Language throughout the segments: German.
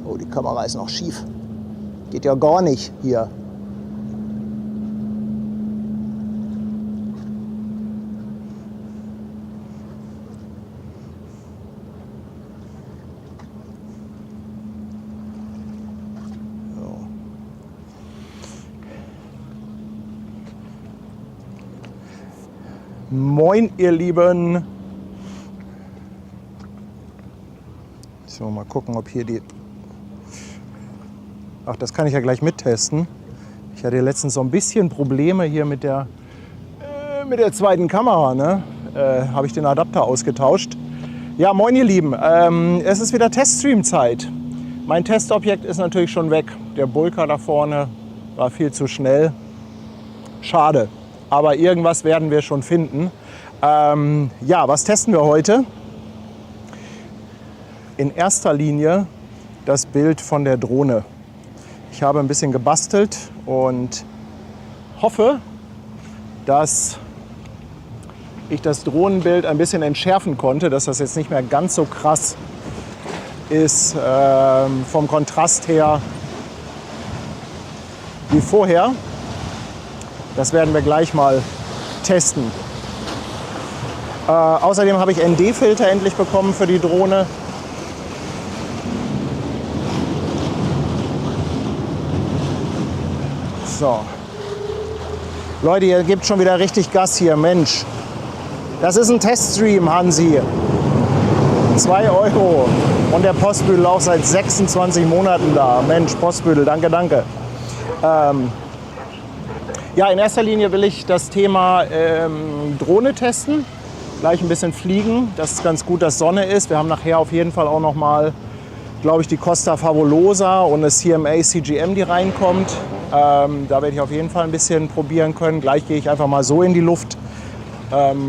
Oh, die Kamera ist noch schief. Geht ja gar nicht hier. Moin, ihr Lieben. So, mal gucken, ob hier die... Ach, das kann ich ja gleich mittesten. Ich hatte letztens so ein bisschen Probleme hier mit der zweiten Kamera. Ne? Habe ich den Adapter ausgetauscht. Ja, moin, ihr Lieben. Es ist wieder Teststream-Zeit. Mein Testobjekt ist natürlich schon weg. Der Bulker da vorne war viel zu schnell. Schade. Aber irgendwas werden wir schon finden. Ja, was testen wir heute? In erster Linie das Bild von der Drohne. Ich habe ein bisschen gebastelt und hoffe, dass ich das Drohnenbild ein bisschen entschärfen konnte, dass das jetzt nicht mehr ganz so krass ist vom Kontrast her wie vorher. Das werden wir gleich mal testen. Außerdem habe ich ND-Filter endlich bekommen für die Drohne. So. Leute, ihr gebt schon wieder richtig Gas hier, Mensch. Das ist ein Teststream, Hansi. 2 Euro. Und der Postbüdel auch seit 26 Monaten da. Mensch, Postbüdel, danke, danke. Ja, in erster Linie will ich das Thema Drohne testen. Gleich ein bisschen fliegen. Das ist ganz gut, dass Sonne ist. Wir haben nachher auf jeden Fall auch noch mal, glaube ich, die Costa Fabulosa und eine CMA CGM, die reinkommt. Da werde ich auf jeden Fall ein bisschen probieren können. Gleich gehe ich einfach mal so in die Luft.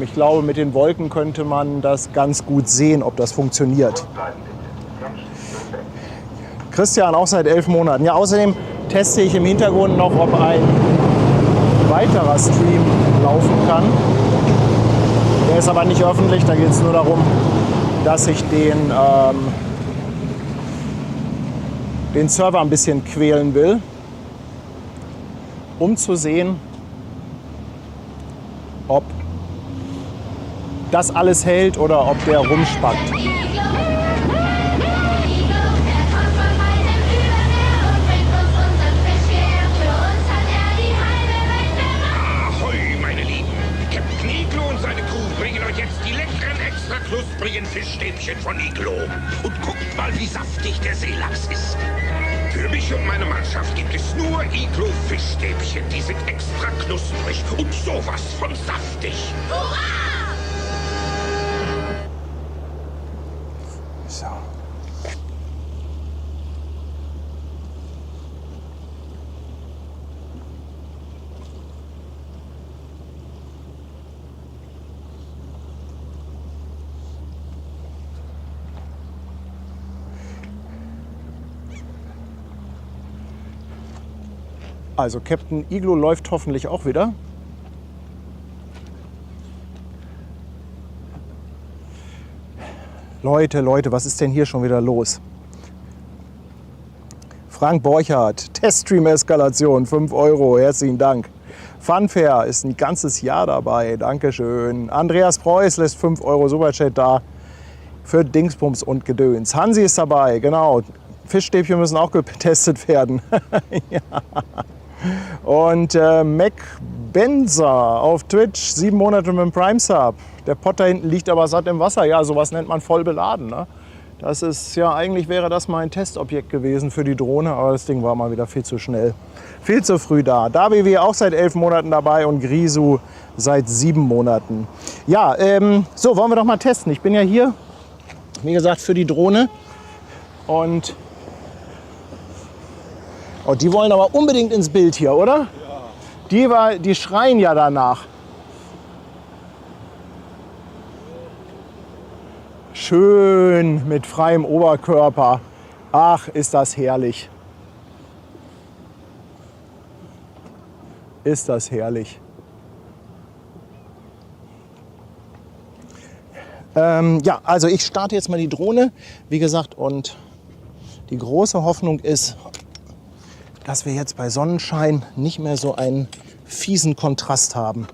Ich glaube, mit den Wolken könnte man das ganz gut sehen, ob das funktioniert. Christian, auch seit 11 Monaten. Ja, außerdem teste ich im Hintergrund noch, ob ein weiterer Stream laufen kann. Der ist aber nicht öffentlich, da geht es nur darum, dass ich den Server ein bisschen quälen will, um zu sehen, ob das alles hält oder ob der rumspackt. Knusprigen Fischstäbchen von Iglo. Und guckt mal, wie saftig der Seelachs ist. Für mich und meine Mannschaft gibt es nur Iglo Fischstäbchen. Die sind extra knusprig und sowas von saftig. Hurra! So. Also Captain Iglo läuft hoffentlich auch wieder. Leute, was ist denn hier schon wieder los? Frank Borchardt, Teststream-Eskalation, 5 Euro, herzlichen Dank. Funfair ist ein ganzes Jahr dabei, Dankeschön. Andreas Preuß lässt 5 Euro Superchat da für Dingsbums und Gedöns. Hansi ist dabei, genau. Fischstäbchen müssen auch getestet werden. Ja. Und Mac Benzer auf Twitch, 7 Monate mit dem Prime Sub. Der Pott da hinten liegt aber satt im Wasser. Ja, sowas nennt man voll beladen. Ne? Das ist ja, eigentlich wäre das mein Testobjekt gewesen für die Drohne, aber das Ding war mal wieder viel zu schnell. Viel zu früh da. Dabi auch seit 11 Monaten dabei und Grisu seit 7 Monaten. Ja, so, wollen wir doch mal testen. Ich bin ja hier, wie gesagt, für die Drohne. Und oh, die wollen aber unbedingt ins Bild hier, oder? Ja. Die schreien ja danach. Schön mit freiem Oberkörper. Ach, ist das herrlich. Ist das herrlich. Ja, also ich starte jetzt mal die Drohne, wie gesagt, und Die große Hoffnung ist, dass wir jetzt bei Sonnenschein nicht mehr so einen fiesen Kontrast haben.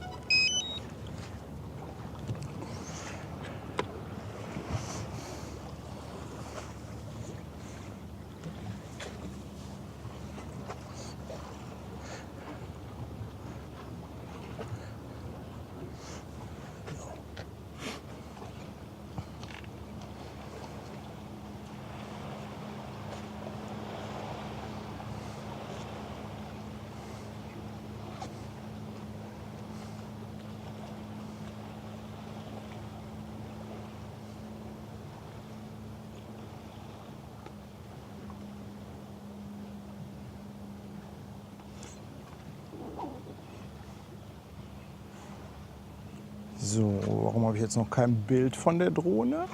So, warum habe ich jetzt noch kein Bild von der Drohne?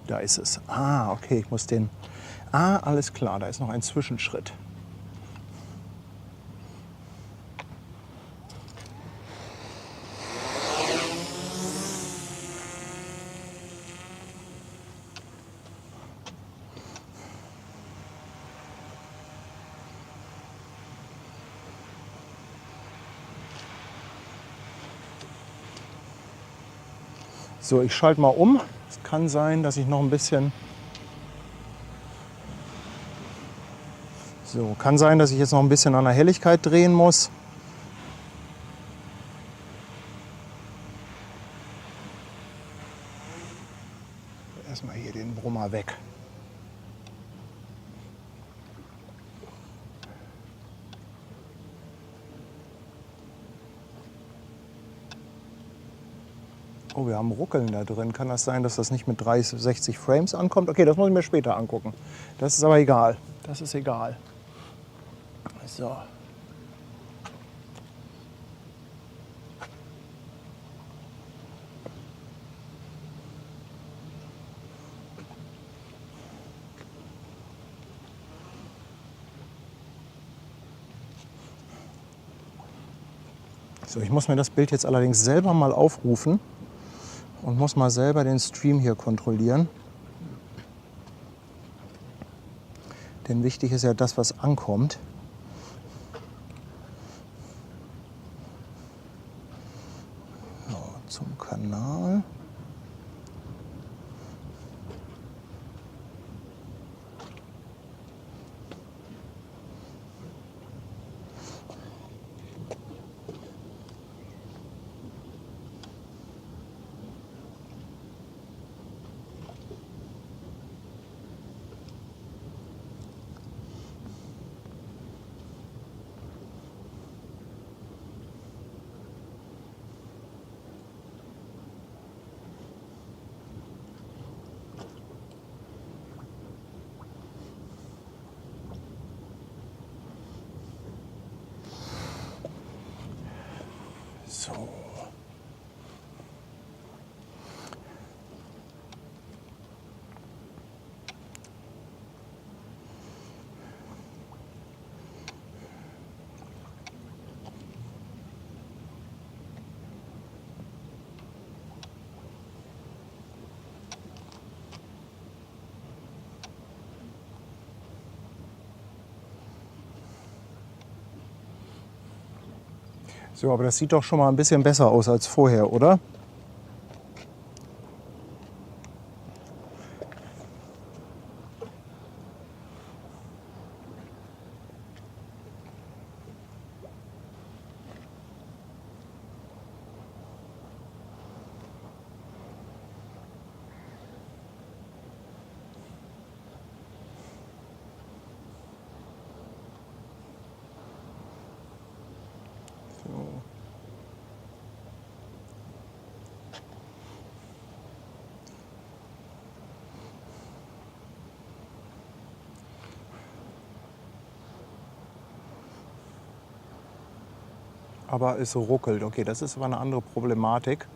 Da ist es. Ah, okay, ich muss den... Ah, alles klar, da ist noch ein Zwischenschritt. So, ich schalte mal um. Es kann sein, dass ich noch ein bisschen... So, kann sein, dass ich jetzt noch ein bisschen an der Helligkeit drehen muss. Erstmal hier den Brummer weg. Oh, wir haben Ruckeln da drin. Kann das sein, dass das nicht mit 30, 60 Frames ankommt? Okay, das muss ich mir später angucken. Das ist aber egal. Das ist egal. So. So, ich muss mir das Bild jetzt allerdings selber mal aufrufen und muss mal selber den Stream hier kontrollieren. Denn wichtig ist ja das, was ankommt. So, zum Kanal. So. So, aber das sieht doch schon mal ein bisschen besser aus als vorher, oder? So. Aber es ruckelt. Okay, das ist aber eine andere Problematik.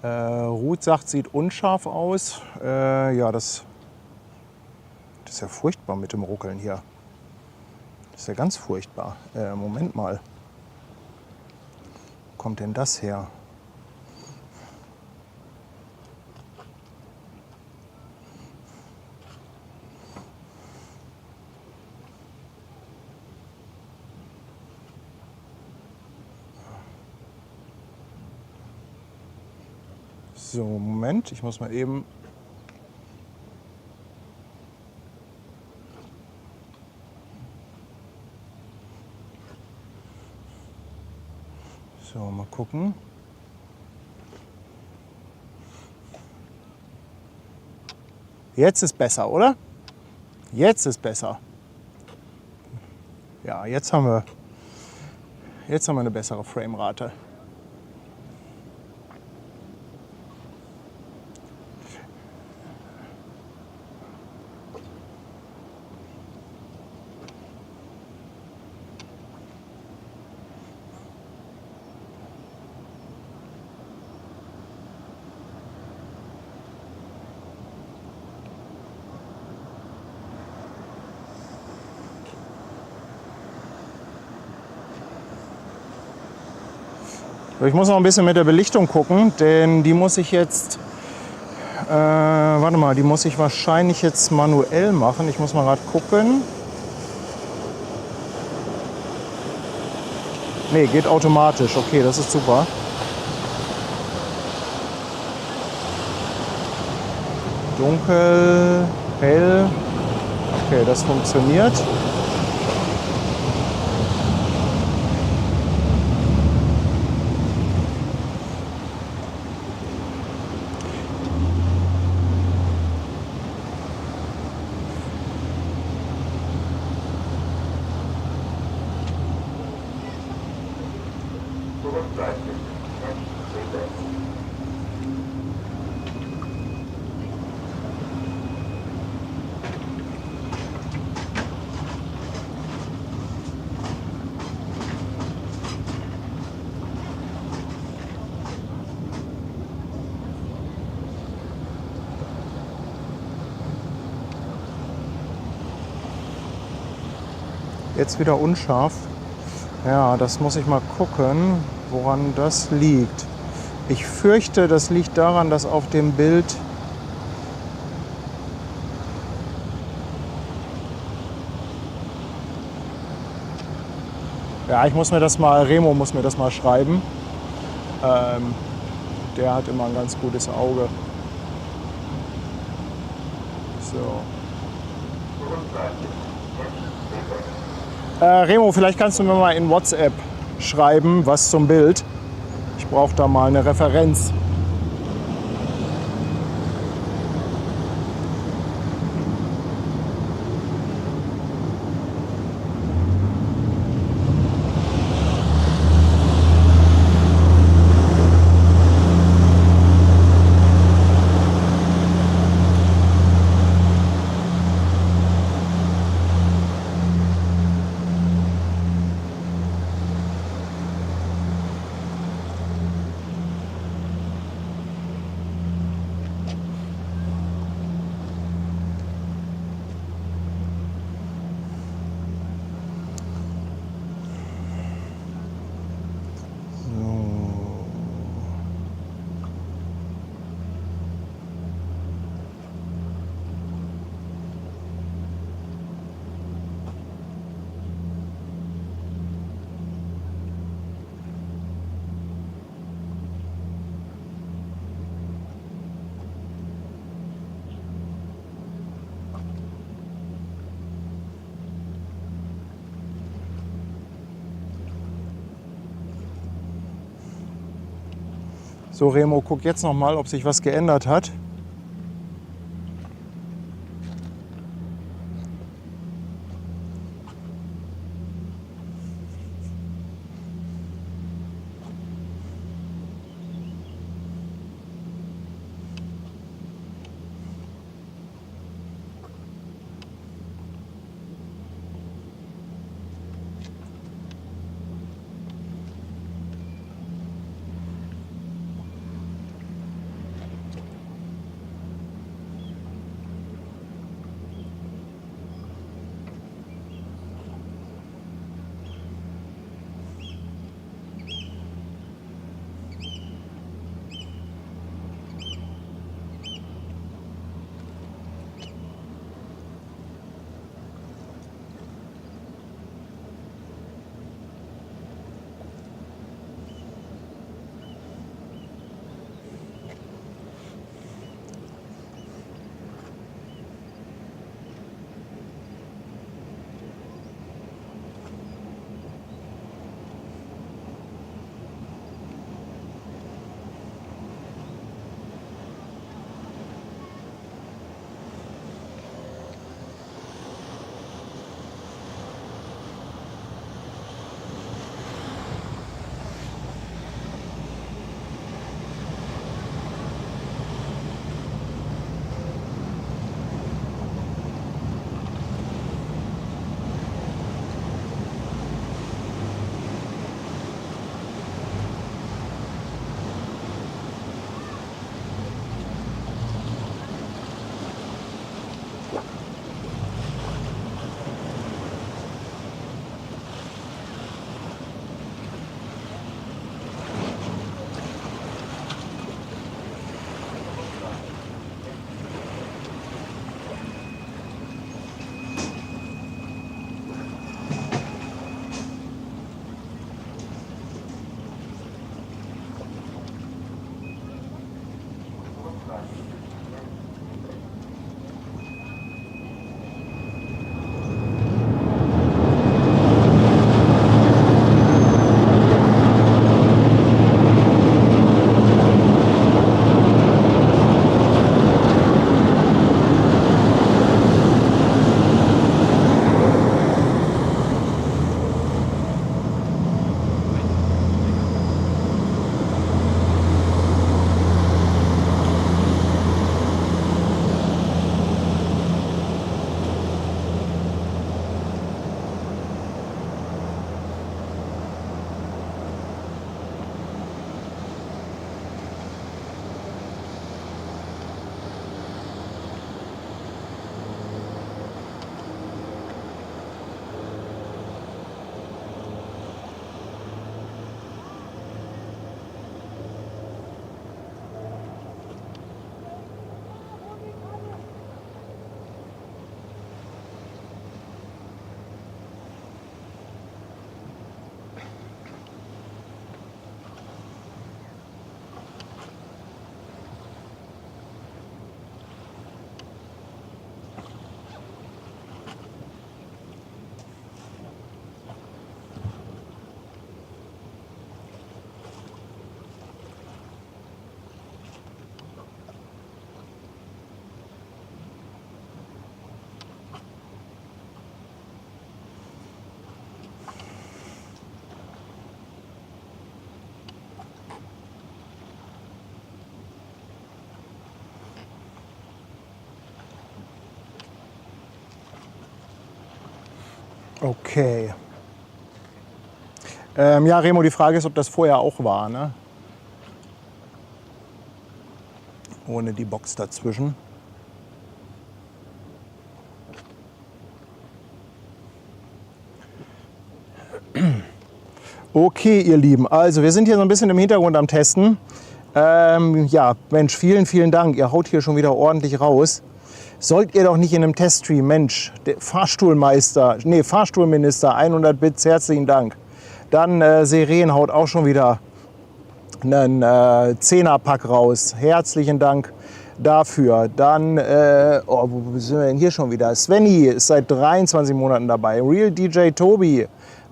Ruth sagt, sieht unscharf aus. Ja, das ist ja furchtbar mit dem Ruckeln hier. Das ist ja ganz furchtbar. Moment mal. Wo kommt denn das her? So, Moment, ich muss mal eben. So, mal gucken. Jetzt ist besser, oder? Jetzt ist besser. Ja, jetzt haben wir eine bessere Framerate. Ich muss noch ein bisschen mit der Belichtung gucken, denn die muss ich jetzt, warte mal, die muss ich wahrscheinlich jetzt manuell machen. Ich muss mal gerade gucken. Nee, geht automatisch. Okay, das ist super. Dunkel, hell. Okay, das funktioniert. Jetzt wieder unscharf. Ja, das muss ich mal gucken, woran das liegt. Ich fürchte, das liegt daran, dass auf dem Bild ja, Remo muss mir das mal schreiben. Der hat immer ein ganz gutes Auge. So. Remo, vielleicht kannst du mir mal in WhatsApp schreiben, was zum Bild. Ich brauche da mal eine Referenz. So, Remo, guck jetzt noch mal, ob sich was geändert hat. Okay. Ja, Remo, die Frage ist, ob das vorher auch war, ne? Ohne die Box dazwischen. Okay, ihr Lieben, also wir sind hier so ein bisschen im Hintergrund am Testen. Ja, Mensch, vielen, vielen Dank. Ihr haut hier schon wieder ordentlich raus. Sollt ihr doch nicht in einem Teststream, Mensch, der Fahrstuhlminister, 100 Bits, herzlichen Dank. Dann Seren haut auch schon wieder einen 10er-Pack raus. Herzlichen Dank dafür. Dann, wo sind wir denn hier schon wieder? Svenny ist seit 23 Monaten dabei. Real DJ Tobi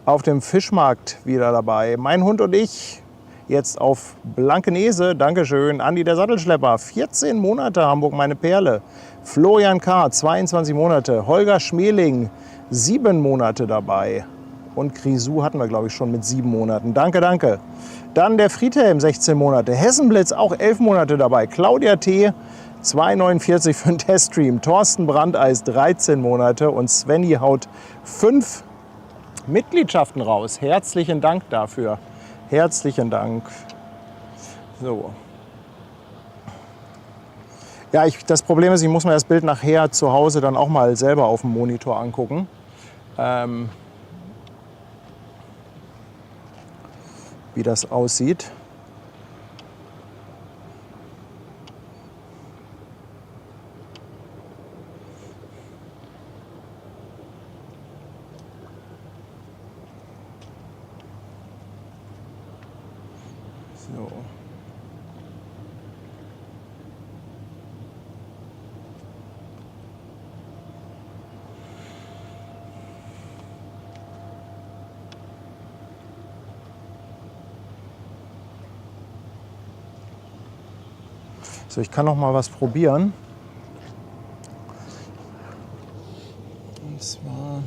auf dem Fischmarkt wieder dabei. Mein Hund und ich jetzt auf Blankenese. Dankeschön. Andi der Sattelschlepper, 14 Monate, Hamburg meine Perle. Florian K., 22 Monate. Holger Schmeling, 7 Monate dabei. Und Grisou hatten wir, glaube ich, schon mit 7 Monaten. Danke, danke. Dann der Friedhelm, 16 Monate. Hessenblitz, auch 11 Monate dabei. Claudia T., 2,49 für den Teststream. Thorsten Brandeis, 13 Monate. Und Svenny haut 5 Mitgliedschaften raus. Herzlichen Dank dafür. Herzlichen Dank. So. Ja, das Problem ist, ich muss mir das Bild nachher zu Hause dann auch mal selber auf dem Monitor angucken. Wie das aussieht. So. So, ich kann noch mal was probieren. Und zwar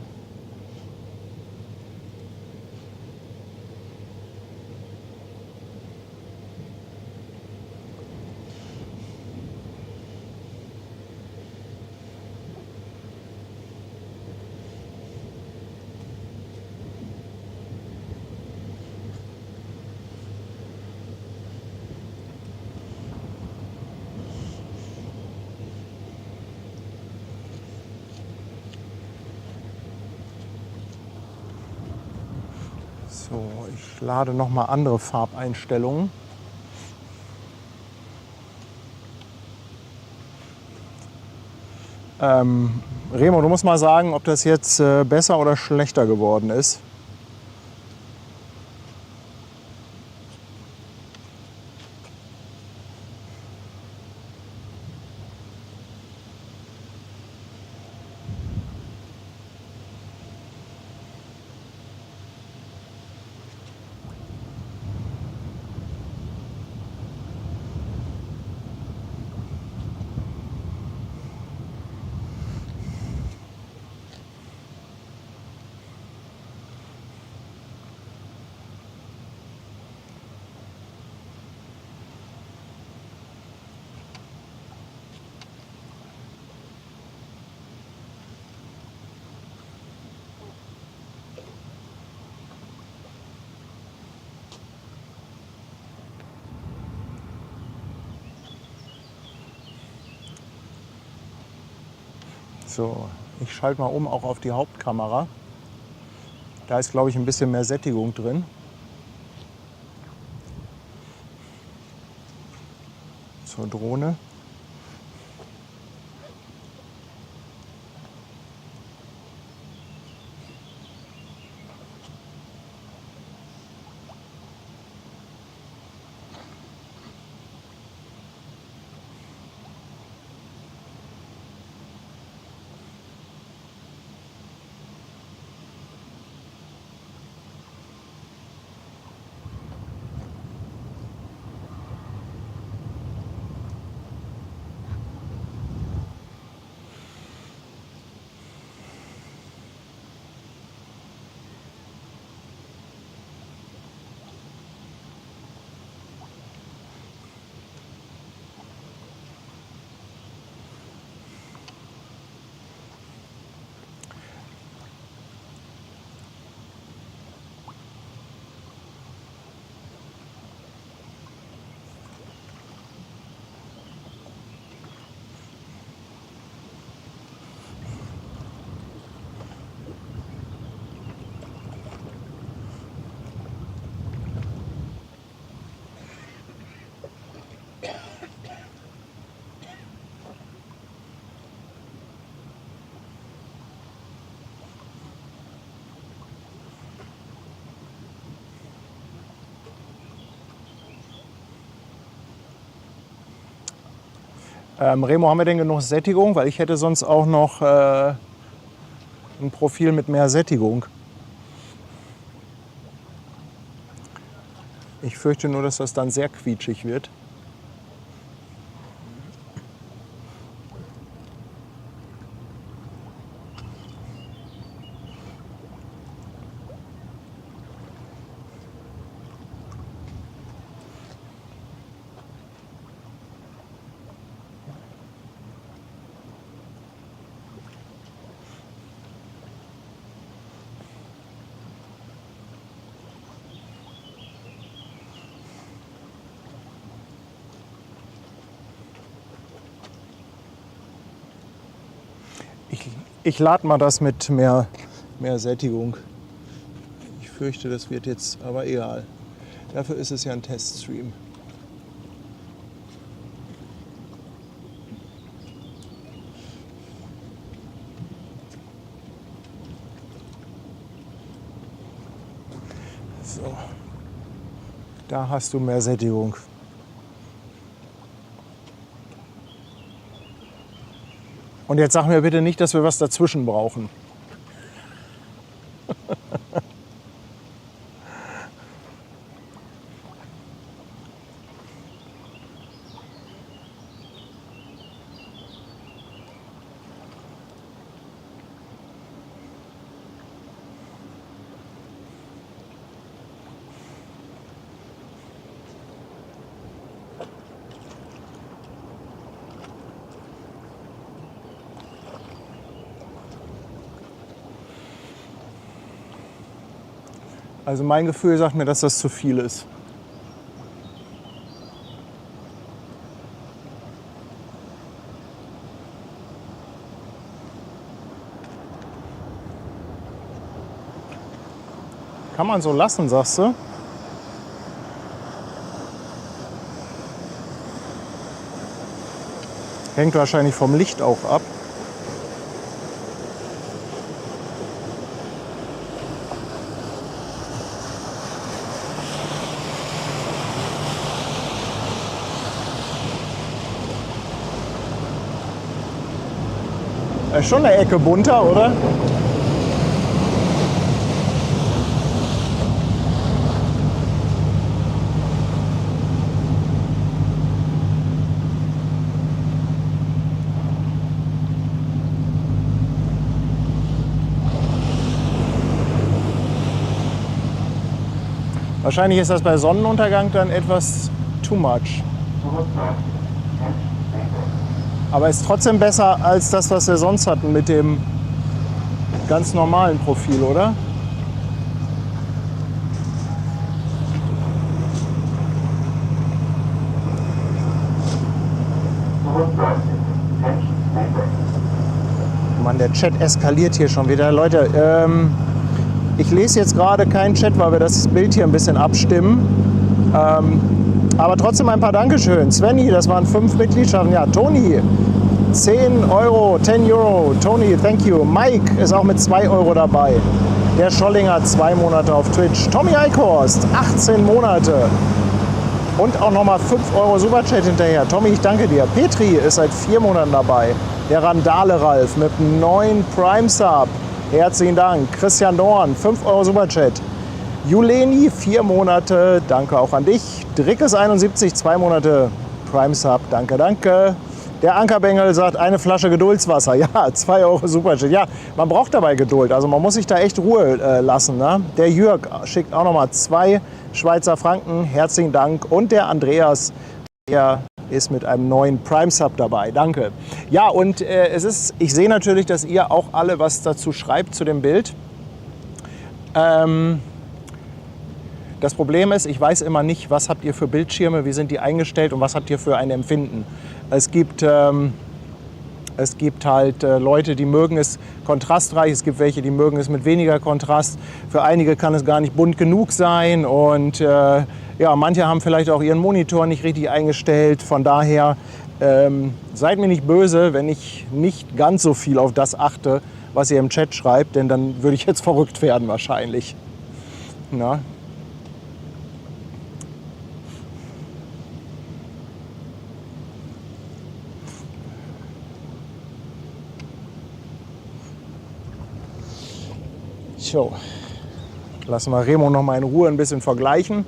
so, ich lade noch mal andere Farbeinstellungen. Remo, du musst mal sagen, ob das jetzt besser oder schlechter geworden ist. So, ich schalte mal um auch auf die Hauptkamera. Da ist, glaube ich, ein bisschen mehr Sättigung drin. Zur Drohne. Remo, haben wir denn genug Sättigung? Weil ich hätte sonst auch noch ein Profil mit mehr Sättigung. Ich fürchte nur, dass das dann sehr quietschig wird. Ich lade mal das mit mehr Sättigung. Ich fürchte, das wird jetzt aber egal. Dafür ist es ja ein Teststream. So. Da hast du mehr Sättigung. Und jetzt sag mir bitte nicht, dass wir was dazwischen brauchen. Also mein Gefühl sagt mir, dass das zu viel ist. Kann man so lassen, sagst du? Hängt wahrscheinlich vom Licht auch ab. Schon eine Ecke bunter, oder? Wahrscheinlich ist das bei Sonnenuntergang dann etwas too much. Aber ist trotzdem besser als das, was wir sonst hatten mit dem ganz normalen Profil, oder? Mann, der Chat eskaliert hier schon wieder. Leute, ich lese jetzt gerade keinen Chat, weil wir das Bild hier ein bisschen abstimmen. Aber trotzdem ein paar Dankeschön. Svenny, das waren 5 Mitgliedschaften. Ja, Toni, 10 Euro, 10 Euro. Toni, thank you. Mike ist auch mit 2 Euro dabei. Der Schollinger 2 Monate auf Twitch. Tommy Eichhorst, 18 Monate. Und auch nochmal 5 Euro Superchat hinterher. Tommy, ich danke dir. Petri ist seit 4 Monaten dabei. Der Randale Ralf mit einem neuen Prime Sub. Herzlichen Dank. Christian Dorn, 5 Euro Superchat. Juleni, 4 Monate, danke auch an dich. Drickes 71, 2 Monate Prime Sub, danke, danke. Der Ankerbengel sagt, eine Flasche Geduldswasser, ja, 2 Euro Superchat. Ja, man braucht dabei Geduld, also man muss sich da echt Ruhe lassen. Ne? Der Jörg schickt auch nochmal 2 Schweizer Franken, herzlichen Dank. Und der Andreas, der ist mit einem neuen Prime Sub dabei, danke. Ja, und ich sehe natürlich, dass ihr auch alle was dazu schreibt zu dem Bild. Das Problem ist, ich weiß immer nicht, was habt ihr für Bildschirme, wie sind die eingestellt und was habt ihr für ein Empfinden. Es gibt halt Leute, die mögen es kontrastreich, es gibt welche, die mögen es mit weniger Kontrast. Für einige kann es gar nicht bunt genug sein und ja, manche haben vielleicht auch ihren Monitor nicht richtig eingestellt. Von daher seid mir nicht böse, wenn ich nicht ganz so viel auf das achte, was ihr im Chat schreibt, denn dann würde ich jetzt verrückt werden wahrscheinlich. Na? So, lassen wir Remo noch mal in Ruhe ein bisschen vergleichen.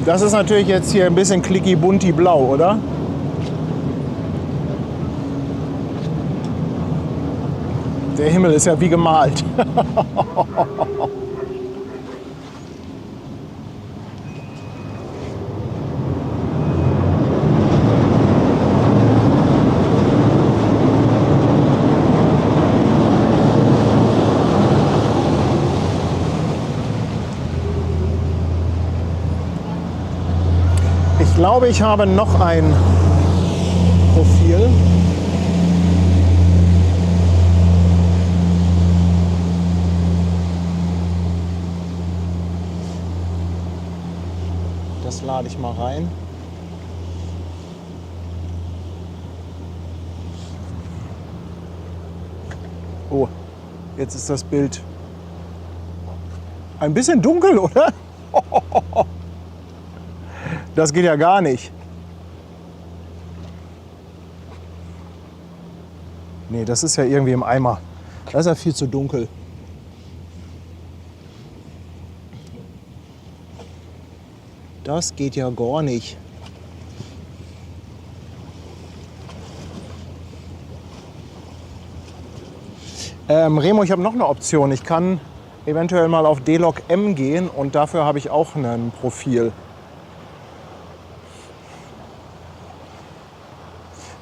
Das ist natürlich jetzt hier ein bisschen clicky bunti blau, oder? Der Himmel ist ja wie gemalt. Ich glaube, ich habe noch ein Profil. Das lade ich mal rein. Oh, jetzt ist das Bild ein bisschen dunkel, oder? Das geht ja gar nicht. Nee, das ist ja irgendwie im Eimer. Das ist ja viel zu dunkel. Das geht ja gar nicht. Remo, ich habe noch eine Option. Ich kann eventuell mal auf D-Log M gehen und dafür habe ich auch ein Profil.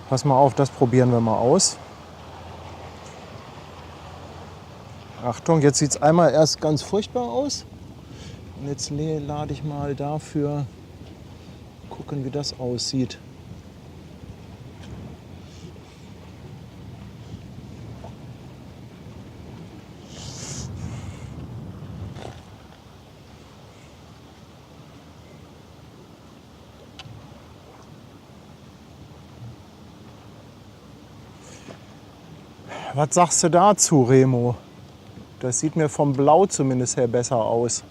Pass mal auf, das probieren wir mal aus. Achtung, jetzt sieht es einmal erst ganz furchtbar aus. Und jetzt lade ich mal dafür, gucken, wie das aussieht. Was sagst du dazu, Remo? Das sieht mir vom Blau zumindest her besser aus.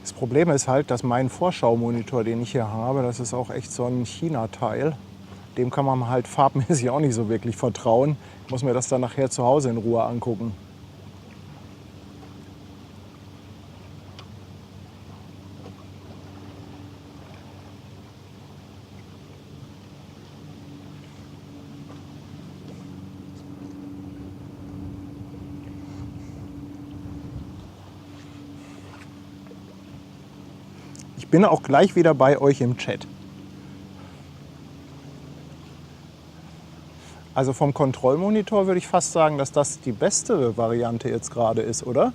Das Problem ist halt, dass mein Vorschaumonitor, den ich hier habe, das ist auch echt so ein China-Teil. Dem kann man halt farbmäßig auch nicht so wirklich vertrauen. Ich muss mir das dann nachher zu Hause in Ruhe angucken. Ich bin auch gleich wieder bei euch im Chat. Also vom Kontrollmonitor würde ich fast sagen, dass das die beste Variante jetzt gerade ist, oder?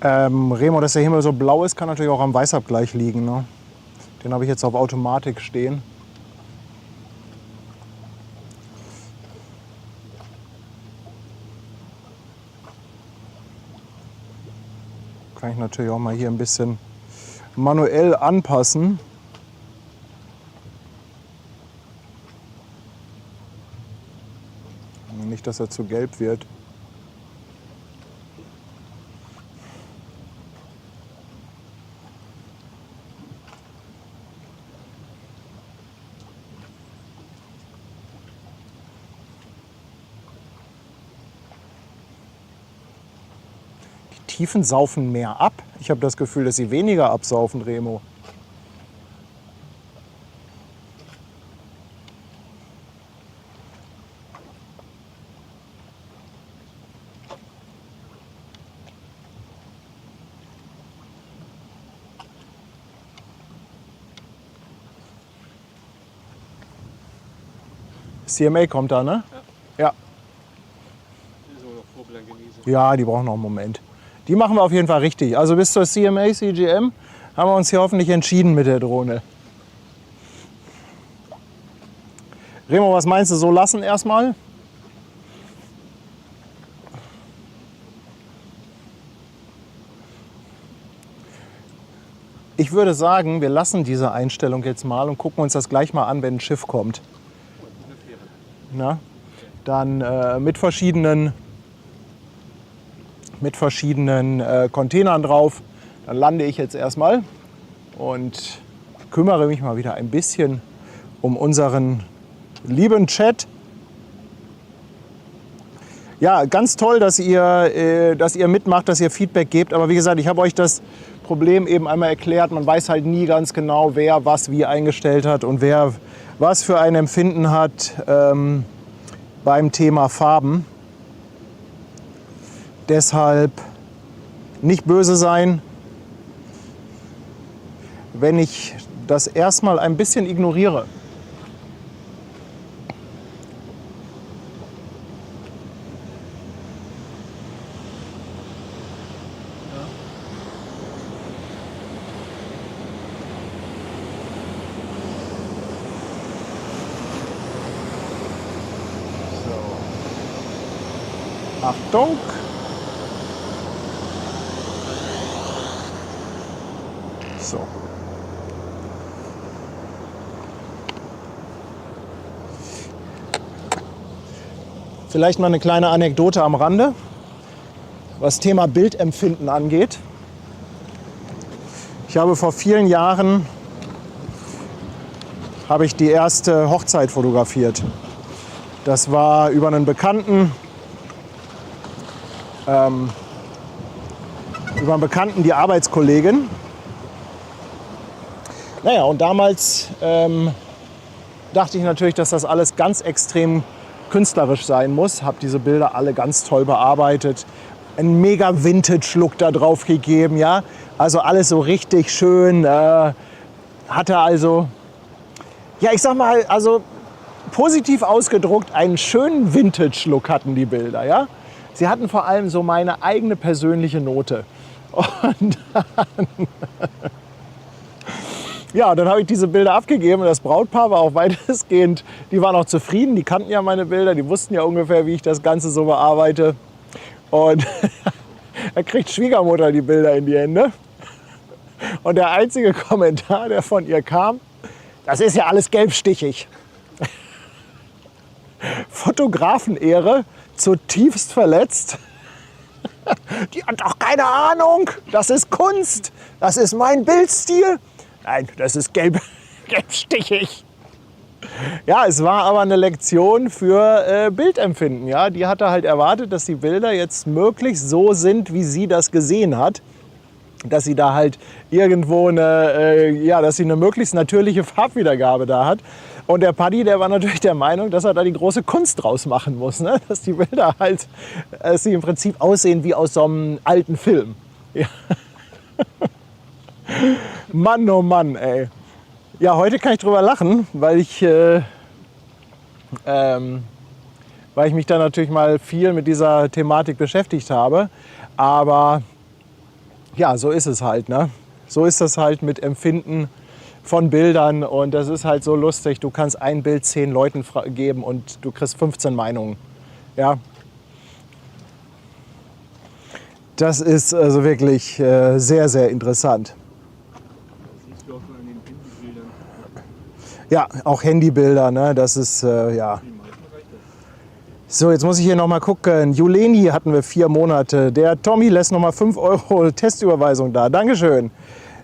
Remo, dass der Himmel so blau ist, kann natürlich auch am Weißabgleich liegen. Ne? Den habe ich jetzt auf Automatik stehen. Kann ich natürlich auch mal hier ein bisschen manuell anpassen. Nicht, dass er zu gelb wird. Die Tiefen saufen mehr ab. Ich habe das Gefühl, dass sie weniger absaufen, Remo. CMA kommt da, ne? Ja. Ja, die brauchen noch einen Moment. Die machen wir auf jeden Fall richtig. Also bis zur CMA, CGM haben wir uns hier hoffentlich entschieden mit der Drohne. Remo, was meinst du, so lassen erstmal? Ich würde sagen, wir lassen diese Einstellung jetzt mal und gucken uns das gleich mal an, wenn ein Schiff kommt. Na? Dann mit verschiedenen Containern drauf. Dann lande ich jetzt erstmal und kümmere mich mal wieder ein bisschen um unseren lieben Chat. Ja, ganz toll, dass ihr mitmacht, dass ihr Feedback gebt. Aber wie gesagt, ich habe euch das Problem eben einmal erklärt. Man weiß halt nie ganz genau, wer was wie eingestellt hat und wer was für ein Empfinden hat beim Thema Farben. Deshalb nicht böse sein, wenn ich das erstmal ein bisschen ignoriere. Achtung! So. Vielleicht mal eine kleine Anekdote am Rande, was Thema Bildempfinden angeht. Ich habe vor vielen Jahren die erste Hochzeit fotografiert. Das war über einen Bekannten. Die Arbeitskollegin. Naja, und damals dachte ich natürlich, dass das alles ganz extrem künstlerisch sein muss. Habe diese Bilder alle ganz toll bearbeitet. Einen mega Vintage-Look da drauf gegeben, ja. Also alles so richtig schön. Hatte also, ja, ich sag mal, also positiv ausgedruckt, einen schönen Vintage-Look hatten die Bilder, ja. Sie hatten vor allem so meine eigene persönliche Note. Und dann habe ich diese Bilder abgegeben und das Brautpaar war auch weitestgehend, die waren auch zufrieden, die kannten ja meine Bilder, die wussten ja ungefähr, wie ich das Ganze so bearbeite. Und da kriegt Schwiegermutter die Bilder in die Hände. Und der einzige Kommentar, der von ihr kam, das ist ja alles gelbstichig. Fotografenehre zutiefst verletzt. Die hat doch keine Ahnung, das ist Kunst, das ist mein Bildstil. Nein, das ist gelbstichig. Ja, es war aber eine Lektion für Bildempfinden. Ja? Die hatte halt erwartet, dass die Bilder jetzt möglichst so sind, wie sie das gesehen hat. Dass sie da halt irgendwo dass sie eine möglichst natürliche Farbwiedergabe da hat. Und der Paddy, der war natürlich der Meinung, dass er da die große Kunst draus machen muss. Ne? Dass die Bilder halt, dass sie im Prinzip aussehen wie aus so einem alten Film. Ja. Mann, oh Mann, ey. Ja, heute kann ich drüber lachen, weil ich mich da natürlich mal viel mit dieser Thematik beschäftigt habe. Aber ja, so ist es halt, ne? So ist das halt mit Empfinden von Bildern und das ist halt so lustig. Du kannst ein Bild 10 Leuten geben und du kriegst 15 Meinungen. Ja. Das ist also wirklich sehr, sehr interessant. Das siehst du auch schon an den Handybildern. Ja, auch Handybilder, ne? Das ist, ja. Die meisten reicht das. So, jetzt muss ich hier noch mal gucken. Juleni hatten wir 4 Monate. Der Tommy lässt noch mal 5 Euro Testüberweisung da. Dankeschön.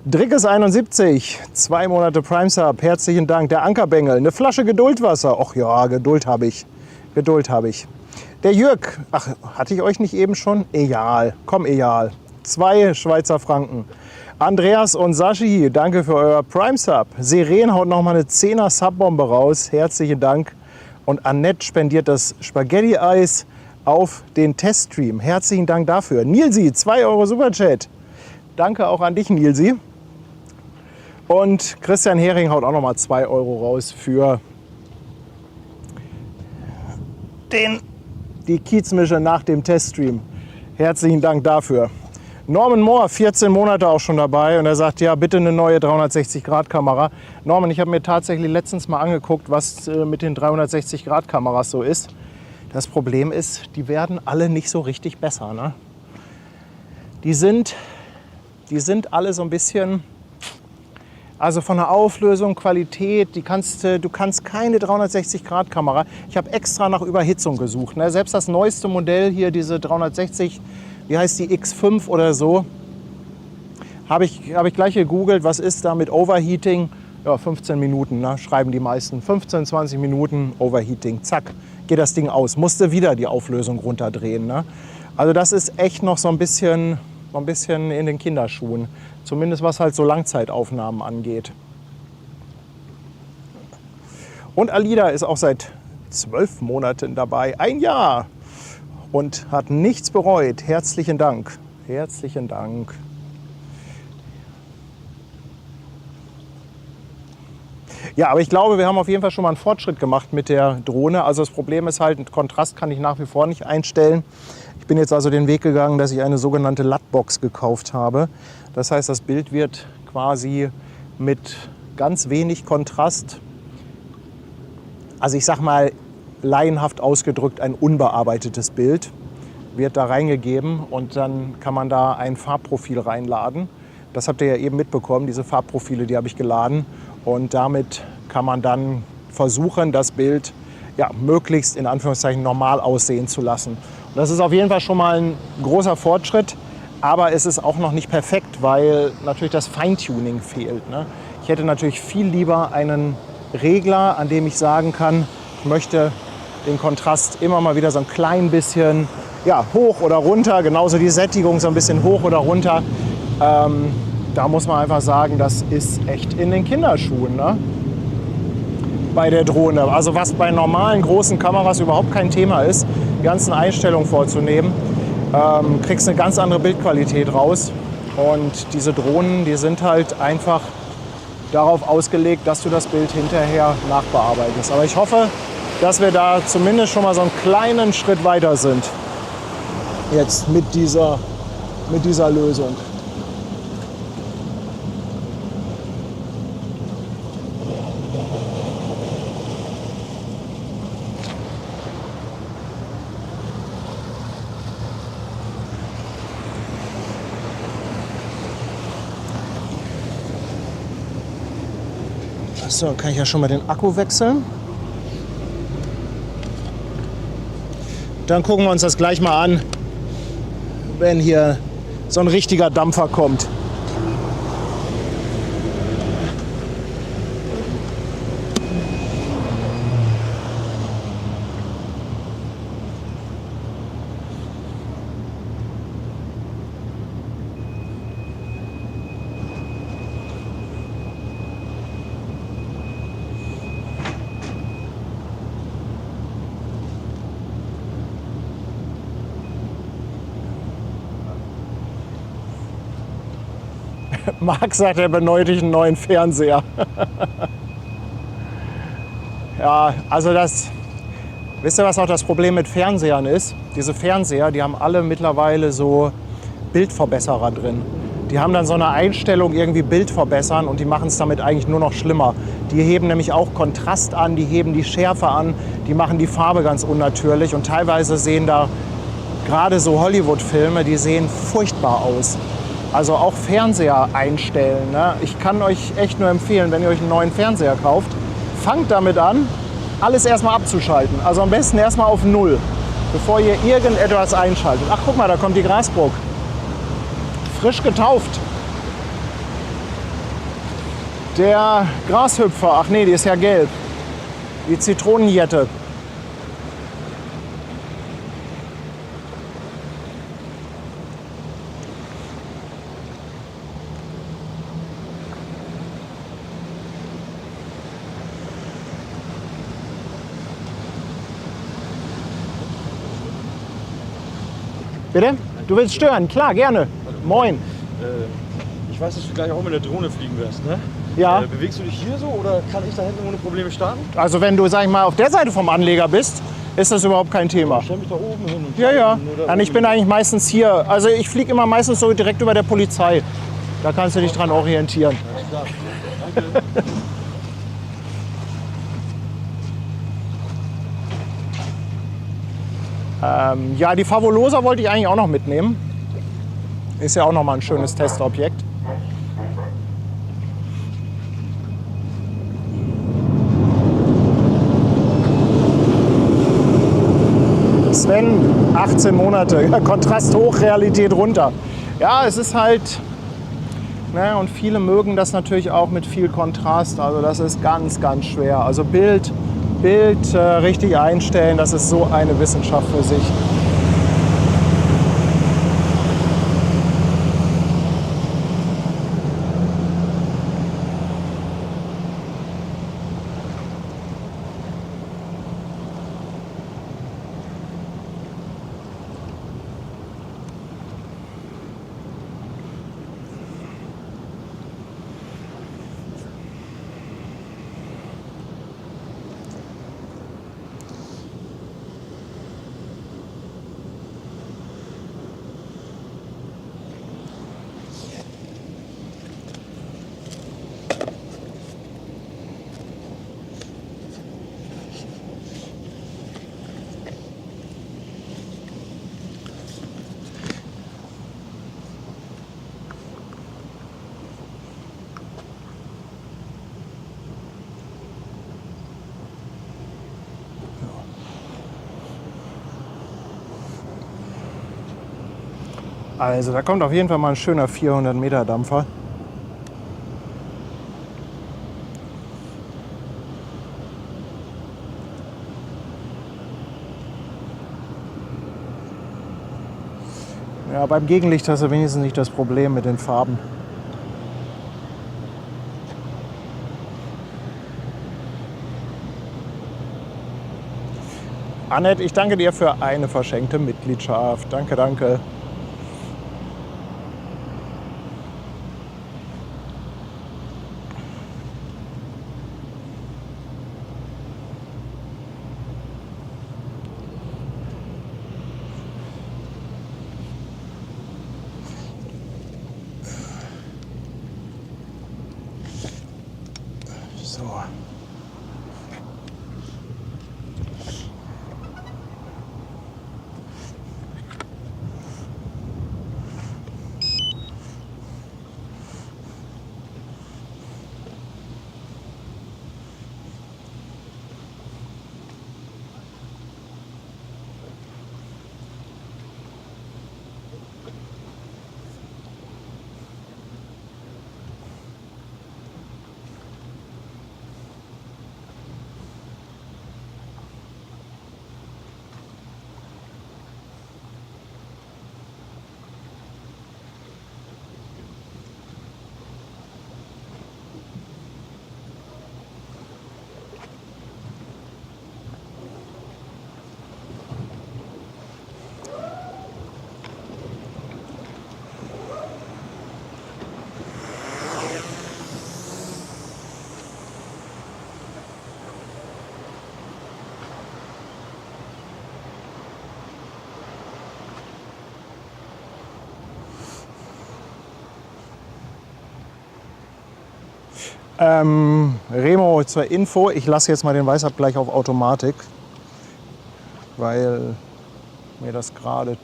Drickes 71, 2 Monate Prime Sub. Herzlichen Dank. Der Ankerbengel, eine Flasche Geduldwasser. Och ja, Geduld habe ich. Geduld habe ich. Der Jürg, ach, hatte ich euch nicht eben schon? Egal, komm, egal. 2 Schweizer Franken. Andreas und Sashi, danke für euer Prime Sub. Seren haut noch mal eine 10er Subbombe raus. Herzlichen Dank. Und Annette spendiert das Spaghetti-Eis auf den Teststream. Herzlichen Dank dafür. Nilsi, 2 Euro Superchat. Danke auch an dich, Nilsi. Und Christian Hering haut auch noch mal 2 Euro raus für die Kiezmische nach dem Teststream. Herzlichen Dank dafür. Norman Moore, 14 Monate auch schon dabei und er sagt, ja, bitte eine neue 360-Grad-Kamera. Norman, ich habe mir tatsächlich letztens mal angeguckt, was mit den 360-Grad-Kameras so ist. Das Problem ist, die werden alle nicht so richtig besser, ne? Die sind alle so ein bisschen, also von der Auflösung, Qualität, du kannst keine 360-Grad-Kamera. Ich habe extra nach Überhitzung gesucht, ne? Selbst das neueste Modell hier, diese 360, wie heißt die, X5 oder so, habe ich gleich gegoogelt, was ist da mit Overheating? Ja, 15 Minuten, ne? Schreiben die meisten. 15, 20 Minuten Overheating, zack, geht das Ding aus. Musste wieder die Auflösung runterdrehen, ne? Also das ist echt noch so ein bisschen in den Kinderschuhen. Zumindest was halt so Langzeitaufnahmen angeht. Und Alida ist auch seit 12 Monaten dabei. 1 Jahr. Und hat nichts bereut. Herzlichen Dank. Herzlichen Dank. Ja, aber ich glaube, wir haben auf jeden Fall schon mal einen Fortschritt gemacht mit der Drohne. Also das Problem ist halt, Kontrast kann ich nach wie vor nicht einstellen. Ich bin jetzt also den Weg gegangen, dass ich eine sogenannte LUT-Box gekauft habe. Das heißt, das Bild wird quasi mit ganz wenig Kontrast, also ich sag mal laienhaft ausgedrückt, ein unbearbeitetes Bild wird da reingegeben und dann kann man da ein Farbprofil reinladen. Das habt ihr ja eben mitbekommen, diese Farbprofile, die habe ich geladen. Und damit kann man dann versuchen, das Bild ja, möglichst in Anführungszeichen normal aussehen zu lassen. Und das ist auf jeden Fall schon mal ein großer Fortschritt, aber es ist auch noch nicht perfekt, weil natürlich das Feintuning fehlt, ne? Ich hätte natürlich viel lieber einen Regler, an dem ich sagen kann, ich möchte den Kontrast immer mal wieder so ein klein bisschen ja, hoch oder runter, genauso die Sättigung so ein bisschen hoch oder runter. Da muss man einfach sagen, das ist echt in den Kinderschuhen, ne? Bei der Drohne. Also was bei normalen großen Kameras überhaupt kein Thema ist, die ganzen Einstellungen vorzunehmen, kriegst eine ganz andere Bildqualität raus. Und diese Drohnen, die sind halt einfach darauf ausgelegt, dass du das Bild hinterher nachbearbeitest. Aber ich hoffe, dass wir da zumindest schon mal so einen kleinen Schritt weiter sind. Jetzt mit dieser Lösung. So, dann kann ich ja schon mal den Akku wechseln. Dann gucken wir uns das gleich mal an, wenn hier so ein richtiger Dampfer kommt. Marc sagt, er benötigt einen neuen Fernseher. Ja, also wisst ihr, was auch das Problem mit Fernsehern ist? Diese Fernseher, die haben alle mittlerweile so Bildverbesserer drin. Die haben dann so eine Einstellung, irgendwie Bild verbessern und die machen es damit eigentlich nur noch schlimmer. Die heben nämlich auch Kontrast an, die heben die Schärfe an, die machen die Farbe ganz unnatürlich und teilweise sehen da gerade so Hollywood-Filme, die sehen furchtbar aus. Also auch Fernseher einstellen. Ne? Ich kann euch echt nur empfehlen, wenn ihr euch einen neuen Fernseher kauft, fangt damit an, alles erstmal abzuschalten. Also am besten erstmal auf 0, bevor ihr irgendetwas einschaltet. Ach, guck mal, da kommt die Grasburg. Frisch getauft. Der Grashüpfer, ach nee, die ist ja gelb. Die Zitronenjette. Bitte? Du willst stören? Klar, gerne. Moin. Ich weiß, dass du gleich auch mit der Drohne fliegen wirst, ne? Ja. Bewegst du dich hier so oder kann ich da hinten ohne Probleme starten? Also wenn du, sag ich mal, auf der Seite vom Anleger bist, ist das überhaupt kein Thema. Ich stell mich da oben hin und Ja, ja. starten oder Ich bin eigentlich meistens hier. Also ich fliege immer meistens so direkt über der Polizei. Da kannst du dich dran orientieren. Alles klar. Danke. Ja, die Fabulosa wollte ich eigentlich auch noch mitnehmen. Ist ja auch noch mal ein schönes Testobjekt. Sven, 18 Monate, Kontrast hoch, Realität runter. Ja, es ist halt, ne, und viele mögen das natürlich auch mit viel Kontrast. Also das ist ganz, ganz schwer. Also Bild richtig einstellen, das ist so eine Wissenschaft für sich. Also da kommt auf jeden Fall mal ein schöner 400 Meter Dampfer. Ja, beim Gegenlicht hast du wenigstens nicht das Problem mit den Farben. Annette, ich danke dir für eine verschenkte Mitgliedschaft. Danke, danke. So. Remo, zur Info, ich lasse jetzt mal den Weißabgleich auf Automatik, weil mir das gerade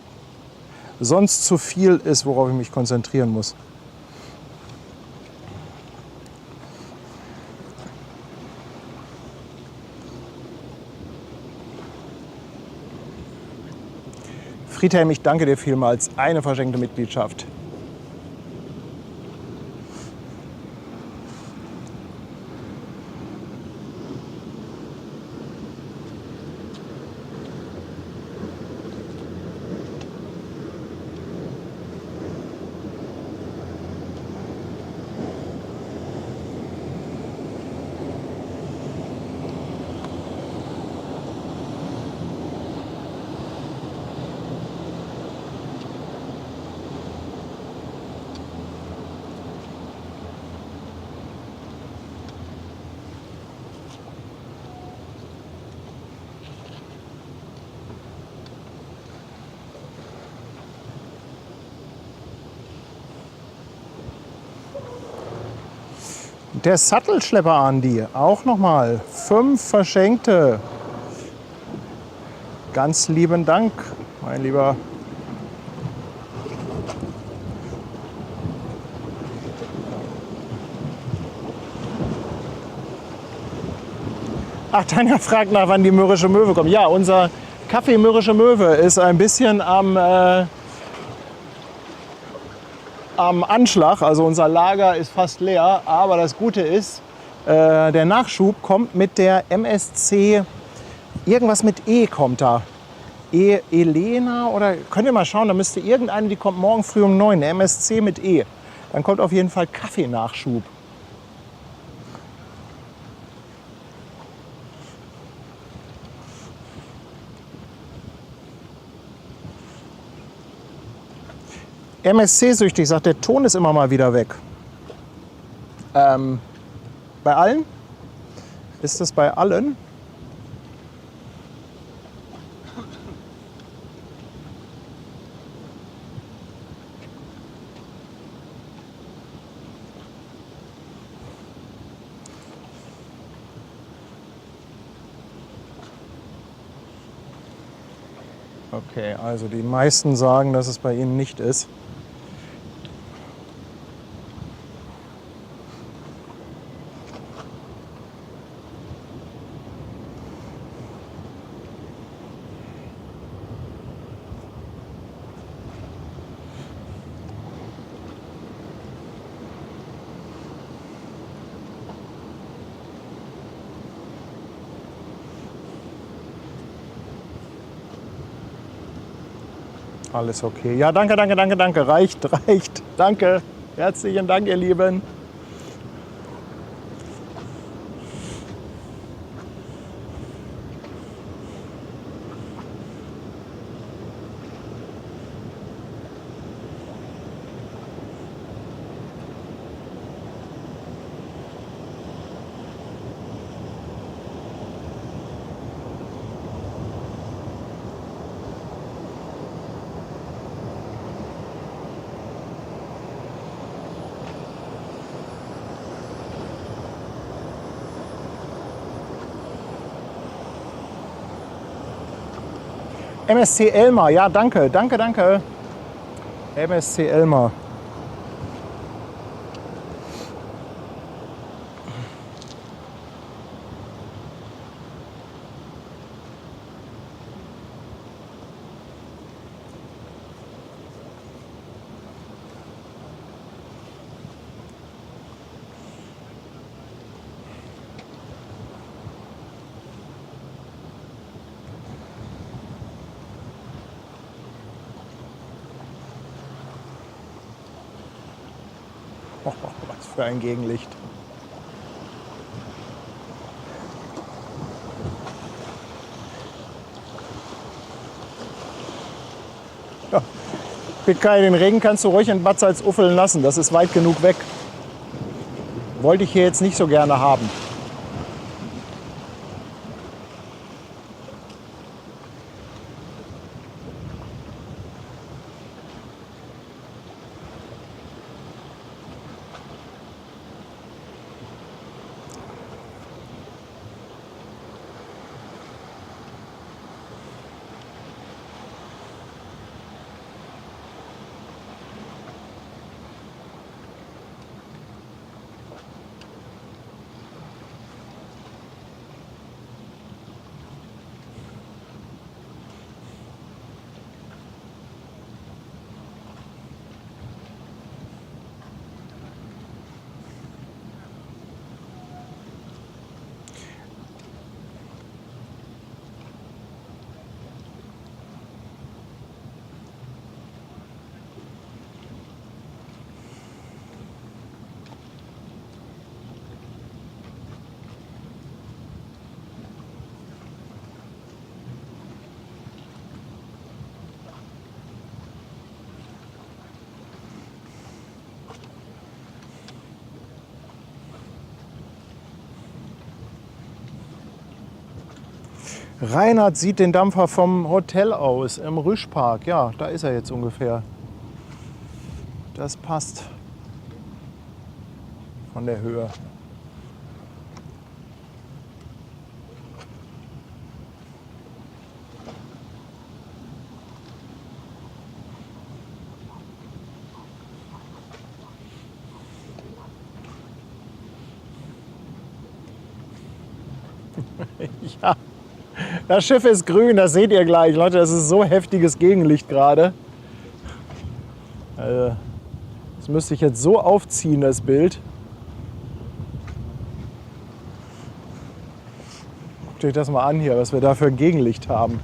sonst zu viel ist, worauf ich mich konzentrieren muss. Friedhelm, ich danke dir vielmals. Eine verschenkte Mitgliedschaft. Der Sattelschlepper Andi, auch nochmal 5 verschenkte. Ganz lieben Dank, mein Lieber. Ach, Tanja fragt nach, wann die Mürrische Möwe kommt. Ja, unser Kaffee Mürrische Möwe ist ein bisschen am Anschlag. Also unser Lager ist fast leer. Aber das Gute ist, der Nachschub kommt mit der MSC, irgendwas mit E kommt da. Elena oder könnt ihr mal schauen, da müsste irgendeine, die kommt morgen früh um 9, eine MSC mit E. Dann kommt auf jeden Fall Kaffeenachschub. MSC-süchtig, sagt, der Ton ist immer mal wieder weg. Bei allen? Ist das bei allen? Okay, also die meisten sagen, dass es bei ihnen nicht ist. Alles okay. Ja, danke, danke, danke, danke. Reicht, reicht. Danke. Herzlichen Dank, ihr Lieben. MSC Elmar, ja, danke, danke, danke. MSC Elmar. Oh, was für ein Gegenlicht. Ja, Pikai, den Regen kannst du ruhig in Bad Salzuffeln lassen. Das ist weit genug weg. Wollte ich hier jetzt nicht so gerne haben. Reinhard sieht den Dampfer vom Hotel aus, im Rüschpark. Ja, da ist er jetzt ungefähr. Das passt von der Höhe. Ja, das Schiff ist grün, das seht ihr gleich. Leute, das ist so heftiges Gegenlicht gerade. Also, das müsste ich jetzt so aufziehen, das Bild. Guckt euch das mal an hier, was wir da für ein Gegenlicht haben.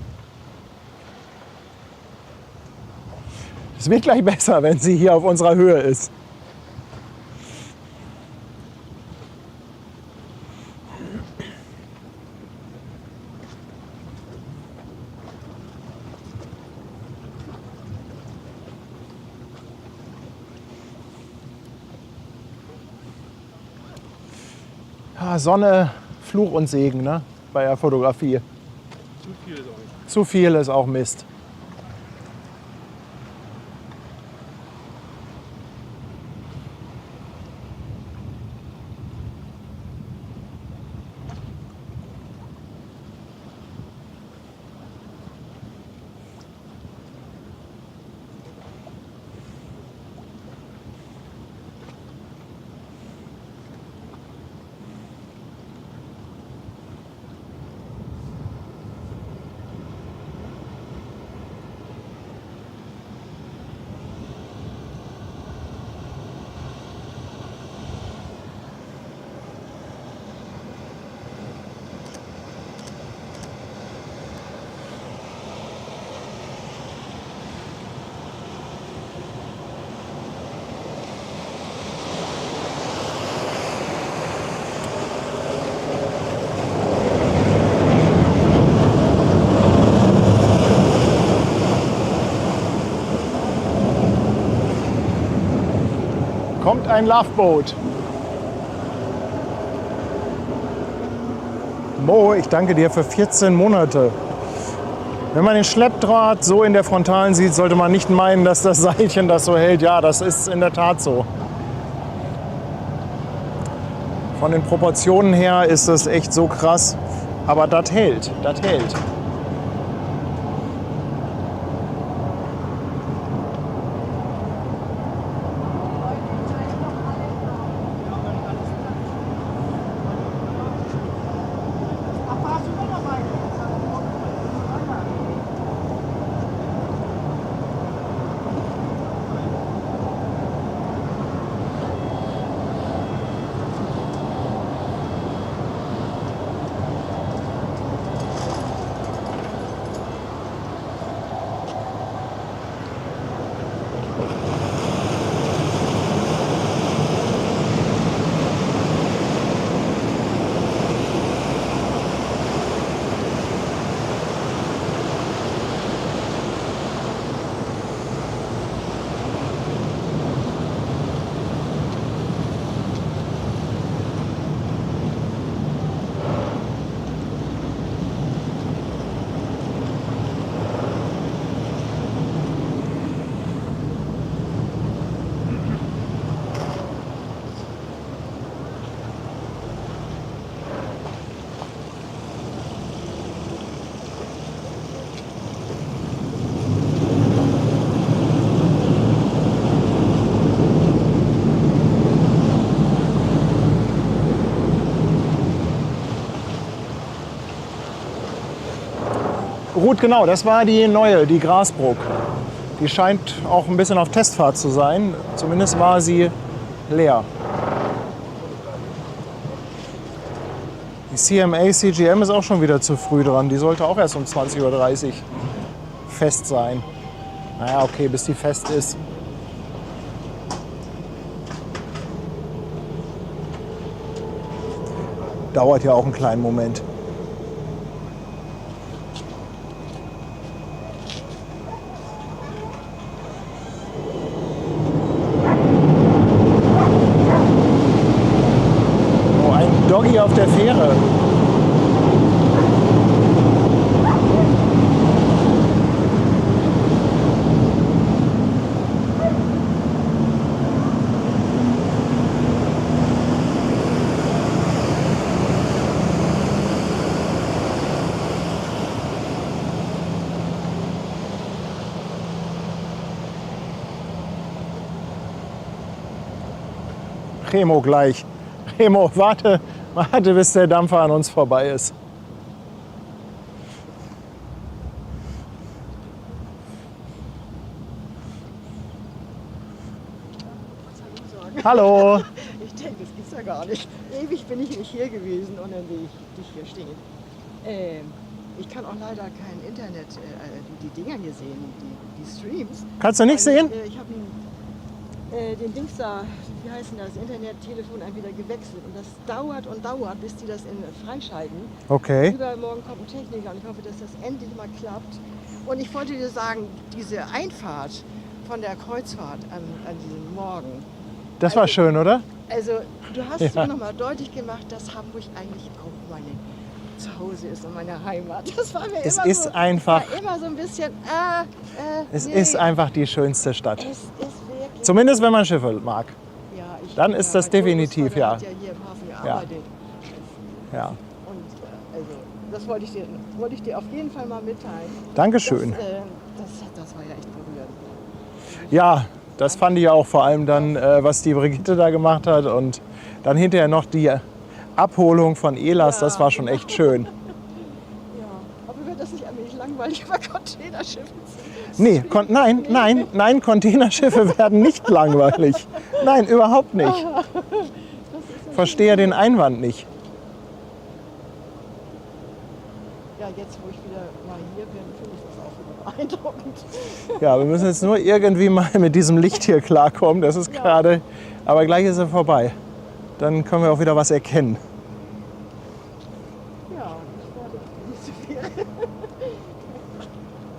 Es wird gleich besser, wenn sie hier auf unserer Höhe ist. Ja, Sonne, Fluch und Segen, ne? Bei der Fotografie. Zu viel ist auch nicht. Zu viel ist auch Mist. Kommt ein Loveboat. Mo, ich danke dir für 14 Monate. Wenn man den Schleppdraht so in der Frontalen sieht, sollte man nicht meinen, dass das Seilchen das so hält. Ja, das ist in der Tat so. Von den Proportionen her ist das echt so krass. Aber das hält, das hält. Gut, genau, das war die neue, die Grasbrook. Die scheint auch ein bisschen auf Testfahrt zu sein. Zumindest war sie leer. Die CMA CGM ist auch schon wieder zu früh dran. Die sollte auch erst um 20:30 Uhr fest sein. Naja, okay, bis die fest ist. Dauert ja auch einen kleinen Moment. Doggy auf der Fähre. Remo gleich. Remo, warte, bis der Dampfer an uns vorbei ist. Hallo. Ich denke, das gibt's ja gar nicht. Ewig bin ich nicht hier gewesen und dann sehe ich dich hier stehen. Ich kann auch leider kein Internet, die Dinger hier sehen, die Streams. Kannst du nicht sehen? Ich habe den Dings da, wie heißt denn das, Internet-Telefon wieder gewechselt. Und das dauert und dauert, bis die das freischalten. Okay. Übermorgen kommt ein Techniker und ich hoffe, dass das endlich mal klappt. Und ich wollte dir sagen, diese Einfahrt von der Kreuzfahrt an diesem Morgen, Das war schön, oder? also du hast Ja. mir nochmal deutlich gemacht, dass Hamburg eigentlich auch meine Zuhause ist und meine Heimat. Das war mir Es immer ist so, einfach- war immer so ein bisschen, Es nee, ist einfach die schönste Stadt. es ist wirklich, Zumindest wenn man Schiffe mag. ja, ich dann bin ist das mein definitiv, Großvater ja. hat ja hier im Hafen gearbeitet. Ja. Und also, das wollte ich dir auf jeden Fall mal mitteilen. Dankeschön. Das war ja echt berührend. Ja, das fand ich auch vor allem dann, was die Brigitte da gemacht hat. Und dann hinterher noch die Abholung von Elas, das war schon echt schön. Ja, aber wird das nicht allmählich langweilig bei Containerschiffen? Nee, nein, Containerschiffe werden nicht langweilig. Nein, überhaupt nicht. Verstehe den Einwand nicht. Ja, jetzt wo ich wieder mal hier bin, finde ich das auch wieder beeindruckend. Ja, wir müssen jetzt nur irgendwie mal mit diesem Licht hier klarkommen. Das ist gerade, aber gleich ist er vorbei. Dann können wir auch wieder was erkennen. Ja, ich warte nicht so viel.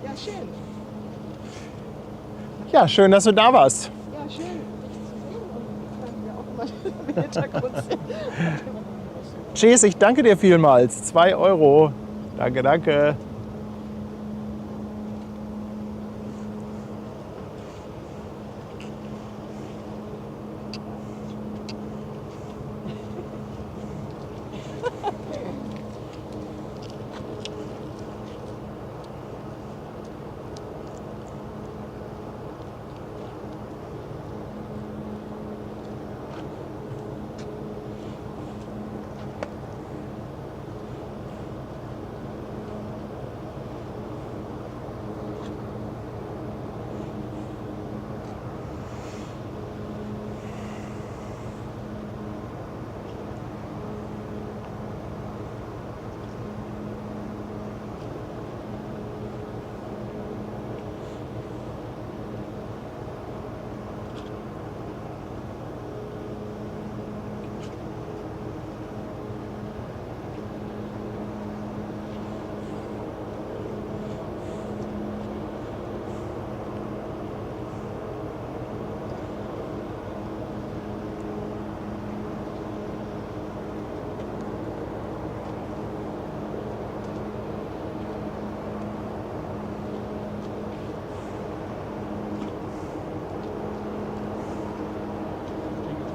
Ja, schön. Ja, schön, dass du da warst. Ja, schön, dich zu sehen und dann ja auch mal im Hintergrund sehen. Tschüss, ich danke dir vielmals. 2 Euro. Danke, danke.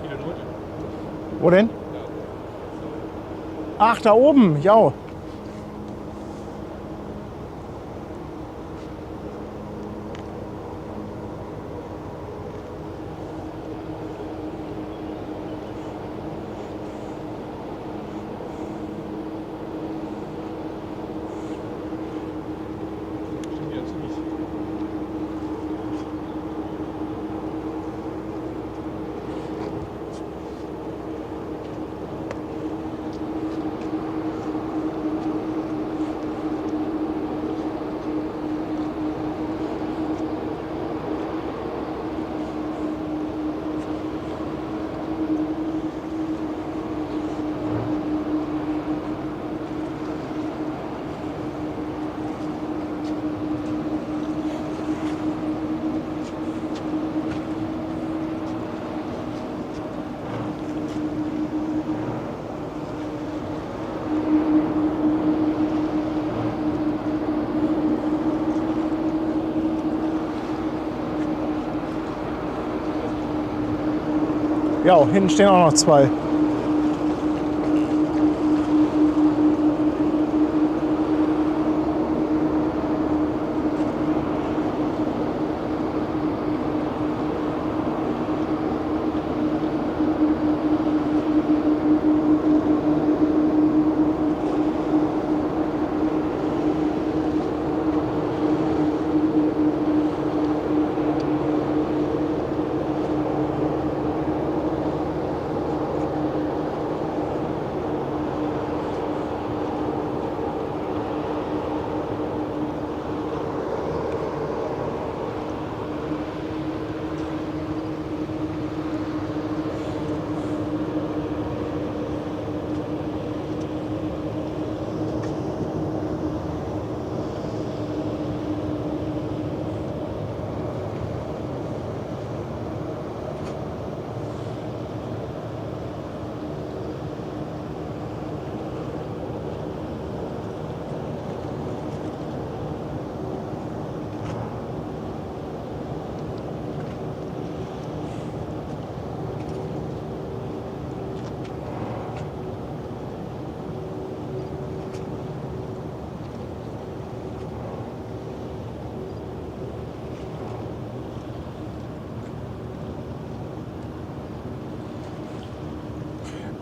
Viele Leute. Wo denn? Ach, da oben, ja. Stimmt ja ziemlich. Ja, hinten stehen auch noch 2.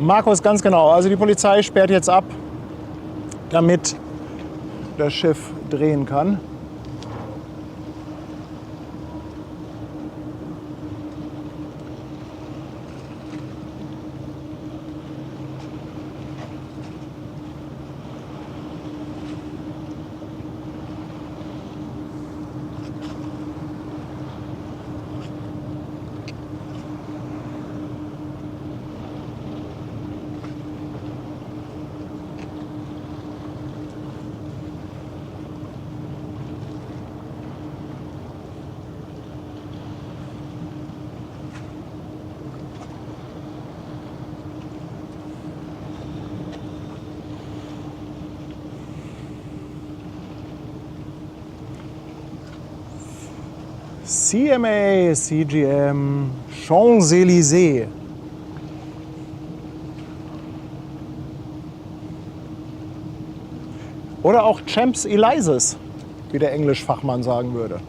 Markus, ganz genau. Also die Polizei sperrt jetzt ab, damit das Schiff drehen kann. CMA, CGM, Champs-Élysées. Oder auch Champs-Élysées, wie der Englischfachmann sagen würde.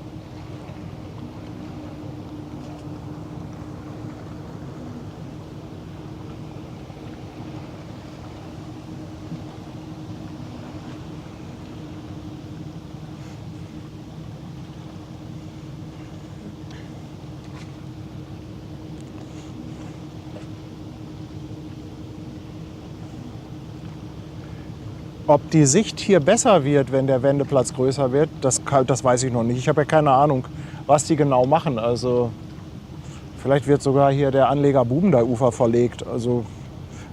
Ob die Sicht hier besser wird, wenn der Wendeplatz größer wird, das weiß ich noch nicht. Ich habe ja keine Ahnung, was die genau machen. Also vielleicht wird sogar hier der Anleger Bubendeiufer verlegt. Also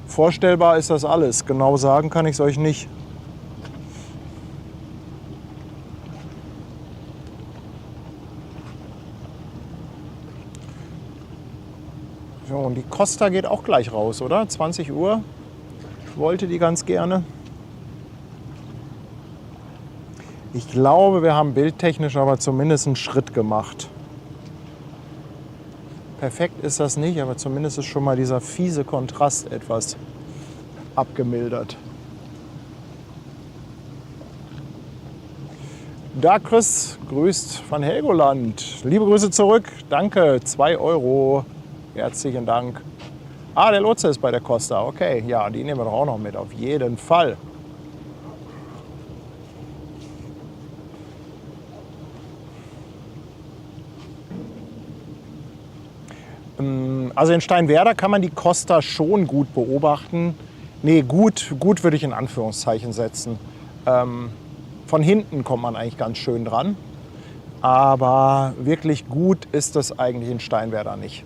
vorstellbar ist das alles. Genau sagen kann ich es euch nicht. So, und die Costa geht auch gleich raus, oder? 20 Uhr. Ich wollte die ganz gerne. Ich glaube, wir haben bildtechnisch aber zumindest einen Schritt gemacht. Perfekt ist das nicht, aber zumindest ist schon mal dieser fiese Kontrast etwas abgemildert. Da Chris grüßt von Helgoland. Liebe Grüße zurück. Danke. 2 Euro. Herzlichen Dank. Ah, der Lotse ist bei der Costa. Okay, ja, die nehmen wir doch auch noch mit. Auf jeden Fall. Also in Steinwerder kann man die Costa schon gut beobachten. Nee, gut würde ich in Anführungszeichen setzen. Von hinten kommt man eigentlich ganz schön dran. Aber wirklich gut ist das eigentlich in Steinwerder nicht.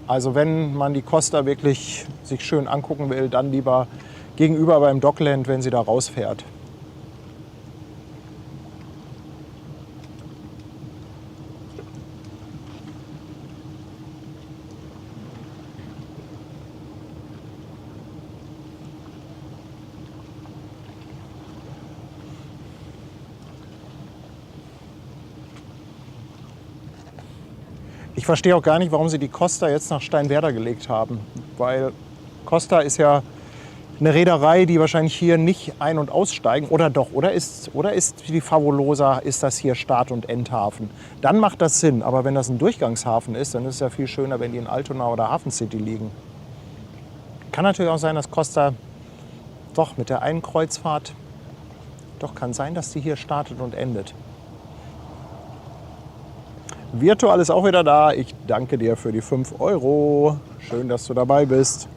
Also wenn man die Costa wirklich sich schön angucken will, dann lieber gegenüber beim Dockland, wenn sie da rausfährt. Ich verstehe auch gar nicht, warum sie die Costa jetzt nach Steinwerder gelegt haben. Weil Costa ist ja eine Reederei, die wahrscheinlich hier nicht ein- und aussteigen. Oder doch, oder ist die Fabulosa, ist das hier Start- und Endhafen? Dann macht das Sinn. Aber wenn das ein Durchgangshafen ist, dann ist es ja viel schöner, wenn die in Altona oder Hafen City liegen. Kann natürlich auch sein, dass Costa doch mit der einen Kreuzfahrt, doch kann sein, dass die hier startet und endet. Virtual ist auch wieder da. Ich danke dir für die 5 Euro. Schön, dass du dabei bist.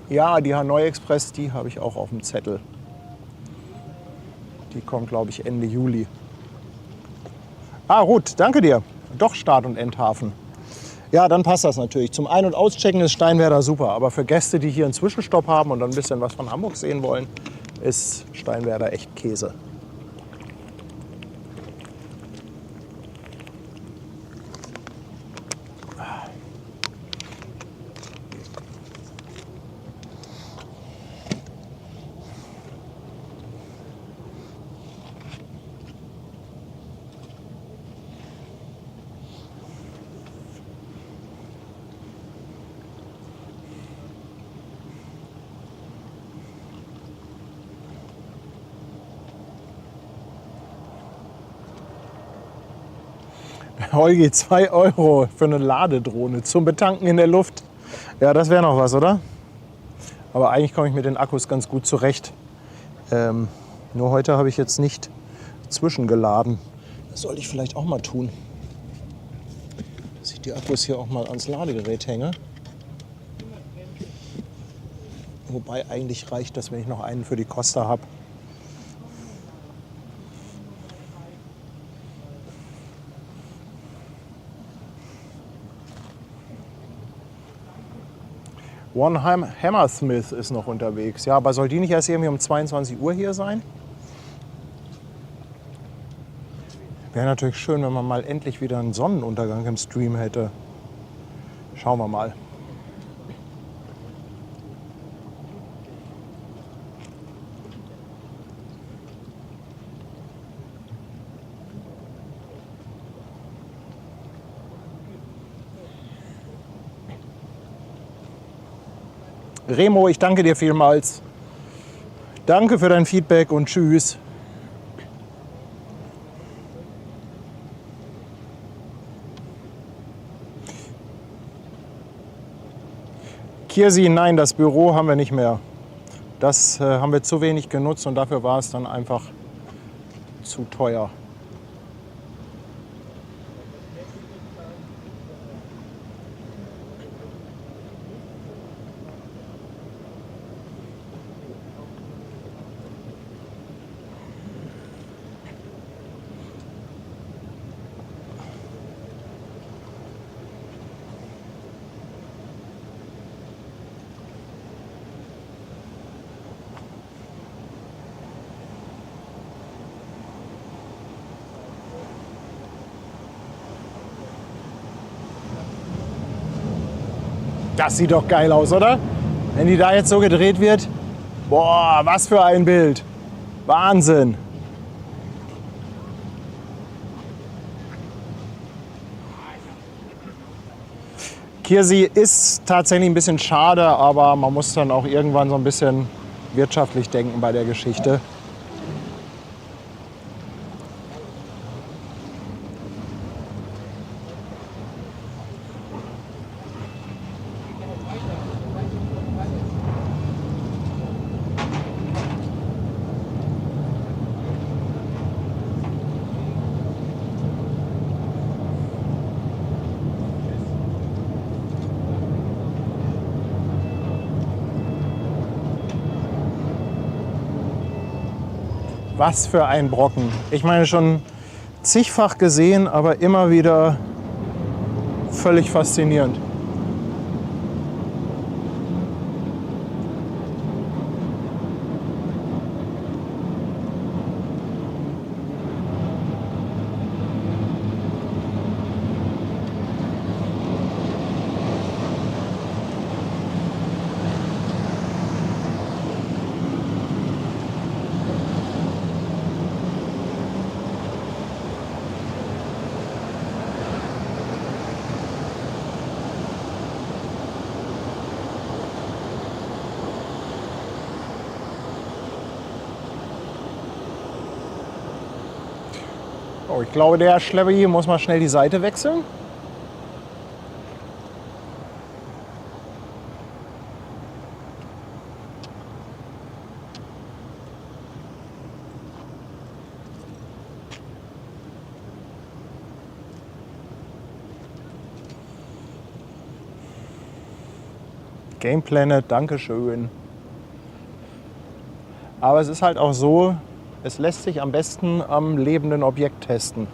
Ja, die Hanoi Express, die habe ich auch auf dem Zettel. Die kommt, glaube ich, Ende Juli. Ah, Ruth, danke dir. Doch Start- und Endhafen. Ja, dann passt das natürlich. Zum Ein- und Auschecken ist Steinwerder super. Aber für Gäste, die hier einen Zwischenstopp haben und dann ein bisschen was von Hamburg sehen wollen, ist Steinwerder echt Käse. Holgi, 2 Euro für eine Ladedrohne zum Betanken in der Luft. Ja, das wäre noch was, oder? Aber eigentlich komme ich mit den Akkus ganz gut zurecht. Nur heute habe ich jetzt nicht zwischengeladen. Das sollte ich vielleicht auch mal tun. Dass ich die Akkus hier auch mal ans Ladegerät hänge. Wobei eigentlich reicht das, wenn ich noch einen für die Costa habe. One Hammersmith ist noch unterwegs. Ja, aber soll die nicht erst irgendwie um 22 Uhr hier sein? Wäre natürlich schön, wenn man mal endlich wieder einen Sonnenuntergang im Stream hätte. Schauen wir mal. Remo, ich danke dir vielmals. Danke für dein Feedback und tschüss. Kirsi, nein, das Büro haben wir nicht mehr. Das haben wir zu wenig genutzt und dafür war es dann einfach zu teuer. Das sieht doch geil aus, oder? Wenn die da jetzt so gedreht wird. Boah, was für ein Bild. Wahnsinn. Kirsi ist tatsächlich ein bisschen schade, aber man muss dann auch irgendwann so ein bisschen wirtschaftlich denken bei der Geschichte. Was für ein Brocken. Ich meine, schon zigfach gesehen, aber immer wieder völlig faszinierend. Oh, ich glaube, der Schlepper muss mal schnell die Seite wechseln. Game Planet, Dankeschön. Aber es ist halt auch so, es lässt sich am besten am lebenden Objekt testen.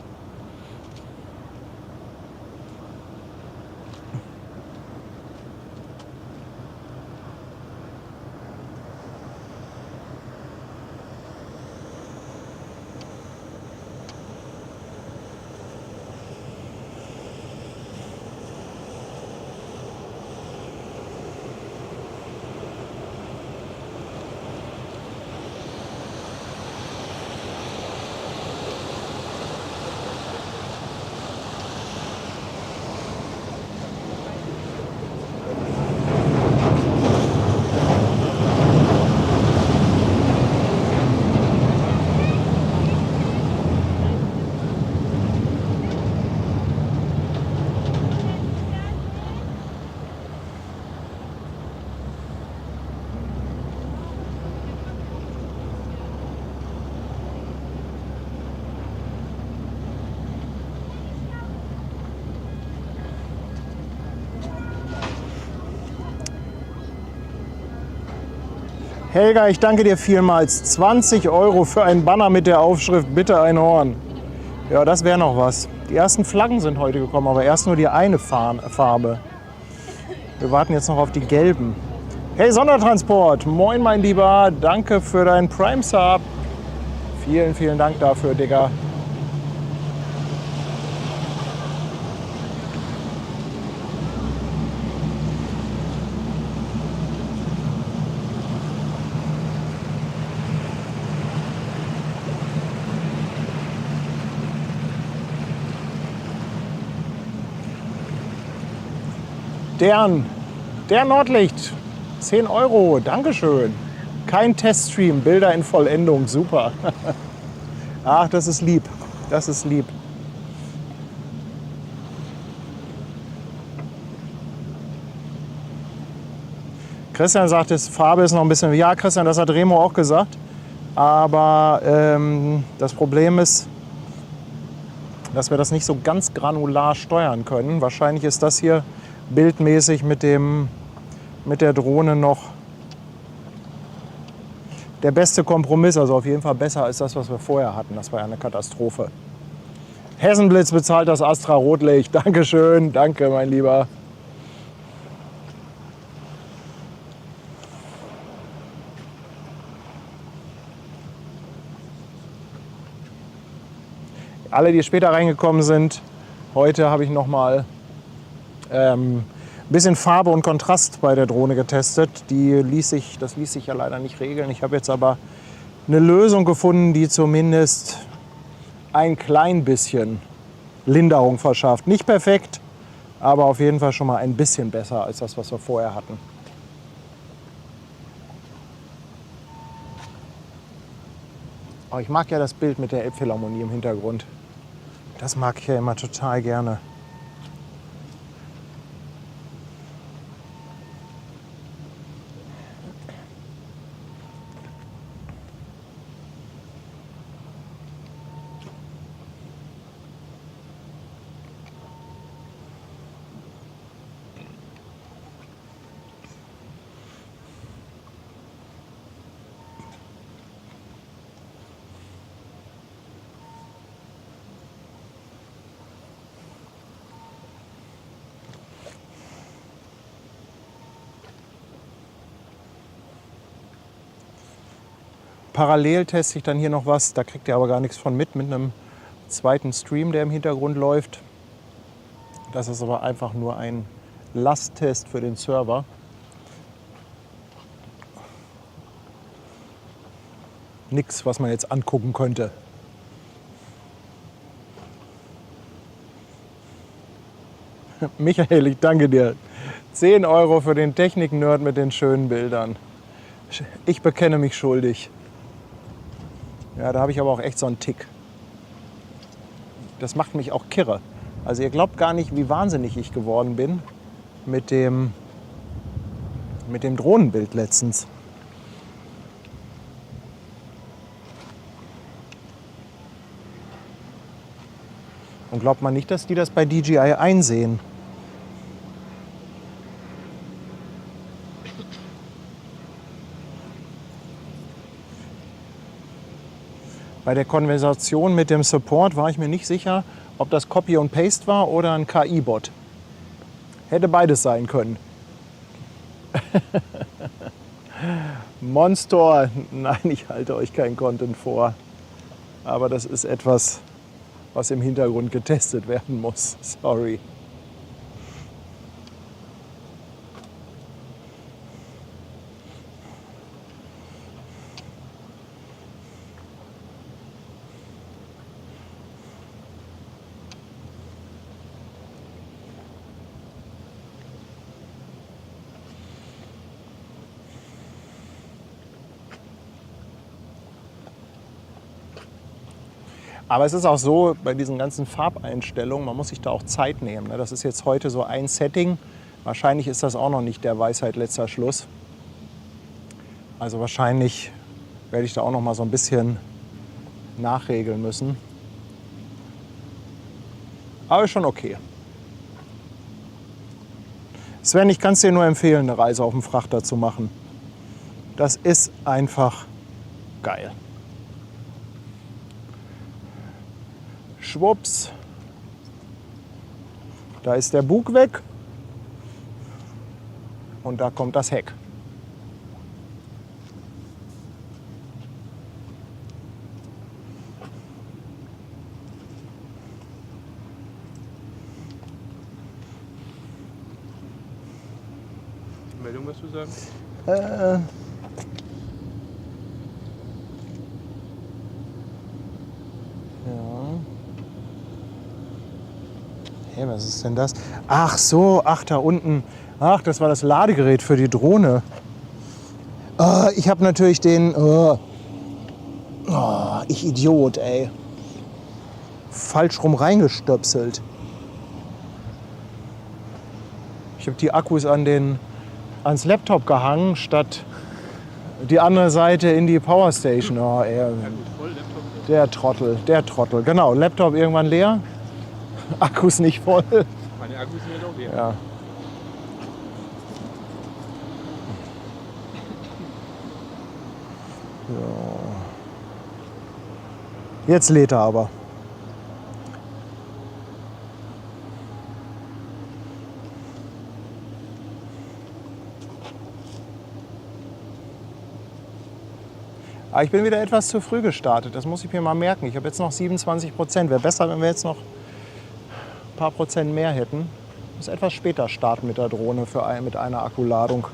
Helga, ich danke dir vielmals. 20 € für einen Banner mit der Aufschrift Bitte ein Horn. Ja, das wäre noch was. Die ersten Flaggen sind heute gekommen, aber erst nur die eine Farbe. Wir warten jetzt noch auf die gelben. Hey Sondertransport, moin mein Lieber, danke für deinen Prime Sub. Vielen, vielen Dank dafür, Digga. Der Nordlicht, 10 €, Dankeschön. Kein Teststream, Bilder in Vollendung, super. Ach, das ist lieb, das ist lieb. Christian sagt, das Farbe ist noch ein bisschen, ja Christian, das hat Remo auch gesagt. Aber das Problem ist, dass wir das nicht so ganz granular steuern können. Wahrscheinlich ist das hier bildmäßig mit der Drohne noch der beste Kompromiss. Also auf jeden Fall besser als das, was wir vorher hatten. Das war ja eine Katastrophe. Hessenblitz bezahlt das Astra Rotlicht. Dankeschön, danke mein Lieber. Alle, die später reingekommen sind, heute habe ich noch mal ein bisschen Farbe und Kontrast bei der Drohne getestet. Das ließ sich ja leider nicht regeln. Ich habe jetzt aber eine Lösung gefunden, die zumindest ein klein bisschen Linderung verschafft. Nicht perfekt, aber auf jeden Fall schon mal ein bisschen besser als das, was wir vorher hatten. Oh, ich mag ja das Bild mit der Elbphilharmonie im Hintergrund. Das mag ich ja immer total gerne. Parallel teste ich dann hier noch was, da kriegt ihr aber gar nichts von mit einem zweiten Stream, der im Hintergrund läuft. Das ist aber einfach nur ein Lasttest für den Server. Nichts, was man jetzt angucken könnte. Michael, ich danke dir. 10 € für den Technik-Nerd mit den schönen Bildern. Ich bekenne mich schuldig. Ja, da habe ich aber auch echt so einen Tick. Das macht mich auch kirre. Also ihr glaubt gar nicht, wie wahnsinnig ich geworden bin mit dem Drohnenbild letztens. Und glaubt man nicht, dass die das bei DJI einsehen. Bei der Konversation mit dem Support war ich mir nicht sicher, ob das Copy und Paste war oder ein KI-Bot. Hätte beides sein können. Monster, nein, ich halte euch kein Content vor. Aber das ist etwas, was im Hintergrund getestet werden muss. Sorry. Aber es ist auch so, bei diesen ganzen Farbeinstellungen, man muss sich da auch Zeit nehmen. Das ist jetzt heute so ein Setting. Wahrscheinlich ist das auch noch nicht der Weisheit letzter Schluss. Also wahrscheinlich werde ich da auch noch mal so ein bisschen nachregeln müssen. Aber ist schon okay. Sven, ich kann es dir nur empfehlen, eine Reise auf dem Frachter zu machen. Das ist einfach geil. Schwupps. Da ist der Bug weg. Und da kommt das Heck. Meldung, was du sagst? Hey, was ist denn das? Ach so, ach da unten. Ach, das war das Ladegerät für die Drohne. Ich habe natürlich den... ich Idiot, ey. Falsch rum reingestöpselt. Ich habe die Akkus ans Laptop gehangen, statt die andere Seite in die Powerstation. Oh, ey. Der Trottel. Genau, Laptop irgendwann leer. Akkus nicht voll. Meine Akkus sind ja doch leer. Ja. So. Jetzt lädt er aber. Aber ich bin wieder etwas zu früh gestartet. Das muss ich mir mal merken. Ich habe jetzt noch 27%. Wäre besser, wenn wir jetzt noch ein paar Prozent mehr hätten. Ich muss etwas später starten mit der Drohne mit einer Akkuladung.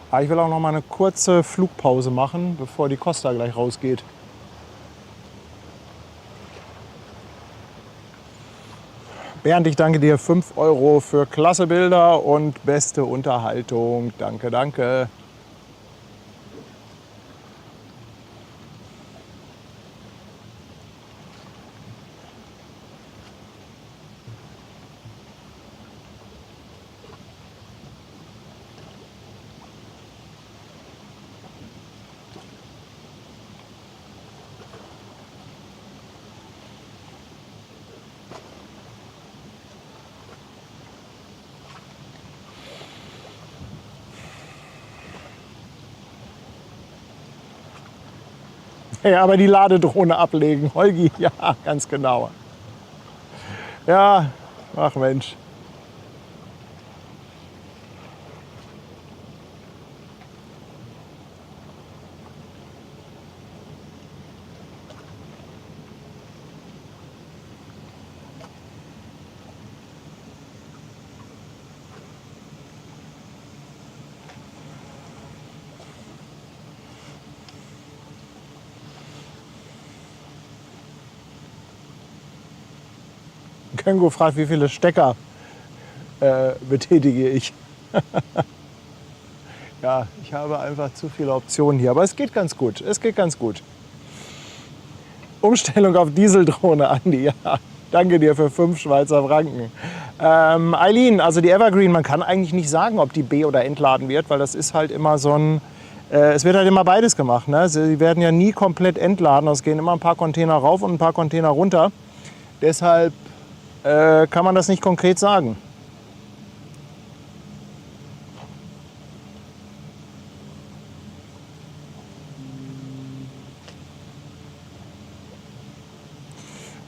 Aber ich will auch noch mal eine kurze Flugpause machen, bevor die Costa gleich rausgeht. Bernd, ich danke dir 5 € für klasse Bilder und beste Unterhaltung. Danke, danke. Ja, aber die Ladedrohne ablegen, Holgi, ja, ganz genau. Ja, ach Mensch. Kengo fragt, wie viele Stecker betätige ich. Ja, ich habe einfach zu viele Optionen hier, aber es geht ganz gut. Es geht ganz gut. Umstellung auf Dieseldrohne, Andi. Ja, danke dir für 5 Schweizer Franken. Eileen, also die Evergreen, man kann eigentlich nicht sagen, ob die B- oder entladen wird, weil das ist halt immer so ein... es wird halt immer beides gemacht. Ne? Sie werden ja nie komplett entladen. Es gehen immer ein paar Container rauf und ein paar Container runter. Deshalb kann man das nicht konkret sagen.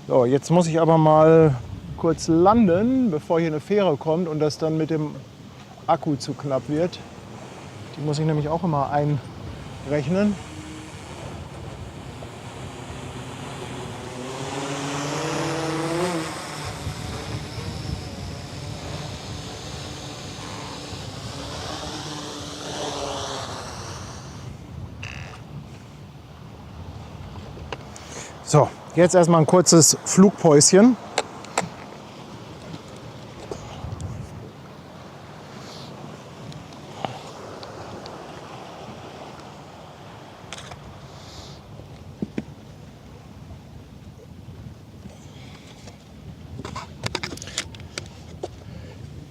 So, jetzt muss ich aber mal kurz landen, bevor hier eine Fähre kommt und das dann mit dem Akku zu knapp wird. Die muss ich nämlich auch immer einrechnen. So, jetzt erstmal ein kurzes Flugpäuschen.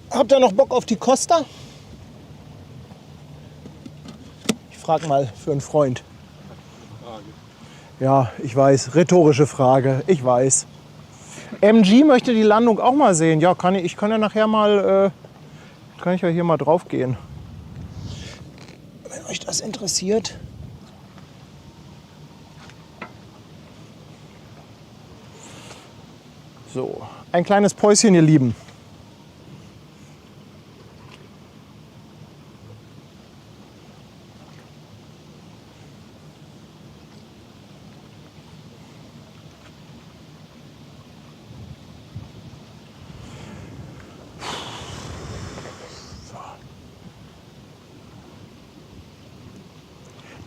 Habt ihr noch Bock auf die Costa? Ich frage mal für einen Freund. Ja, ich weiß, rhetorische Frage, ich weiß. MG möchte die Landung auch mal sehen. Ja, ich kann ja nachher mal, kann ich ja hier mal drauf gehen. Wenn euch das interessiert. So, ein kleines Päuschen, ihr Lieben.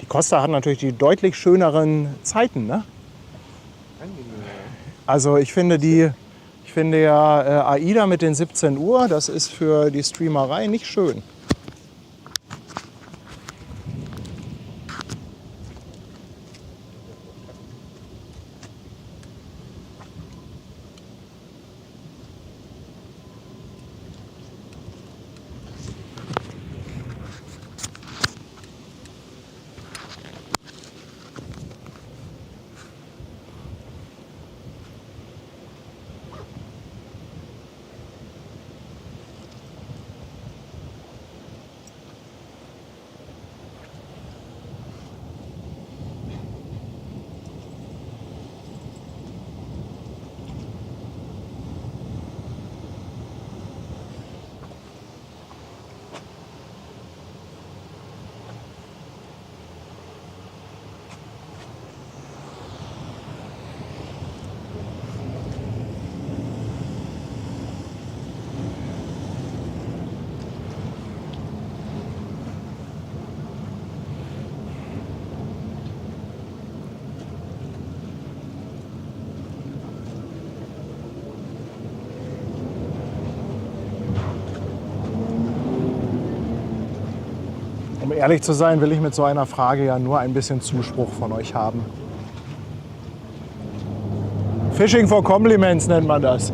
Die Costa hat natürlich die deutlich schöneren Zeiten, ne? Also ich finde ja AIDA mit den 17 Uhr, das ist für die Streamerei nicht schön. Um ehrlich zu sein, will ich mit so einer Frage ja nur ein bisschen Zuspruch von euch haben. Fishing for Compliments nennt man das.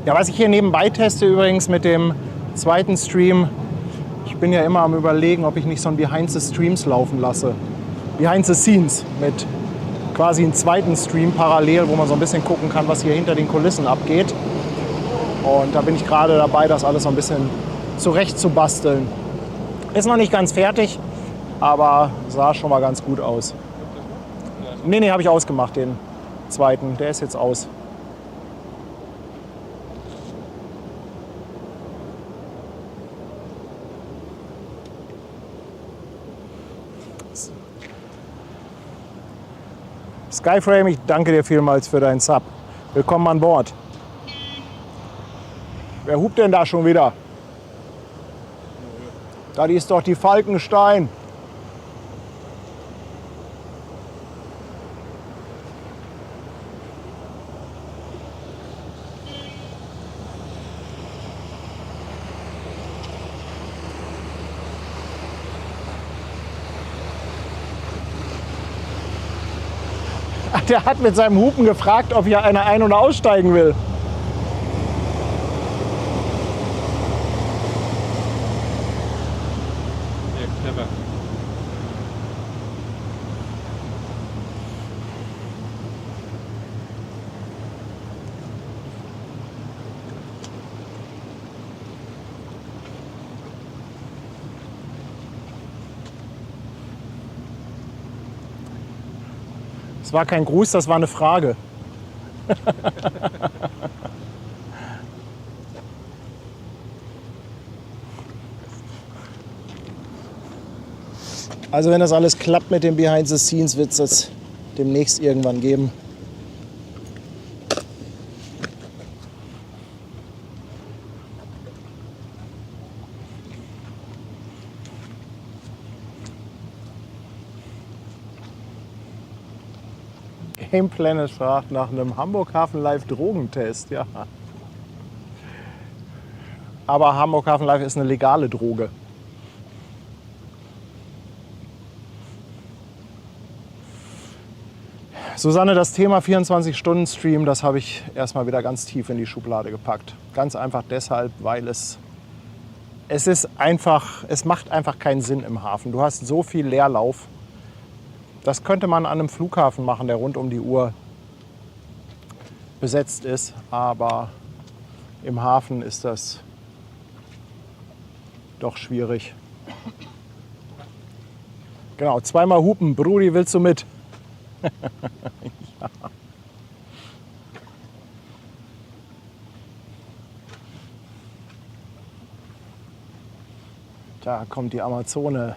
Ja, was ich hier nebenbei teste übrigens mit dem zweiten Stream, ich bin ja immer am Überlegen, ob ich nicht so ein Behind the Streams laufen lasse. Behind the Scenes mit quasi einem zweiten Stream parallel, wo man so ein bisschen gucken kann, was hier hinter den Kulissen abgeht. Und da bin ich gerade dabei, das alles so ein bisschen zurecht zu basteln. Ist noch nicht ganz fertig, aber sah schon mal ganz gut aus. Nee, habe ich ausgemacht, den zweiten. Der ist jetzt aus. Skyframe, ich danke dir vielmals für deinen Sub. Willkommen an Bord. Wer hupt denn da schon wieder? Da ist doch die Falkenstein. Ach, der hat mit seinem Hupen gefragt, ob hier einer ein- oder aussteigen will. Sehr clever. Das war kein Gruß, das war eine Frage. Also wenn das alles klappt mit dem Behind the Scenes, wird es das demnächst irgendwann geben. Game Planet fragt nach einem Hamburg Hafen Live Drogentest. Ja. Aber Hamburg Hafen Live ist eine legale Droge. Susanne, das Thema 24-Stunden-Stream, das habe ich erstmal wieder ganz tief in die Schublade gepackt. Ganz einfach deshalb, weil es macht einfach keinen Sinn im Hafen. Du hast so viel Leerlauf. Das könnte man an einem Flughafen machen, der rund um die Uhr besetzt ist. Aber im Hafen ist das doch schwierig. Genau, zweimal hupen. Brudi, willst du mit? Ja. Da kommt die Amazone.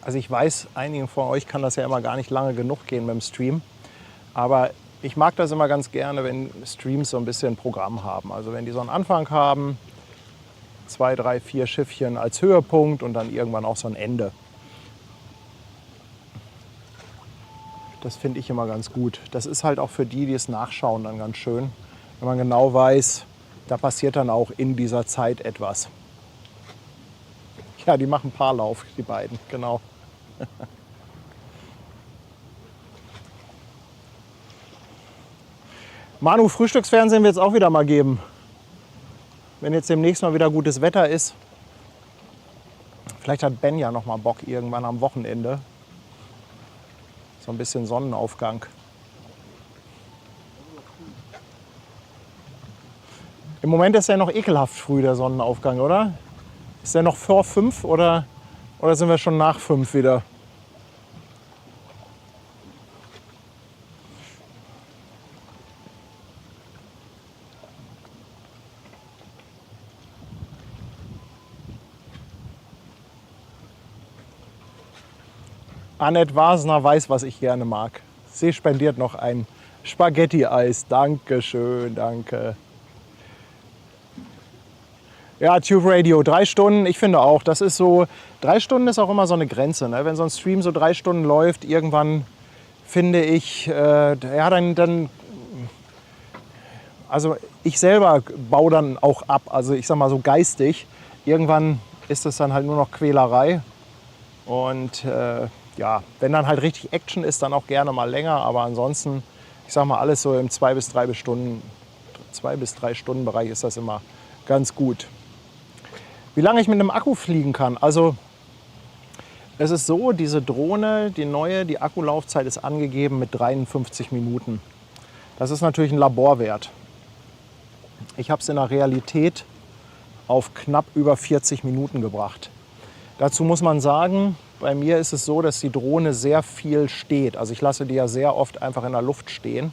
Also ich weiß, einigen von euch kann das ja immer gar nicht lange genug gehen beim Stream. Aber ich mag das immer ganz gerne, wenn Streams so ein bisschen Programm haben. Also wenn die so einen Anfang haben, 2, 3, 4 Schiffchen als Höhepunkt und dann irgendwann auch so ein Ende. Das finde ich immer ganz gut. Das ist halt auch für die, die es nachschauen, dann ganz schön. Wenn man genau weiß, da passiert dann auch in dieser Zeit etwas. Ja, die machen Paarlauf, die beiden, genau. Manu, Frühstücksfernsehen wird es auch wieder mal geben. Wenn jetzt demnächst mal wieder gutes Wetter ist. Vielleicht hat Ben ja noch mal Bock irgendwann am Wochenende. So ein bisschen Sonnenaufgang. Im Moment ist ja noch ekelhaft früh, der Sonnenaufgang, oder? Ist der noch vor 5 oder sind wir schon nach 5 wieder? Annette Wasner weiß, was ich gerne mag. Sie spendiert noch ein Spaghetti-Eis. Dankeschön, danke. Ja, Tube Radio, 3 Stunden, ich finde auch, das ist so, 3 Stunden ist auch immer so eine Grenze. Ne? Wenn so ein Stream so 3 Stunden läuft, irgendwann finde ich, ja, dann, also ich selber baue dann auch ab, also ich sag mal so geistig, irgendwann ist es dann halt nur noch Quälerei. Und ja, wenn dann halt richtig Action ist, dann auch gerne mal länger, aber ansonsten, ich sag mal, alles so im 2 bis 3 Stunden Bereich ist das immer ganz gut. Wie lange ich mit einem Akku fliegen kann? Also es ist so, diese Drohne, die neue, die Akkulaufzeit ist angegeben mit 53 Minuten. Das ist natürlich ein Laborwert. Ich habe es in der Realität auf knapp über 40 Minuten gebracht. Dazu muss man sagen, bei mir ist es so, dass die Drohne sehr viel steht. Also ich lasse die ja sehr oft einfach in der Luft stehen,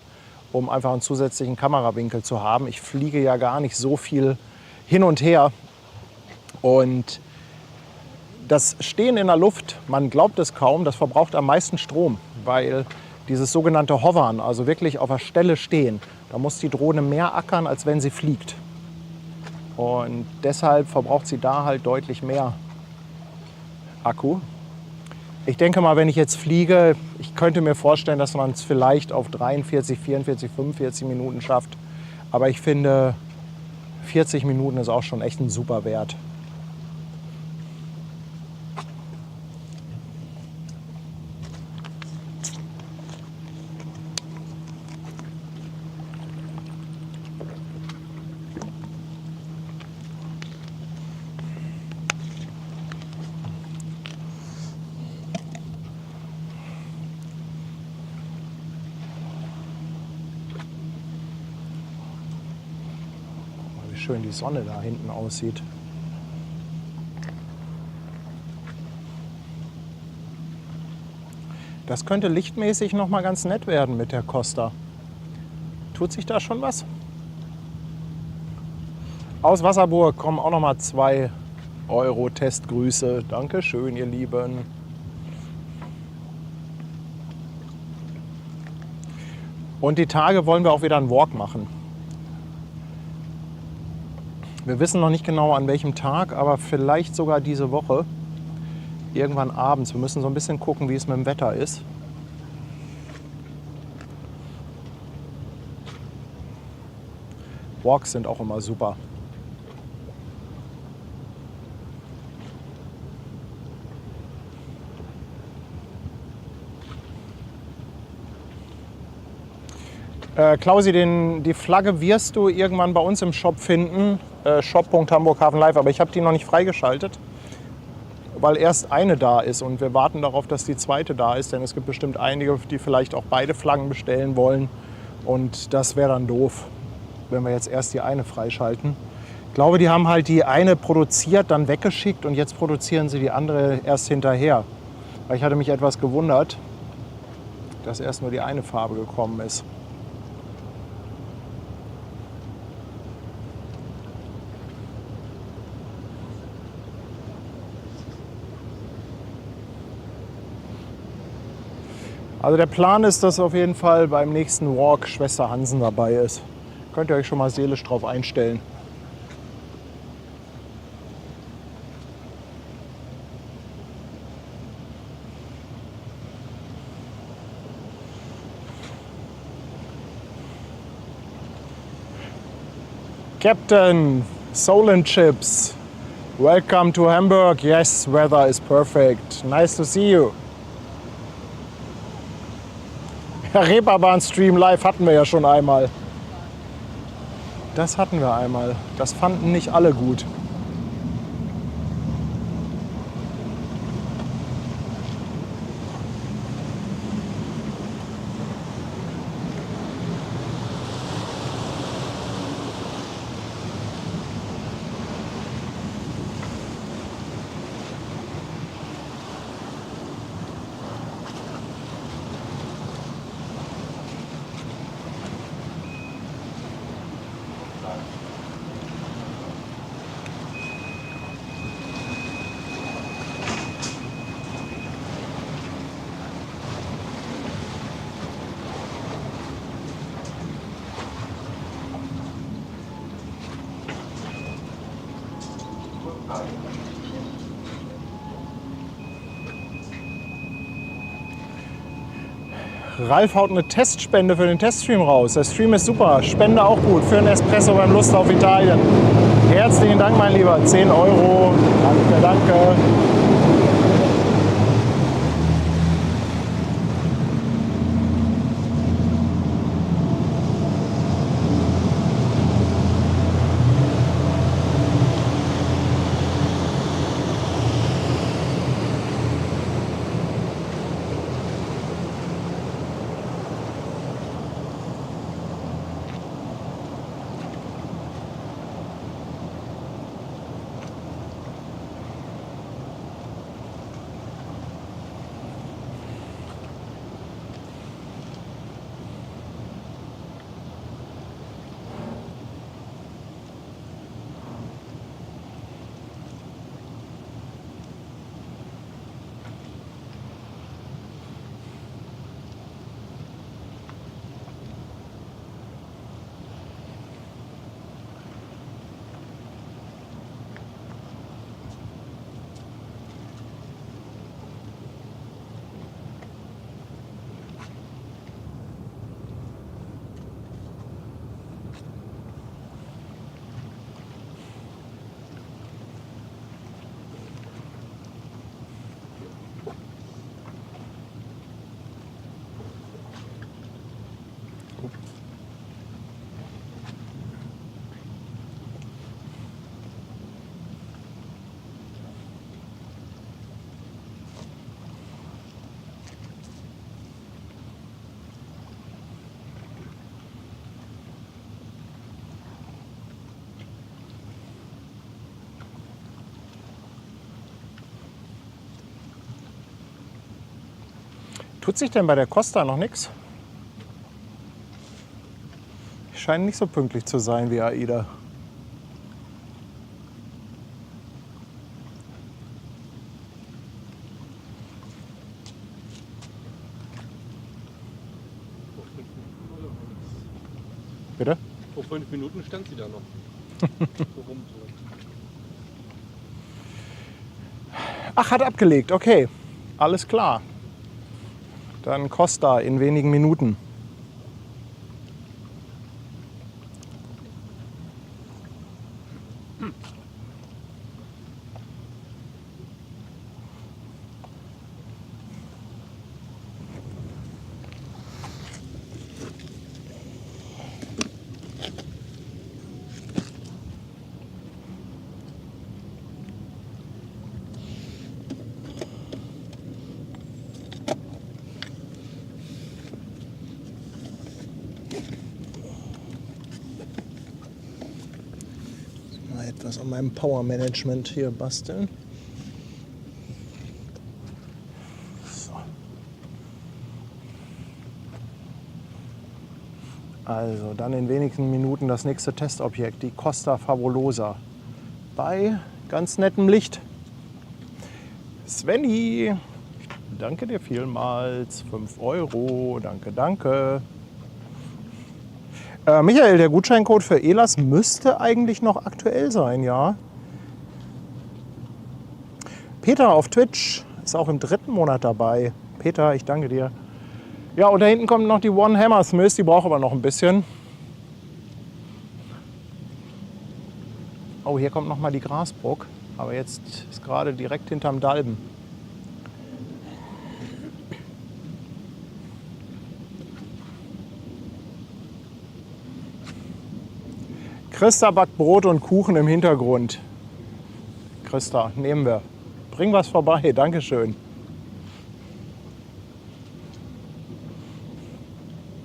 um einfach einen zusätzlichen Kamerawinkel zu haben. Ich fliege ja gar nicht so viel hin und her. Und das Stehen in der Luft, man glaubt es kaum, das verbraucht am meisten Strom, weil dieses sogenannte Hovern, also wirklich auf der Stelle stehen, da muss die Drohne mehr ackern, als wenn sie fliegt. Und deshalb verbraucht sie da halt deutlich mehr Akku. Ich denke mal, wenn ich jetzt fliege, ich könnte mir vorstellen, dass man es vielleicht auf 43, 44, 45 Minuten schafft. Aber ich finde, 40 Minuten ist auch schon echt ein super Wert. Schön die Sonne da hinten aussieht. Das könnte lichtmäßig noch mal ganz nett werden mit der Costa. Tut sich da schon was? Aus Wasserburg kommen auch noch mal 2 € Testgrüße. Dankeschön, ihr Lieben. Und die Tage wollen wir auch wieder einen Walk machen. Wir wissen noch nicht genau an welchem Tag, aber vielleicht sogar diese Woche. Irgendwann abends. Wir müssen so ein bisschen gucken, wie es mit dem Wetter ist. Walks sind auch immer super. Klausi, die Flagge wirst du irgendwann bei uns im Shop finden. Shop.hamburghafenlive, aber ich habe die noch nicht freigeschaltet, weil erst eine da ist und wir warten darauf, dass die zweite da ist, denn es gibt bestimmt einige, die vielleicht auch beide Flaggen bestellen wollen und das wäre dann doof, wenn wir jetzt erst die eine freischalten. Ich glaube, die haben halt die eine produziert, dann weggeschickt und jetzt produzieren sie die andere erst hinterher. Weil ich hatte mich etwas gewundert, dass erst nur die eine Farbe gekommen ist. Also der Plan ist, dass auf jeden Fall beim nächsten Walk Schwester Hansen dabei ist. Könnt ihr euch schon mal seelisch drauf einstellen. Captain, Soul and Chips, welcome to Hamburg. Yes, weather is perfect. Nice to see you. Reeperbahn-Stream live hatten wir ja schon einmal. Das hatten wir einmal. Das fanden nicht alle gut. Ralf haut eine Testspende für den Teststream raus. Der Stream ist super. Spende auch gut für einen Espresso beim Lust auf Italien. Herzlichen Dank, mein Lieber. 10 €. Danke, danke. Tut sich denn bei der Costa noch nichts? Die scheinen nicht so pünktlich zu sein wie AIDA. Bitte? Vor 5 Minuten stand sie da noch. So rum, so. Ach, hat abgelegt, okay. Alles klar. Dann Costa in wenigen Minuten. Mal etwas an meinem Power Management hier basteln. So. Also dann in wenigen Minuten das nächste Testobjekt, die Costa Fabulosa. Bei ganz nettem Licht. Svenny, danke dir vielmals. 5 Euro, danke, danke. Michael, der Gutscheincode für ELAS müsste eigentlich noch aktuell sein, ja. Peter auf Twitch ist auch im 3. Monat dabei. Peter, ich danke dir. Ja, und da hinten kommt noch die One Hammer Smith, die braucht aber noch ein bisschen. Oh, hier kommt noch mal die Grasbrook, aber jetzt ist gerade direkt hinterm Dalben. Christa backt Brot und Kuchen im Hintergrund. Christa, nehmen wir. Bring was vorbei, Dankeschön.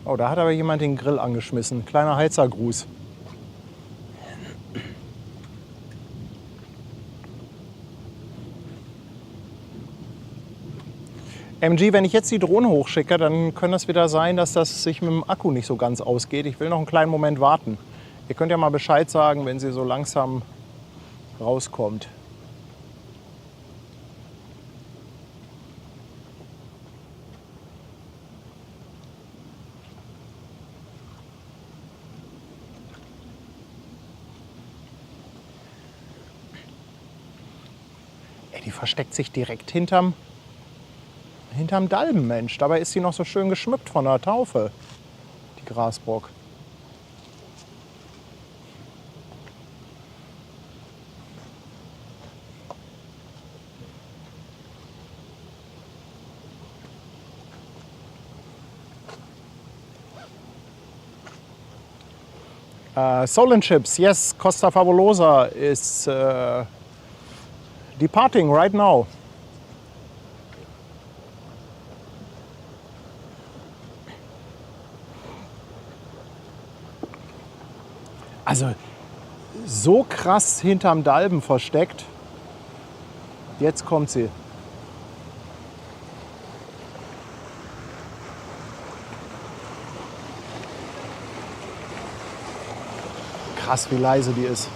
Oh, da hat aber jemand den Grill angeschmissen. Kleiner Heizergruß. MG, wenn ich jetzt die Drohne hochschicke, dann könnte es wieder sein, dass das sich mit dem Akku nicht so ganz ausgeht. Ich will noch einen kleinen Moment warten. Ihr könnt ja mal Bescheid sagen, wenn sie so langsam rauskommt. Ey, die versteckt sich direkt hinterm Dalben, Mensch. Dabei ist sie noch so schön geschmückt von der Taufe, die Grasbrook. Soul & Chips, yes, Costa Fabulosa is departing right now. Also so krass hinterm Dalben versteckt. Jetzt kommt sie. Krass, wie leise die ist.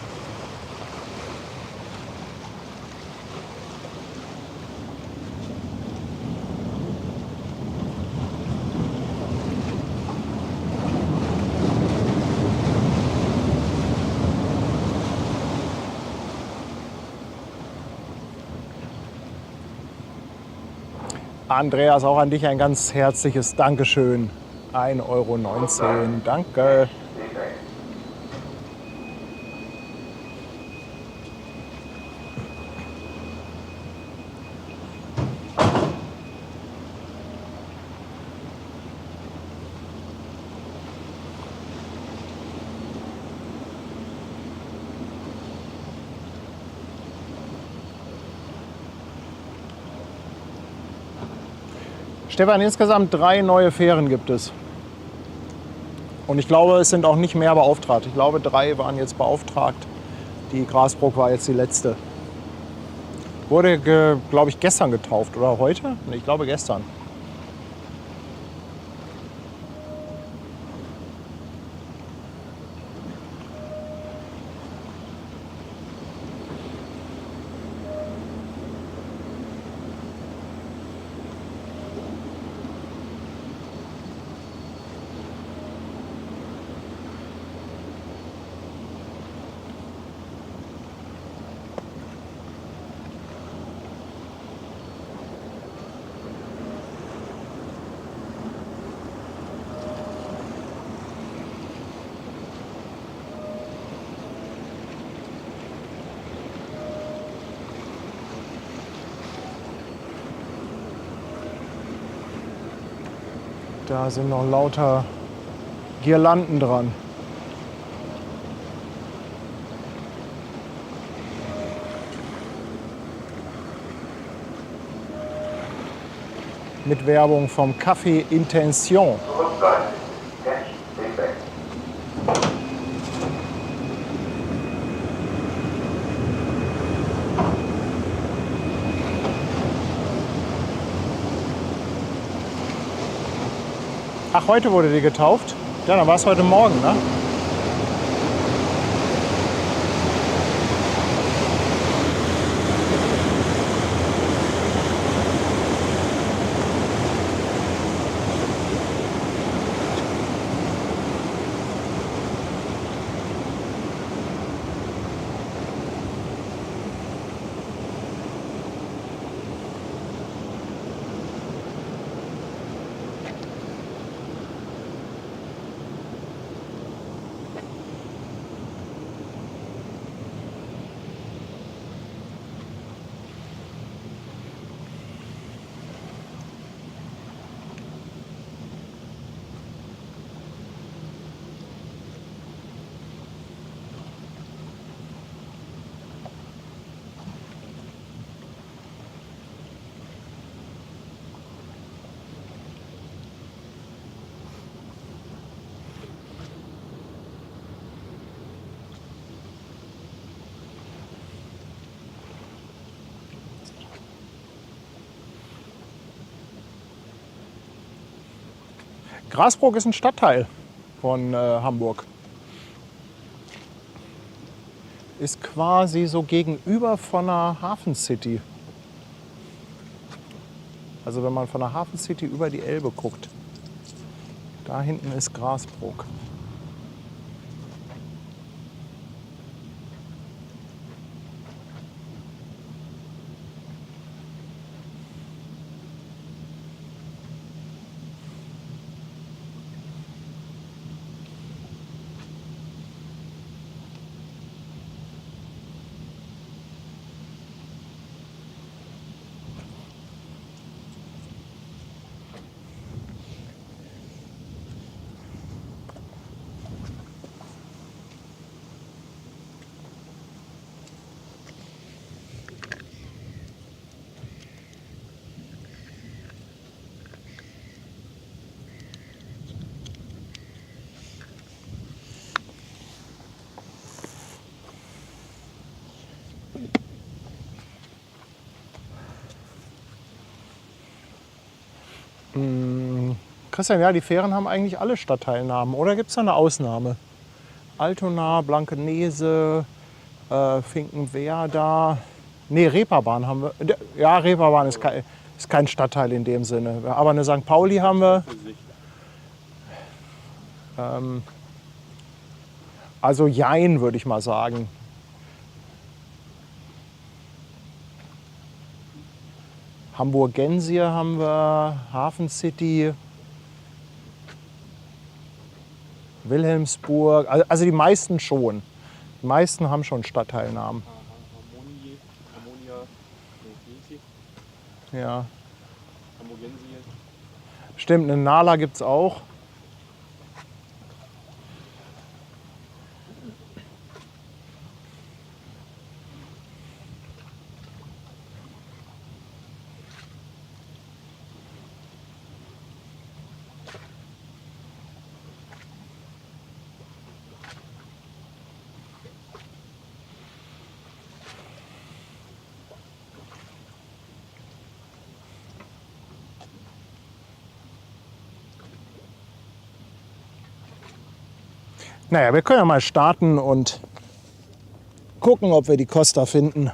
Andreas, auch an dich ein ganz herzliches Dankeschön. 1,19 Euro. Danke. Stefan, insgesamt 3 neue Fähren gibt es. Und ich glaube, es sind auch nicht mehr beauftragt. Ich glaube, 3 waren jetzt beauftragt. Die Grasbrook war jetzt die letzte. Wurde, glaube ich, gestern getauft oder heute? Nee, ich glaube gestern. Da sind noch lauter Girlanden dran. Mit Werbung vom Café Intention. Ach, heute wurde die getauft? Ja, dann war es heute Morgen, ne? Grasbrook ist ein Stadtteil von Hamburg. Ist quasi so gegenüber von der Hafen City. Also wenn man von der Hafen City über die Elbe guckt. Da hinten ist Grasbrook. Christian, ja, die Fähren haben eigentlich alle Stadtteilnamen. Oder gibt es da eine Ausnahme? Altona, Blankenese, Finkenwerder. Nee, Reeperbahn haben wir. Ja, Reeperbahn ist kein Stadtteil in dem Sinne. Aber eine St. Pauli haben wir. Also jein, würde ich mal sagen. Hamburgensier haben wir, Hafen City, Wilhelmsburg, also die meisten schon. Die meisten haben schon Stadtteilnamen. Harmonia, Ja. Hamburgensier. Stimmt, eine Nala gibt es auch. Naja, wir können ja mal starten und gucken, ob wir die Costa finden.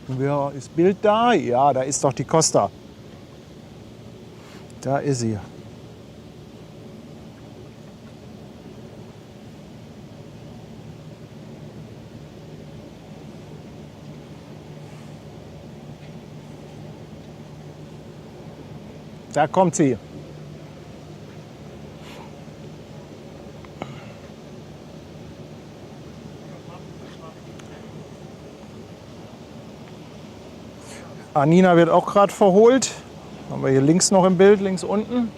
Gucken wir, ist Bild da? Ja, da ist doch die Costa. Da ist sie. Da kommt sie. Anina wird auch gerade verholt. Haben wir hier links noch im Bild, links unten.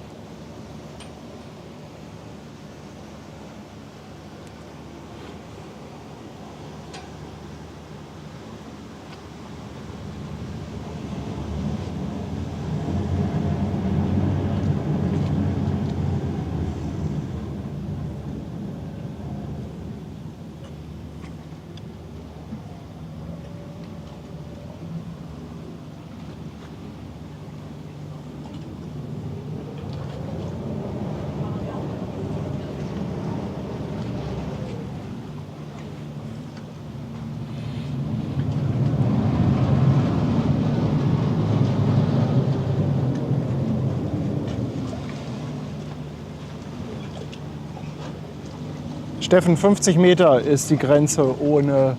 Steffen, 50 Meter ist die Grenze ohne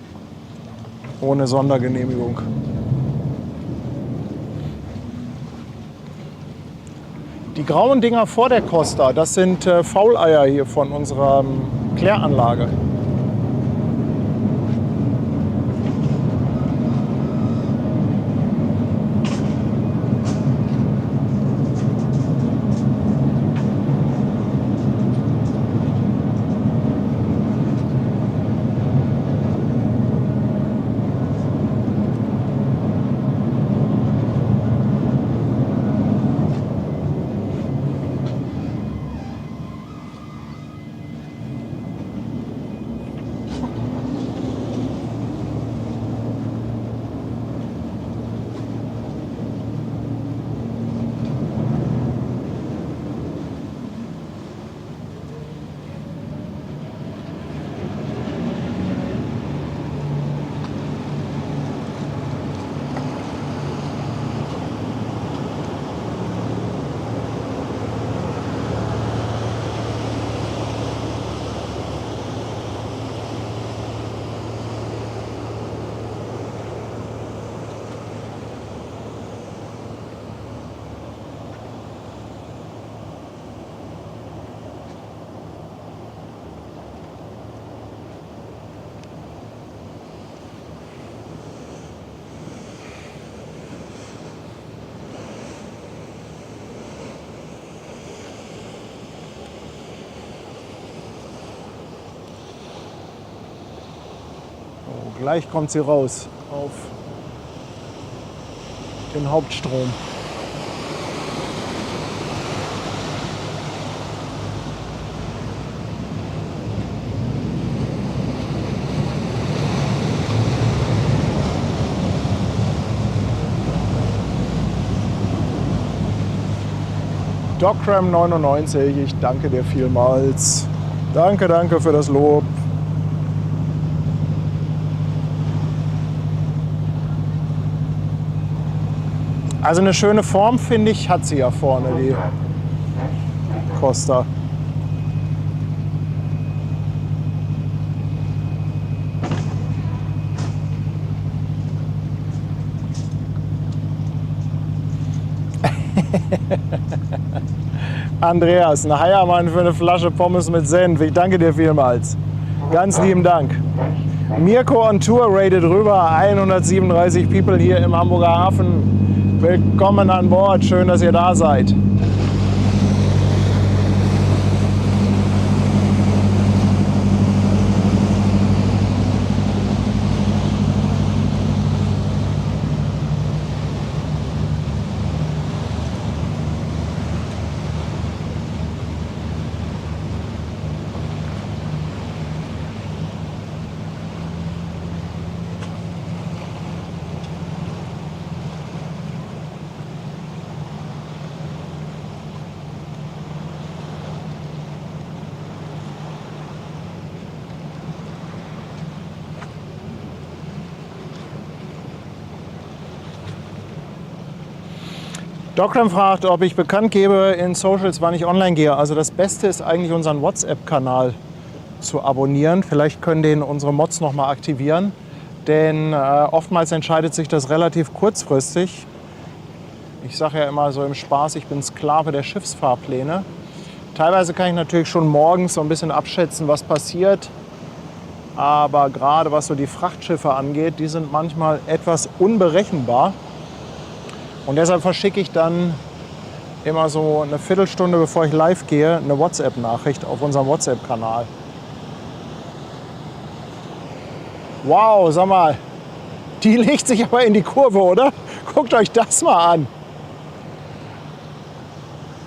Sondergenehmigung. Die grauen Dinger vor der Costa, das sind Fauleier hier von unserer Kläranlage. Gleich kommt sie raus auf den Hauptstrom. Docram 99, ich danke dir vielmals. Danke, danke für das Lob. Also eine schöne Form, finde ich, hat sie ja vorne, die Costa. Andreas, ein Heiermann für eine Flasche Pommes mit Senf. Ich danke dir vielmals. Ganz lieben Dank. Mirko on Tour rated rüber. 137 People hier im Hamburger Hafen. Willkommen an Bord. Schön, dass ihr da seid. Dokram fragt, ob ich bekannt gebe in Socials, wann ich online gehe. Also das Beste ist eigentlich, unseren WhatsApp-Kanal zu abonnieren. Vielleicht können den unsere Mods noch mal aktivieren. Denn oftmals entscheidet sich das relativ kurzfristig. Ich sage ja immer so im Spaß, ich bin Sklave der Schiffsfahrpläne. Teilweise kann ich natürlich schon morgens so ein bisschen abschätzen, was passiert. Aber gerade was so die Frachtschiffe angeht, die sind manchmal etwas unberechenbar. Und deshalb verschicke ich dann immer so eine Viertelstunde, bevor ich live gehe, eine WhatsApp-Nachricht auf unserem WhatsApp-Kanal. Wow, sag mal, die legt sich aber in die Kurve, oder? Guckt euch das mal an.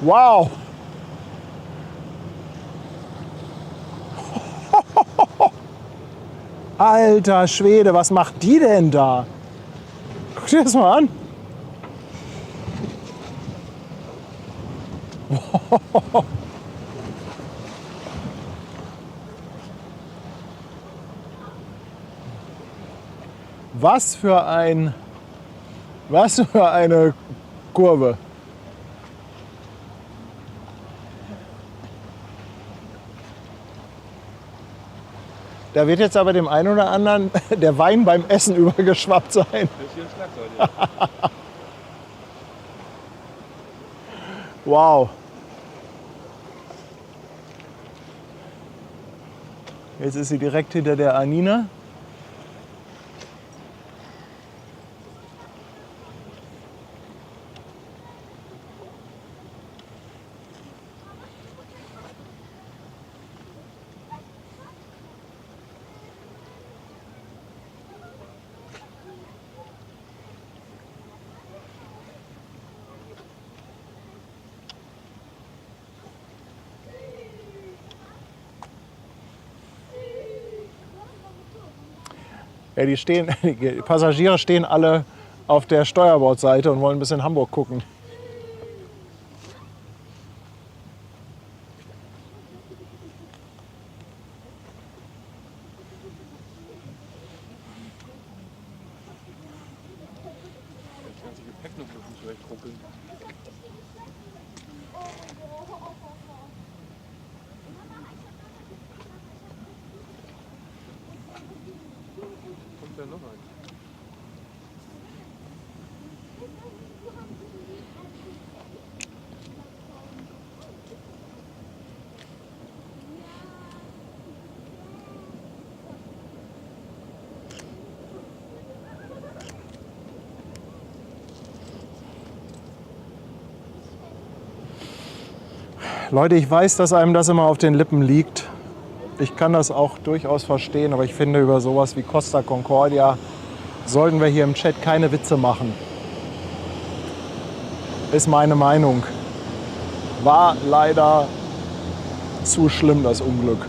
Wow. Alter Schwede, was macht die denn da? Guck dir das mal an. Was für eine Kurve. Da wird jetzt aber dem einen oder anderen der Wein beim Essen übergeschwappt sein. Das ist hier ein Schlagzeug. Wow. Jetzt ist sie direkt hinter der Anina. Ja, die Passagiere stehen alle auf der Steuerbordseite und wollen ein bisschen Hamburg gucken. Das ganze Gepäck noch so zurechtruckeln. Kommt da noch ein? Leute, ich weiß, dass einem das immer auf den Lippen liegt. Ich kann das auch durchaus verstehen, aber ich finde, über sowas wie Costa Concordia sollten wir hier im Chat keine Witze machen. Ist meine Meinung. War leider zu schlimm, das Unglück.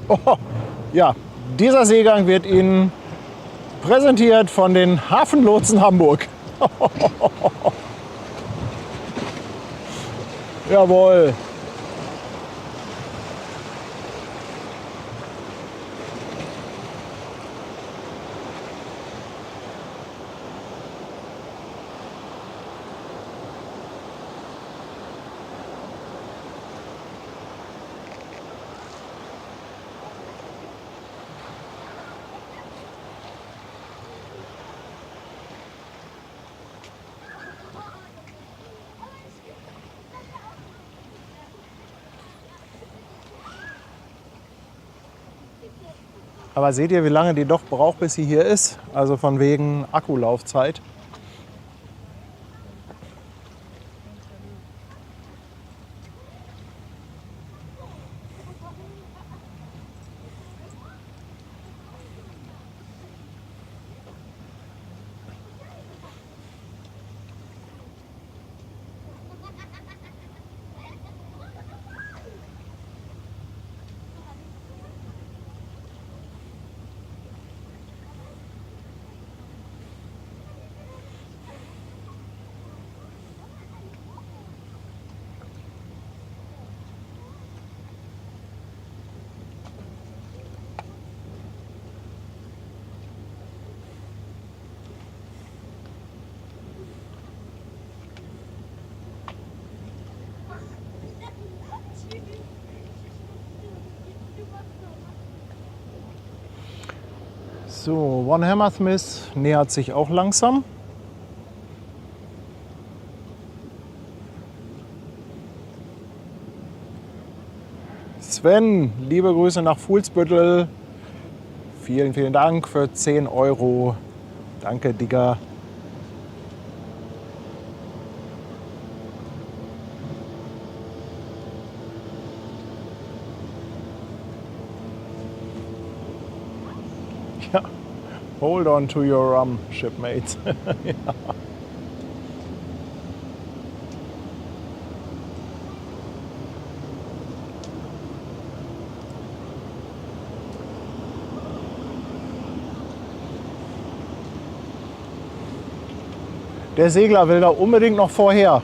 Oh, ja, dieser Seegang wird Ihnen präsentiert von den Hafenlotsen Hamburg. Jawohl. Aber seht ihr, wie lange die doch braucht, bis sie hier ist? Also von wegen Akkulaufzeit. So, One Hammersmith nähert sich auch langsam. Sven, liebe Grüße nach Fuhlsbüttel. Vielen, vielen Dank für 10 Euro. Danke, Digga. Ja, hold on to your rum, shipmates. Ja. Der Segler will da unbedingt noch vorher.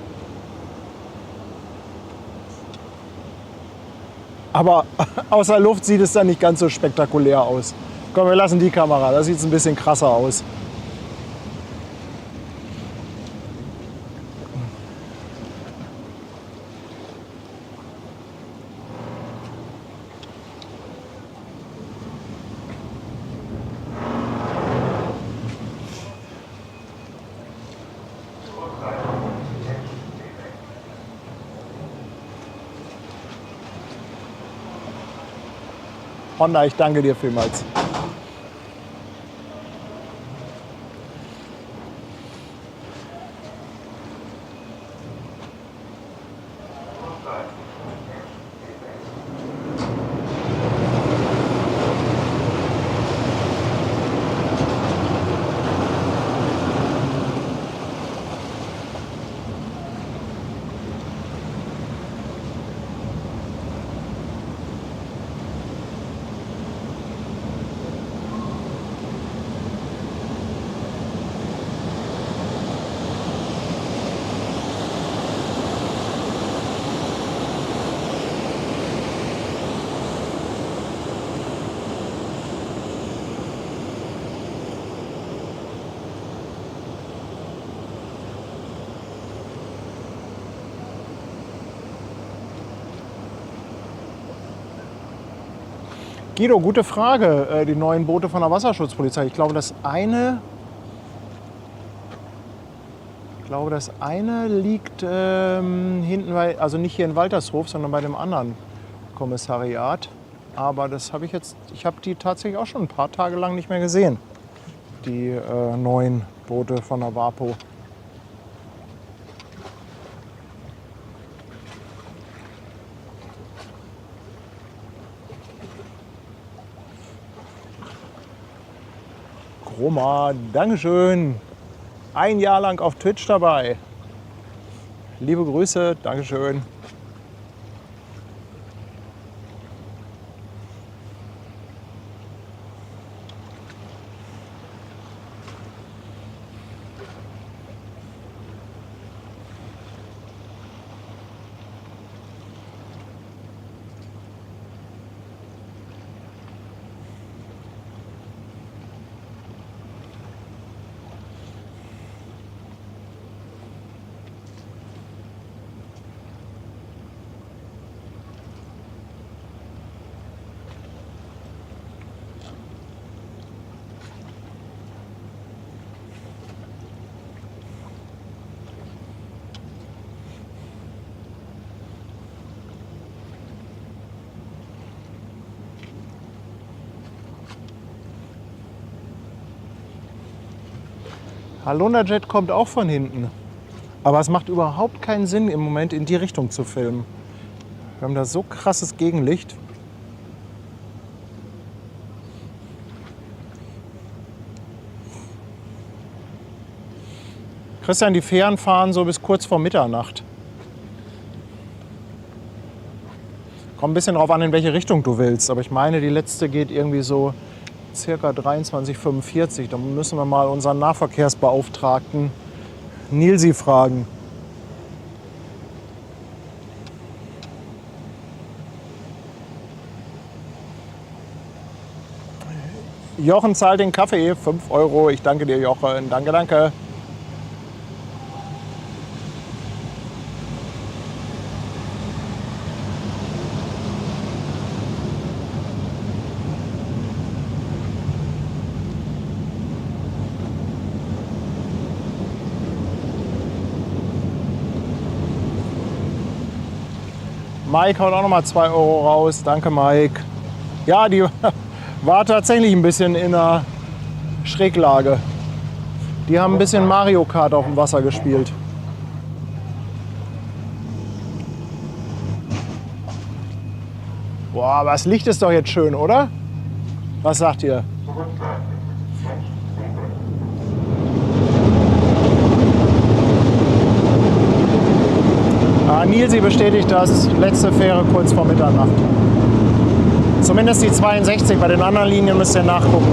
Aber aus der Luft sieht es dann nicht ganz so spektakulär aus. Komm, wir lassen die Kamera, da sieht es ein bisschen krasser aus. Honda, ich danke dir vielmals. Guido, gute Frage. Die neuen Boote von der Wasserschutzpolizei. Ich glaube, das eine liegt hinten, also nicht hier in Waltershof, sondern bei dem anderen Kommissariat. Aber das habe ich habe die tatsächlich auch schon ein paar Tage lang nicht mehr gesehen. Die neuen Boote von der WAPO. Roma, Dankeschön. Ein Jahr lang auf Twitch dabei. Liebe Grüße, Dankeschön. Halonderjet kommt auch von hinten. Aber es macht überhaupt keinen Sinn, im Moment in die Richtung zu filmen. Wir haben da so krasses Gegenlicht. Christian, die Fähren fahren so bis kurz vor Mitternacht. Kommt ein bisschen drauf an, in welche Richtung du willst. Aber ich meine, die letzte geht irgendwie so circa 23:45. Da müssen wir mal unseren Nahverkehrsbeauftragten Nilsi fragen. Jochen zahlt den Kaffee, 5 Euro. Ich danke dir, Jochen. Danke, danke. Mike haut auch noch mal 2 Euro raus. Danke, Mike. Ja, die war tatsächlich ein bisschen in einer Schräglage. Die haben ein bisschen Mario Kart auf dem Wasser gespielt. Boah, aber das Licht ist doch jetzt schön, oder? Was sagt ihr? Nilsi bestätigt das. Letzte Fähre kurz vor Mitternacht. Zumindest die 62. Bei den anderen Linien müsst ihr nachgucken.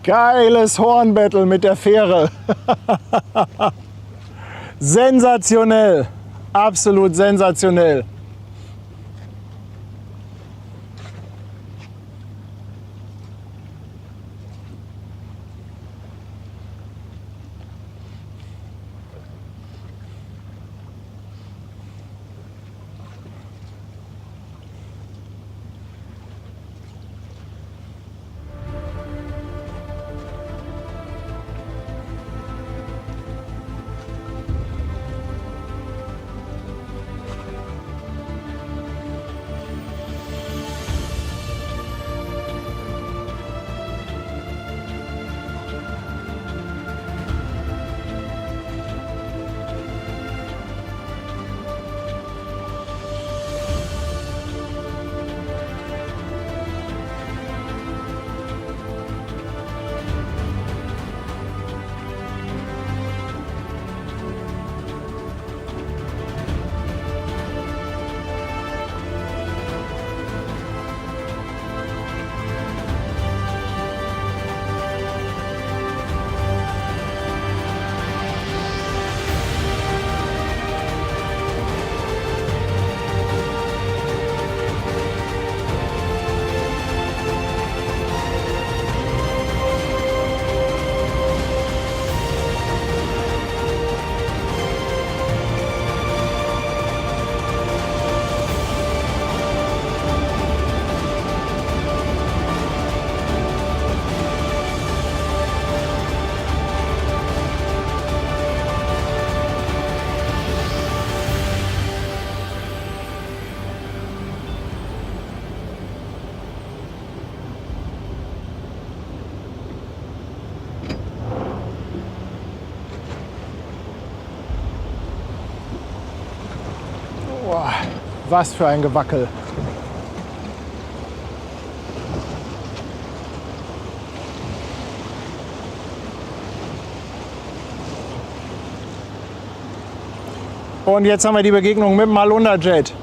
Geiles Hornbattle mit der Fähre. Sensationell. Absolut sensationell. Boah, was für ein Gewackel. Und jetzt haben wir die Begegnung mit dem Malunda-Jet.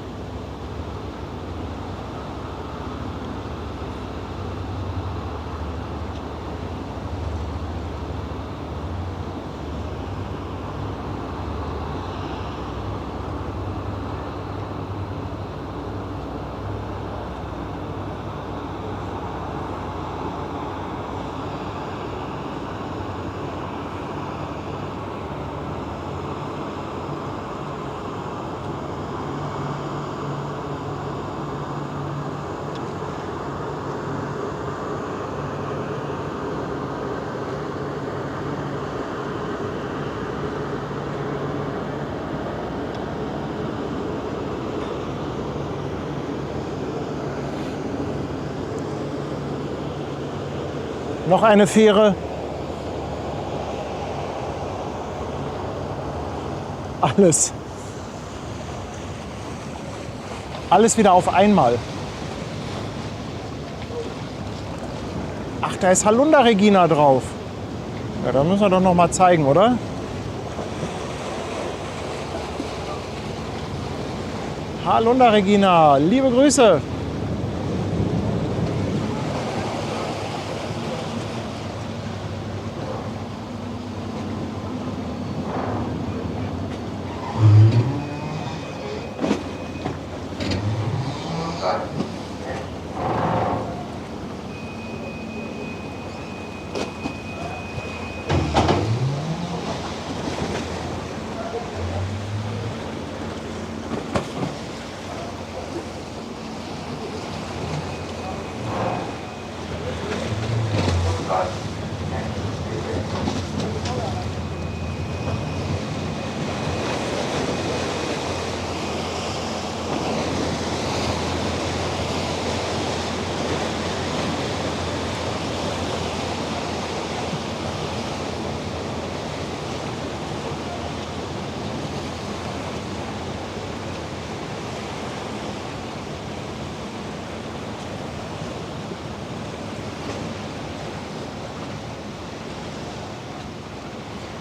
Noch eine Fähre. Alles wieder auf einmal. Ach, da ist Halunda Regina drauf. Ja, da müssen wir doch noch mal zeigen, oder? Halunda Regina, liebe Grüße.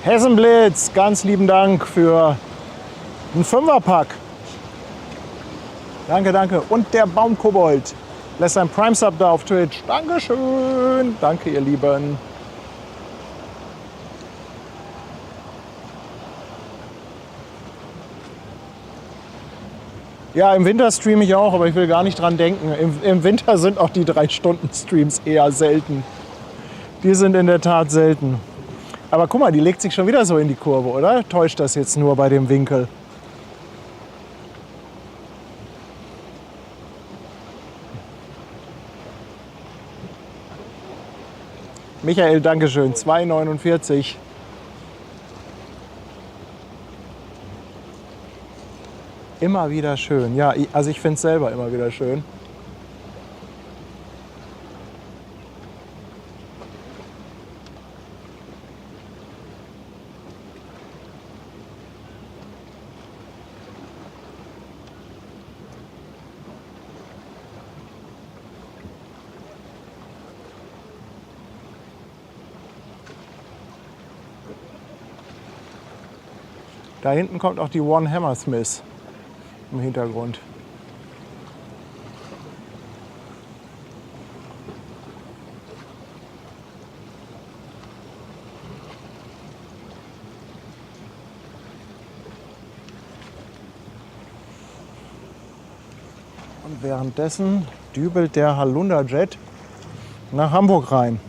Hessenblitz, ganz lieben Dank für einen Fünferpack. Danke, danke. Und der Baumkobold lässt ein Prime-Sub da auf Twitch. Dankeschön. Danke, ihr Lieben. Ja, im Winter streame ich auch, aber ich will gar nicht dran denken. Im Winter sind auch die 3-Stunden-Streams eher selten. Die sind in der Tat selten. Aber guck mal, die legt sich schon wieder so in die Kurve, oder? Täuscht das jetzt nur bei dem Winkel? Michael, Dankeschön. 2,49. Immer wieder schön. Ja, also ich finde es selber immer wieder schön. Da hinten kommt auch die One Hammersmith im Hintergrund. Und währenddessen dübelt der Halunda Jet nach Hamburg rein.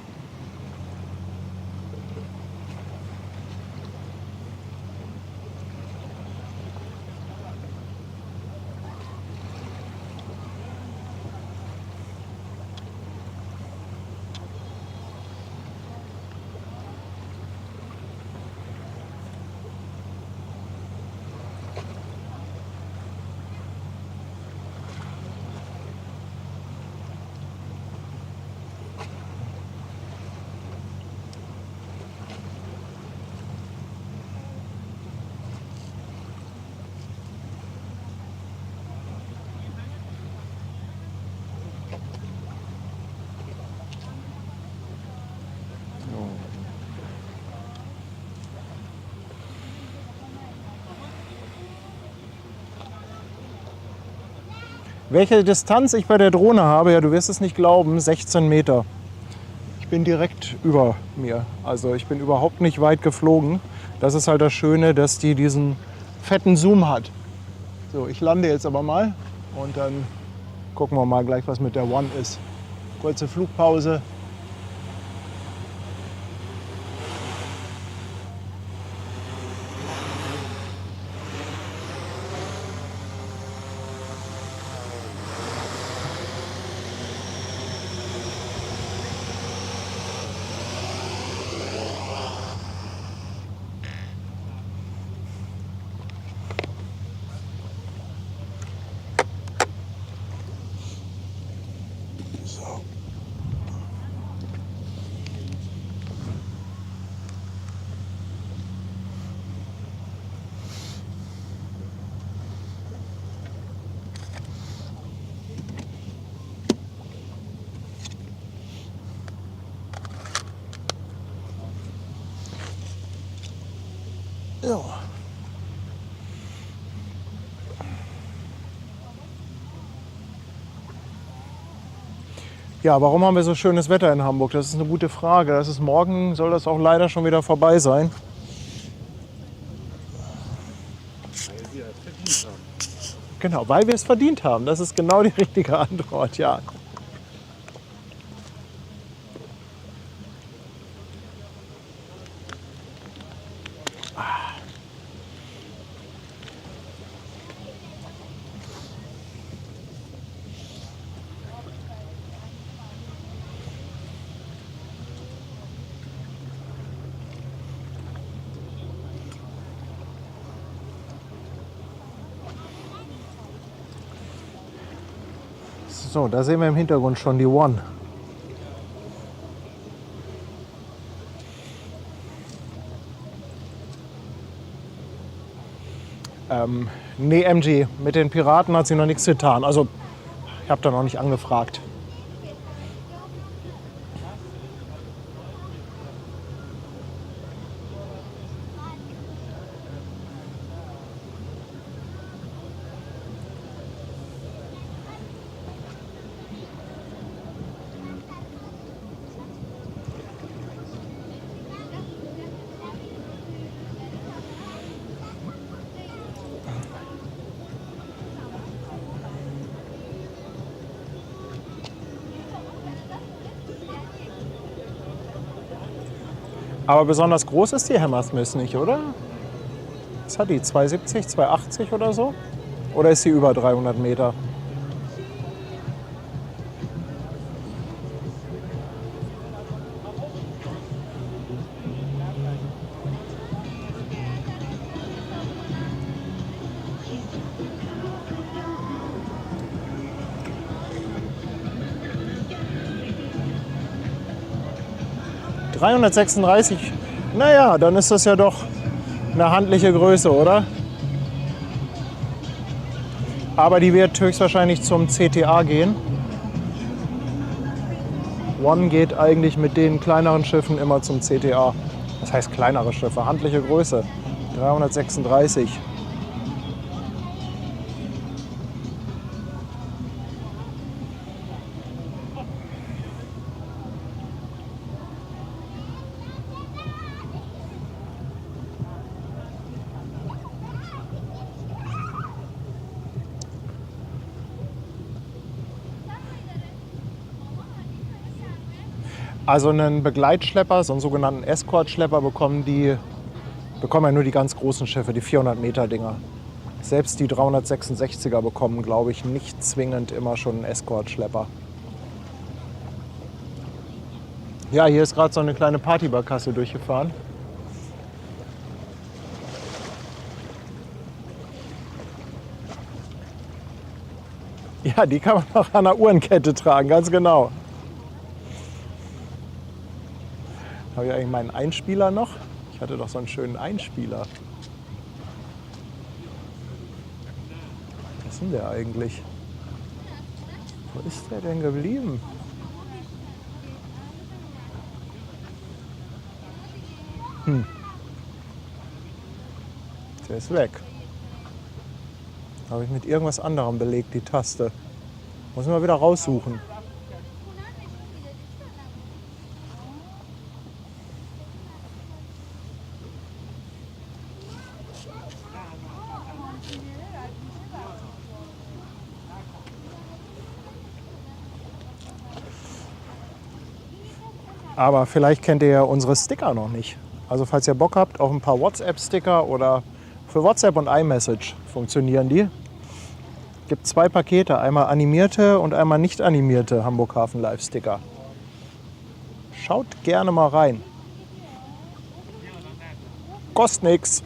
Welche Distanz ich bei der Drohne habe, ja, du wirst es nicht glauben, 16 Meter. Ich bin direkt über mir. Also ich bin überhaupt nicht weit geflogen. Das ist halt das Schöne, dass die diesen fetten Zoom hat. So, ich lande jetzt aber mal und dann gucken wir mal gleich, was mit der One ist. Kurze Flugpause. Ja, warum haben wir so schönes Wetter in Hamburg? Das ist eine gute Frage. Das ist morgen, soll das auch leider schon wieder vorbei sein. Genau, weil wir es verdient haben. Das ist genau die richtige Antwort, ja. So, da sehen wir im Hintergrund schon die One. Nee, MG, mit den Piraten hat sie noch nichts getan. Also, ich habe da noch nicht angefragt. Aber besonders groß ist die Hammersmith nicht, oder? Was hat die? 270, 280 oder so? Oder ist sie über 300 Meter? ...336, naja, dann ist das ja doch eine handliche Größe, oder? Aber die wird höchstwahrscheinlich zum CTA gehen. One geht eigentlich mit den kleineren Schiffen immer zum CTA. Das heißt kleinere Schiffe, handliche Größe. 336. Also einen Begleitschlepper, so einen sogenannten Escort-Schlepper, bekommen ja nur die ganz großen Schiffe, die 400-Meter-Dinger. Selbst die 366er bekommen, glaube ich, nicht zwingend immer schon einen Escort-Schlepper. Ja, hier ist gerade so eine kleine Partybarkasse durchgefahren. Ja, die kann man auch an der Uhrenkette tragen, ganz genau. Habe ich eigentlich meinen Einspieler noch? Ich hatte doch so einen schönen Einspieler. Was ist denn der eigentlich? Wo ist der denn geblieben? Der ist weg. Habe ich mit irgendwas anderem belegt, die Taste. Muss ich mal wieder raussuchen. Aber vielleicht kennt ihr ja unsere Sticker noch nicht. Also falls ihr Bock habt auf ein paar WhatsApp-Sticker oder für WhatsApp und iMessage funktionieren die. Gibt 2 Pakete, einmal animierte und einmal nicht animierte Hamburg Hafen Live Sticker. Schaut gerne mal rein. Kostet nix.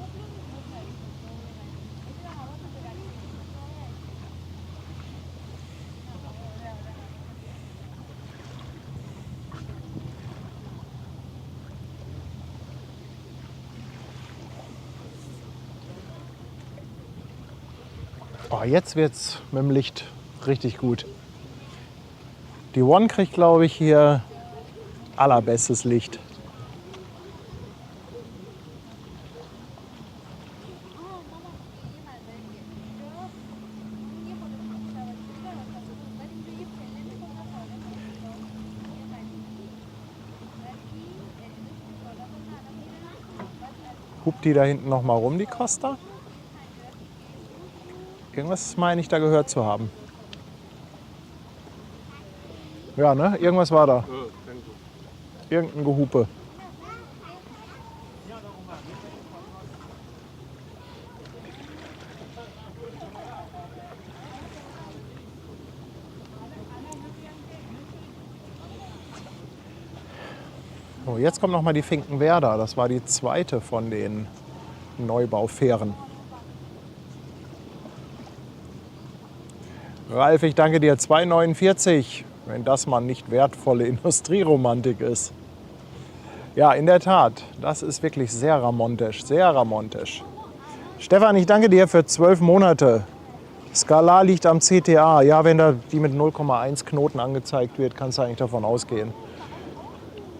Oh, jetzt wird's mit dem Licht richtig gut. Die One kriegt, glaube ich, hier allerbestes Licht. Hupt die da hinten noch mal rum, die Costa? Irgendwas meine ich da gehört zu haben. Ja, ne? Irgendwas war da. Irgendein Gehupe. So, jetzt kommt noch mal die Finkenwerder. Das war die zweite von den Neubaufähren. Ralf, ich danke dir. 2,49, wenn das mal nicht wertvolle Industrieromantik ist. Ja, in der Tat, das ist wirklich sehr ramontisch, sehr ramontisch. Stefan, ich danke dir für 12 Monate. Skalar liegt am CTA. Ja, wenn da die mit 0,1 Knoten angezeigt wird, kannst du eigentlich davon ausgehen,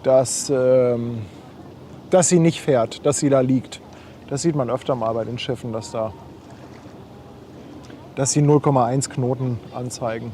dass sie nicht fährt, dass sie da liegt. Das sieht man öfter mal bei den Schiffen, dass sie 0,1 Knoten anzeigen.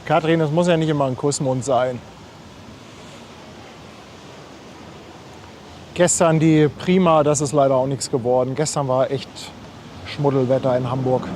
Katrin, es muss ja nicht immer ein Kussmund sein. Gestern die Prima, das ist leider auch nichts geworden. Gestern war echt Schmuddelwetter in Hamburg.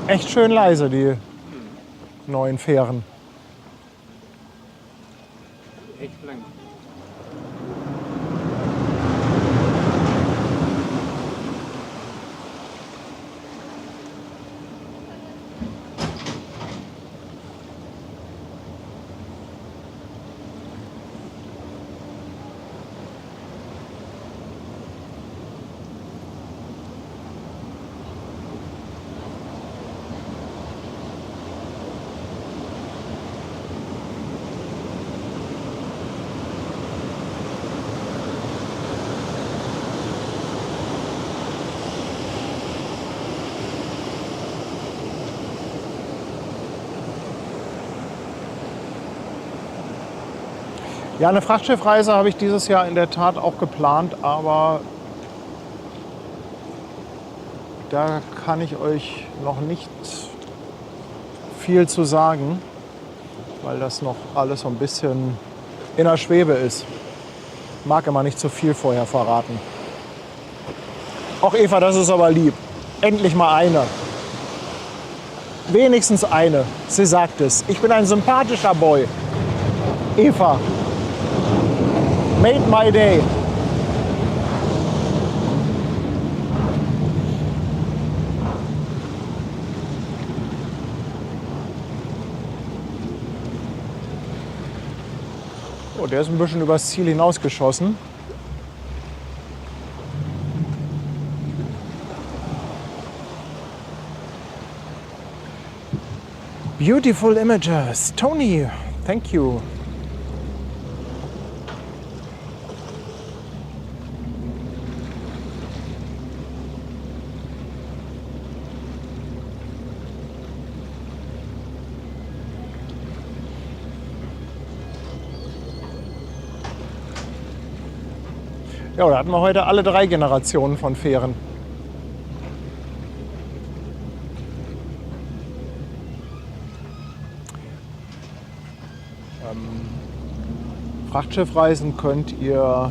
Echt schön leise, die neuen Fähren. Echt lang. Ja, eine Frachtschiffreise habe ich dieses Jahr in der Tat auch geplant, aber da kann ich euch noch nicht viel zu sagen, weil das noch alles so ein bisschen in der Schwebe ist. Mag immer nicht zu viel vorher verraten. Auch Eva, das ist aber lieb. Endlich mal eine. Wenigstens eine. Sie sagt es. Ich bin ein sympathischer Boy. Eva. Made my day. Oh, der ist ein bisschen übers Ziel hinausgeschossen. Beautiful images. Tony, thank you. Ja, da hatten wir heute alle 3 Generationen von Fähren. Frachtschiffreisen könnt ihr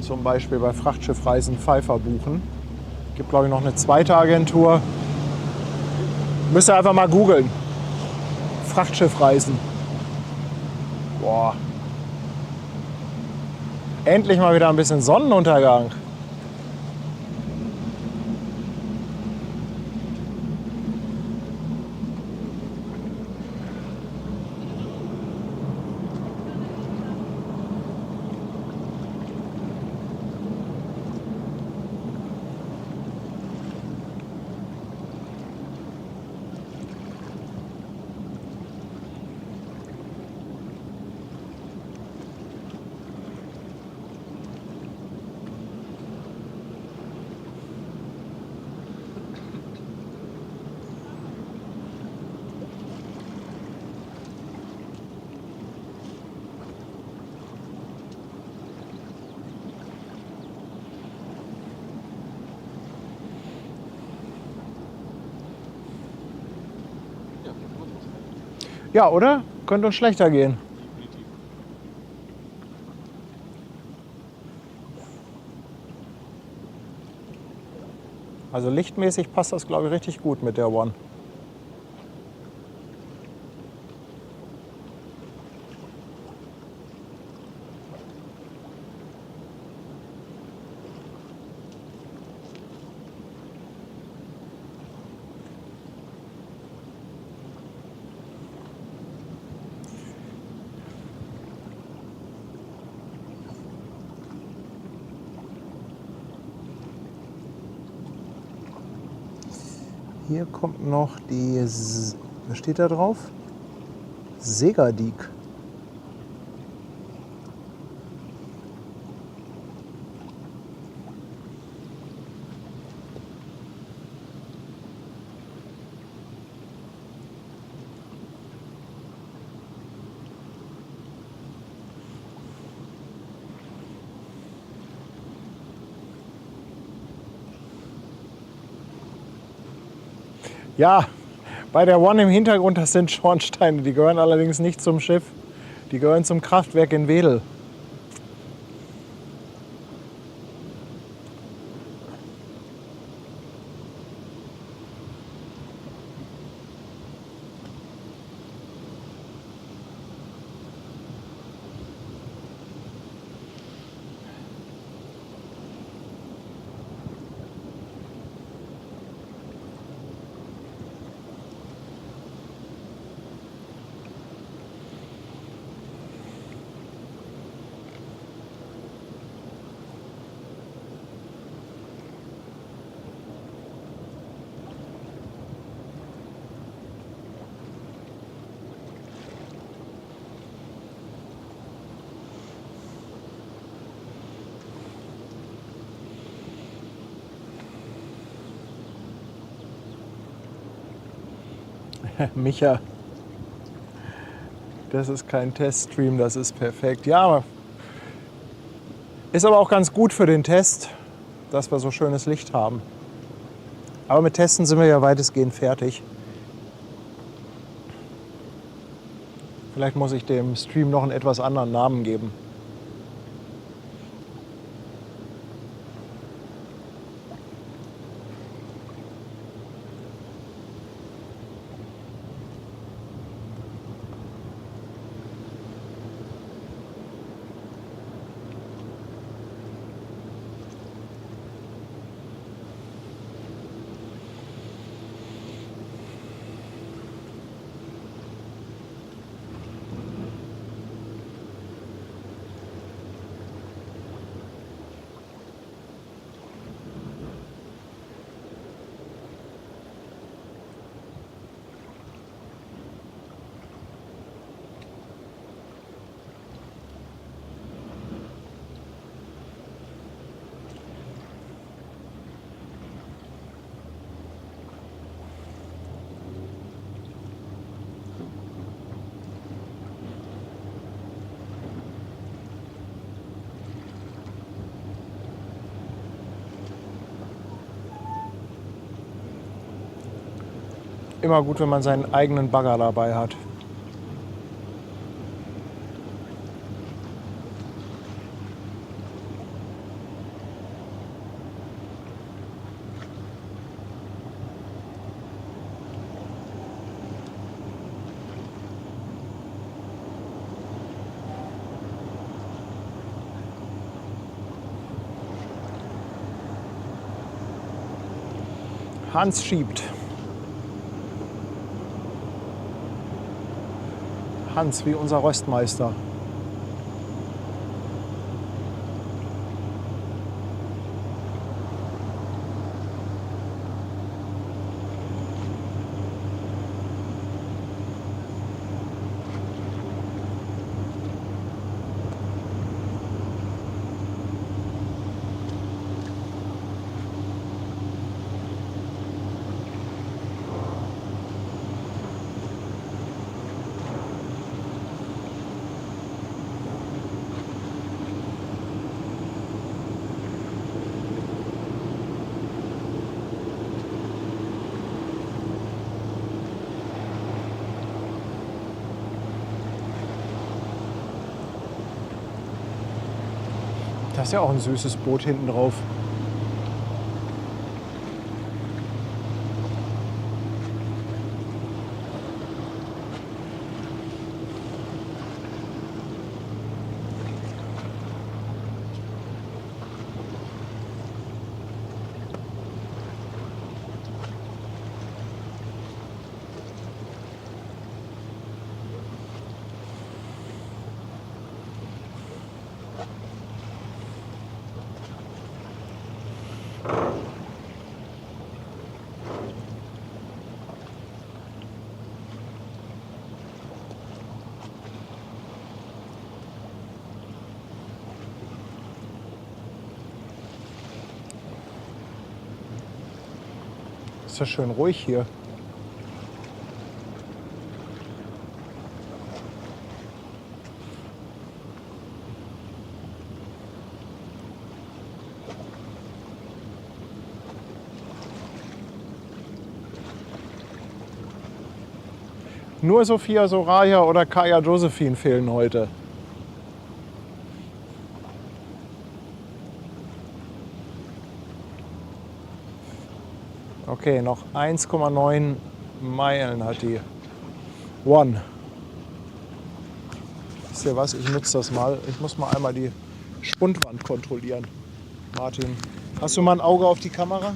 zum Beispiel bei Frachtschiffreisen Pfeiffer buchen. Gibt, glaube ich, noch eine zweite Agentur. Müsst ihr einfach mal googeln. Frachtschiffreisen. Boah. Endlich mal wieder ein bisschen Sonnenuntergang. Ja, oder? Könnte uns schlechter gehen. Also lichtmäßig passt das, glaube ich, richtig gut mit der One. Hier kommt noch die, was steht da drauf? Segadik. Ja, bei der One im Hintergrund, das sind Schornsteine. Die gehören allerdings nicht zum Schiff. Die gehören zum Kraftwerk in Wedel. Micha, das ist kein Teststream, das ist perfekt. Ja, ist aber auch ganz gut für den Test, dass wir so schönes Licht haben. Aber mit Testen sind wir ja weitestgehend fertig. Vielleicht muss ich dem Stream noch einen etwas anderen Namen geben. Immer gut, wenn man seinen eigenen Bagger dabei hat. Hans schiebt. Hans wie unser Röstmeister. Das ist ja auch ein süßes Boot hinten drauf. Ist ja schön ruhig hier. Nur Sophia Soraya oder Kaya Josephine fehlen heute. Okay, noch 1,9 Meilen hat die One. Wisst ihr was, ich nutze das mal. Ich muss mal einmal die Spundwand kontrollieren. Martin, hast du mal ein Auge auf die Kamera?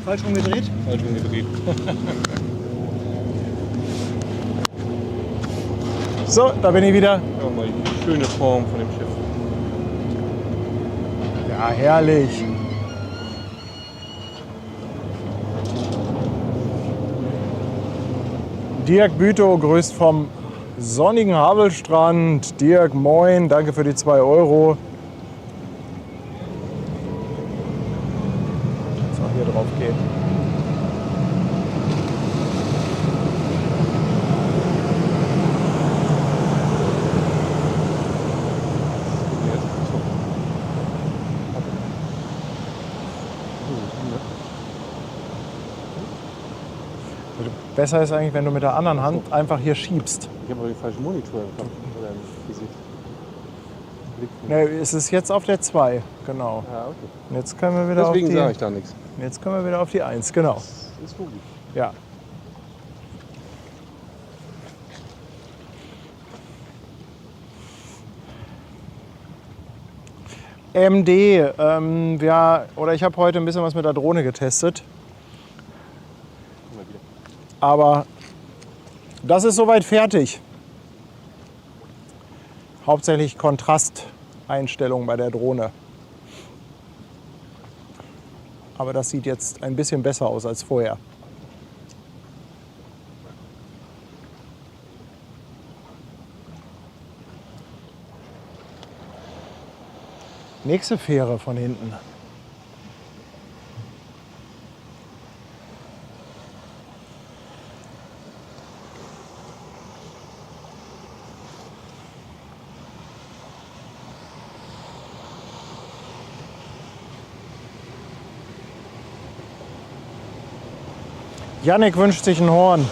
Falsch rumgedreht? Falsch umgedreht. So, da bin ich wieder. Ja, mal die schöne Form von dem Schiff. Ja, herrlich. Dirk Bütow grüßt vom sonnigen Havelstrand. Dirk, moin, danke für die 2 Euro. So, hier drauf gehen. Besser ist eigentlich, wenn du mit der anderen Hand einfach hier schiebst. Ich habe aber den falschen Monitor im Kopf. Oder im Gesicht. Ne, es ist jetzt auf der 2, genau. Ja, okay. Und jetzt können wir wieder Deswegen auf sage die, ich da nichts. jetzt können wir wieder auf die 1, genau. Das ist logisch. Ja. MD, ich habe heute ein bisschen was mit der Drohne getestet. Immer wieder. Aber das ist soweit fertig. Hauptsächlich Kontrasteinstellungen bei der Drohne. Aber das sieht jetzt ein bisschen besser aus als vorher. Nächste Fähre von hinten. Jannik wünscht sich ein Horn,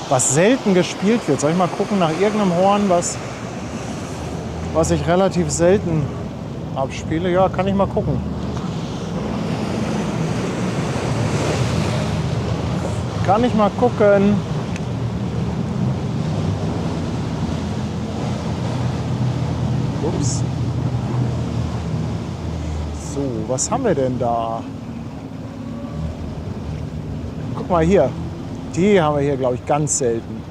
was selten gespielt wird. Soll ich mal gucken nach irgendeinem Horn, was ich relativ selten abspiele? Ja, kann ich mal gucken. Kann ich mal gucken. Ups. So, was haben wir denn da? Guck mal hier. Die haben wir hier, glaube ich, ganz selten.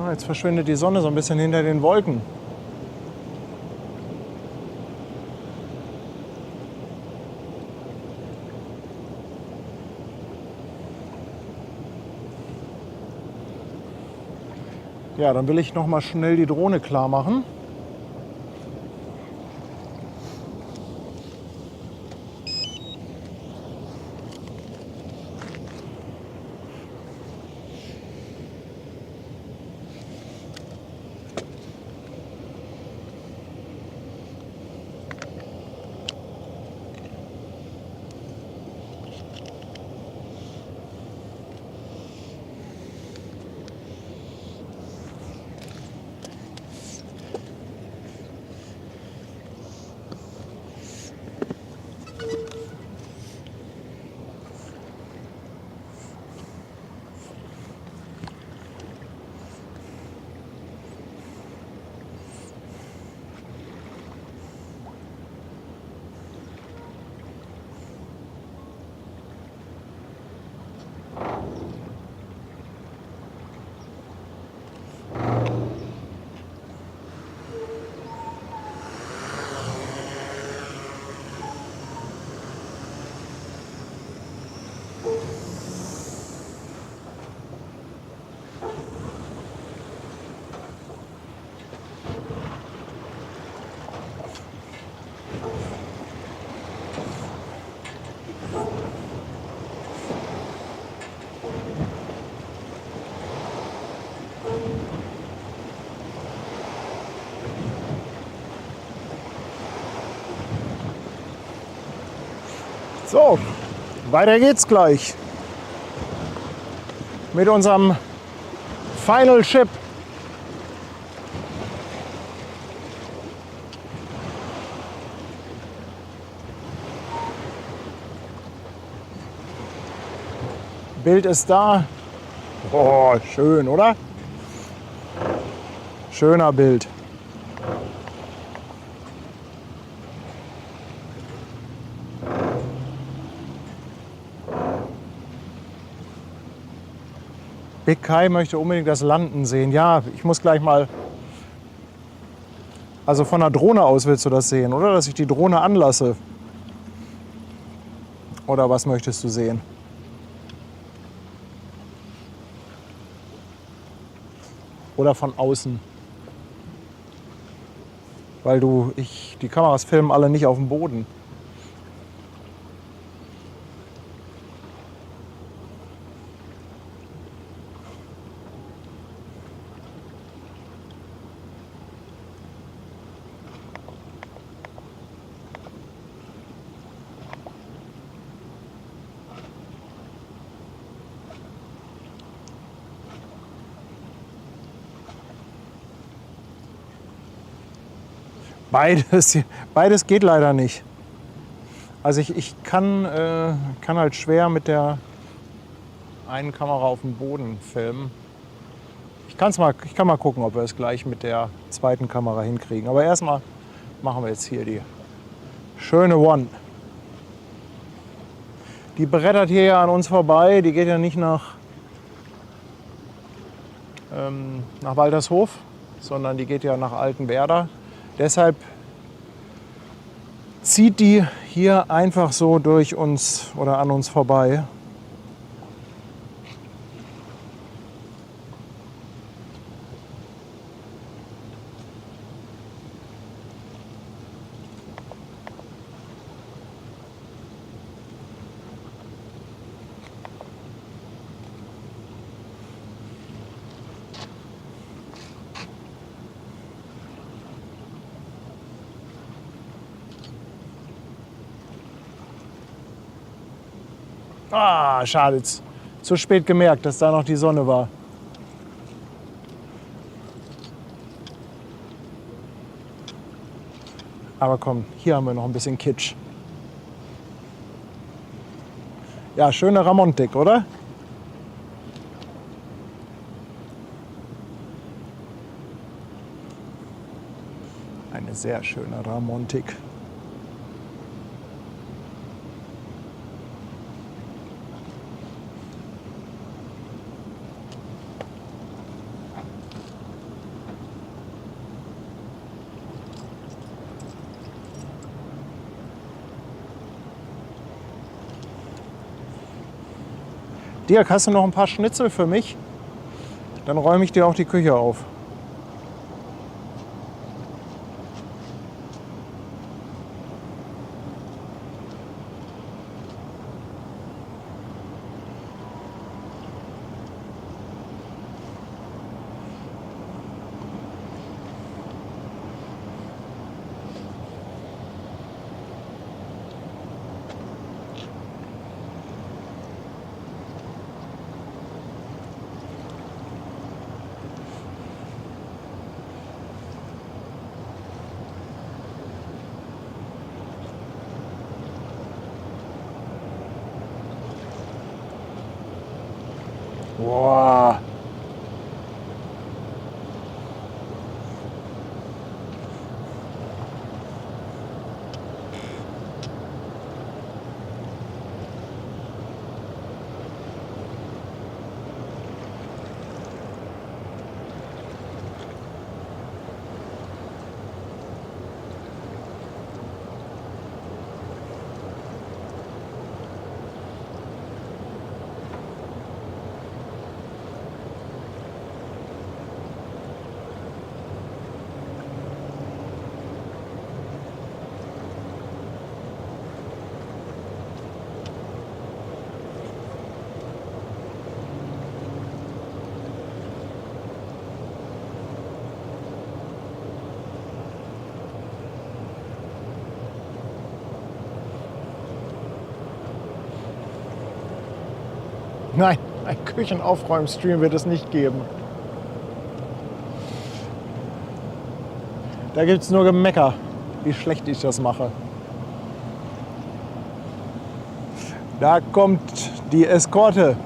Jetzt verschwindet die Sonne so ein bisschen hinter den Wolken. Ja, dann will ich noch mal schnell die Drohne klar machen. So, weiter geht's gleich mit unserem Final Ship. Bild ist da. Oh, schön, oder? Schöner Bild. Big Kai möchte unbedingt das Landen sehen. Ja, ich muss gleich mal... Also von der Drohne aus willst du das sehen, oder? Dass ich die Drohne anlasse. Oder was möchtest du sehen? Oder von außen. Weil die Kameras filmen alle nicht auf dem Boden. Beides geht leider nicht. Also ich kann halt schwer mit der einen Kamera auf dem Boden filmen. Ich kann mal gucken, ob wir es gleich mit der zweiten Kamera hinkriegen. Aber erstmal machen wir jetzt hier die schöne One. Die brettert hier ja an uns vorbei. Die geht ja nicht nach Waltershof, sondern die geht ja nach Altenwerder. Deshalb zieht die hier einfach so durch uns oder an uns vorbei. Ah, schade. Zu spät gemerkt, dass da noch die Sonne war. Aber komm, hier haben wir noch ein bisschen Kitsch. Ja, schöne Ramontik, oder? Eine sehr schöne Ramontik. Dirk, hast du noch ein paar Schnitzel für mich? Dann räume ich dir auch die Küche auf. Boah. Nein, einen Küchenaufräumstream wird es nicht geben. Da gibt es nur Gemecker, wie schlecht ich das mache. Da kommt die Eskorte.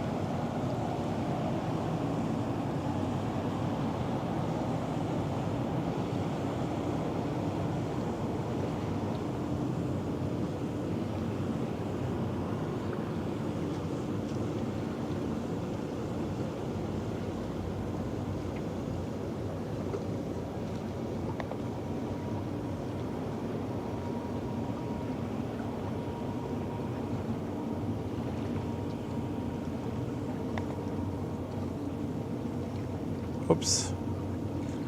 Ups,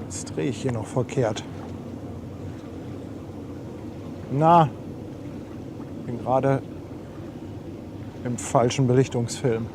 jetzt drehe ich hier noch verkehrt. Na, bin gerade im falschen Belichtungsfilm.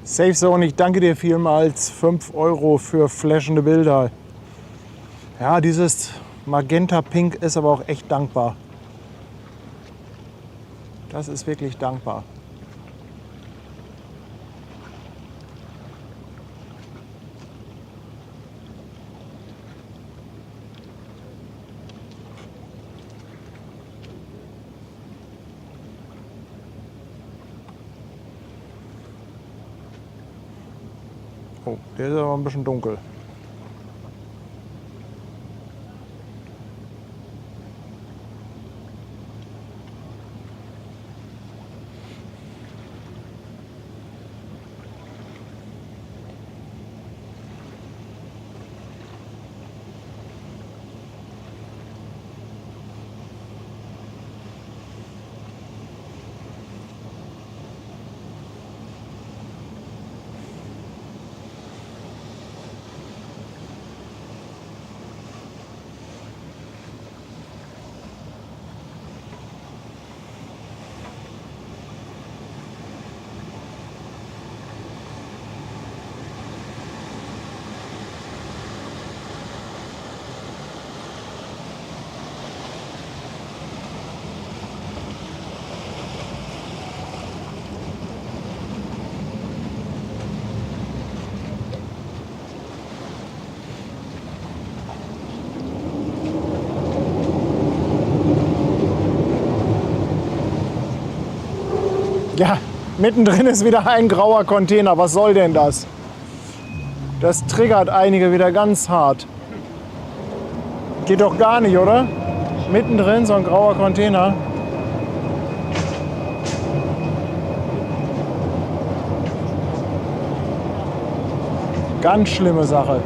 Safe Zone, ich danke dir vielmals. 5 € für flashende Bilder. Ja, dieses Magenta Pink ist aber auch echt dankbar. Das ist wirklich dankbar. Oh, der ist aber ein bisschen dunkel. Ja, mittendrin ist wieder ein grauer Container. Was soll denn das? Das triggert einige wieder ganz hart. Geht doch gar nicht, oder? Mittendrin so ein grauer Container. Ganz schlimme Sache.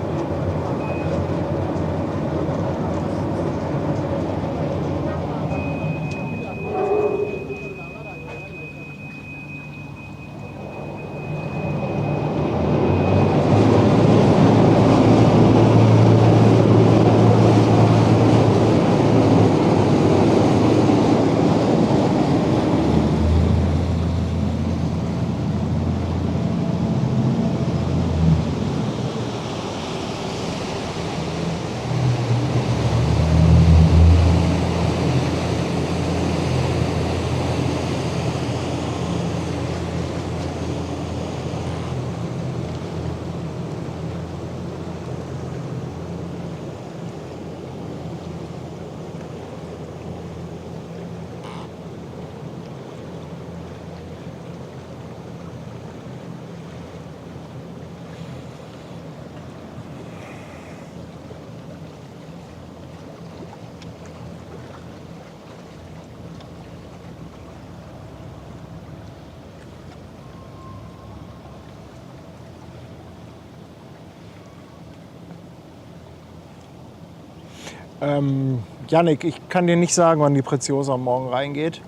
Jannik, ich kann dir nicht sagen, wann die Preziosa morgen reingeht.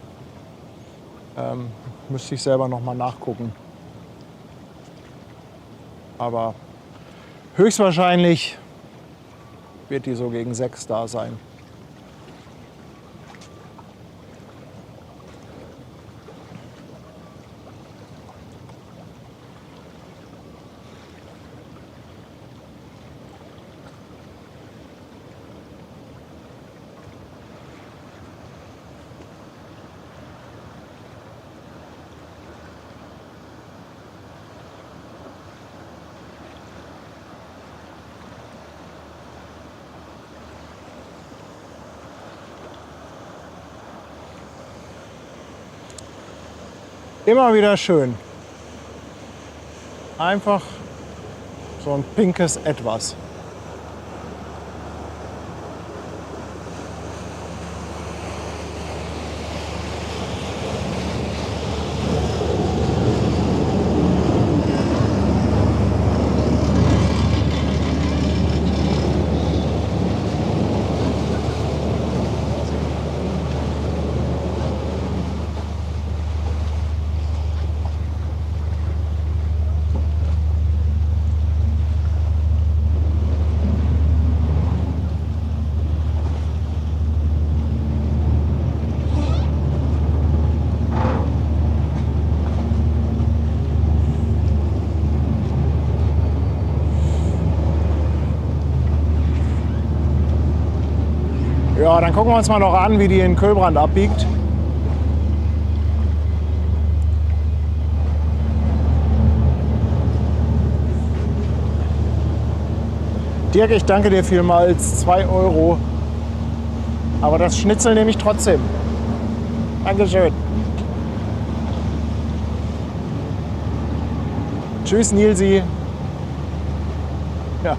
Müsste ich selber noch mal nachgucken. Aber höchstwahrscheinlich wird die so gegen 6 da sein. Immer wieder schön. Einfach so ein pinkes Etwas. Ja, dann gucken wir uns mal noch an, wie die in Kölbrand abbiegt. Dirk, ich danke dir vielmals, 2 Euro. Aber das Schnitzel nehme ich trotzdem. Dankeschön. Tschüss, Nilsi. Ja,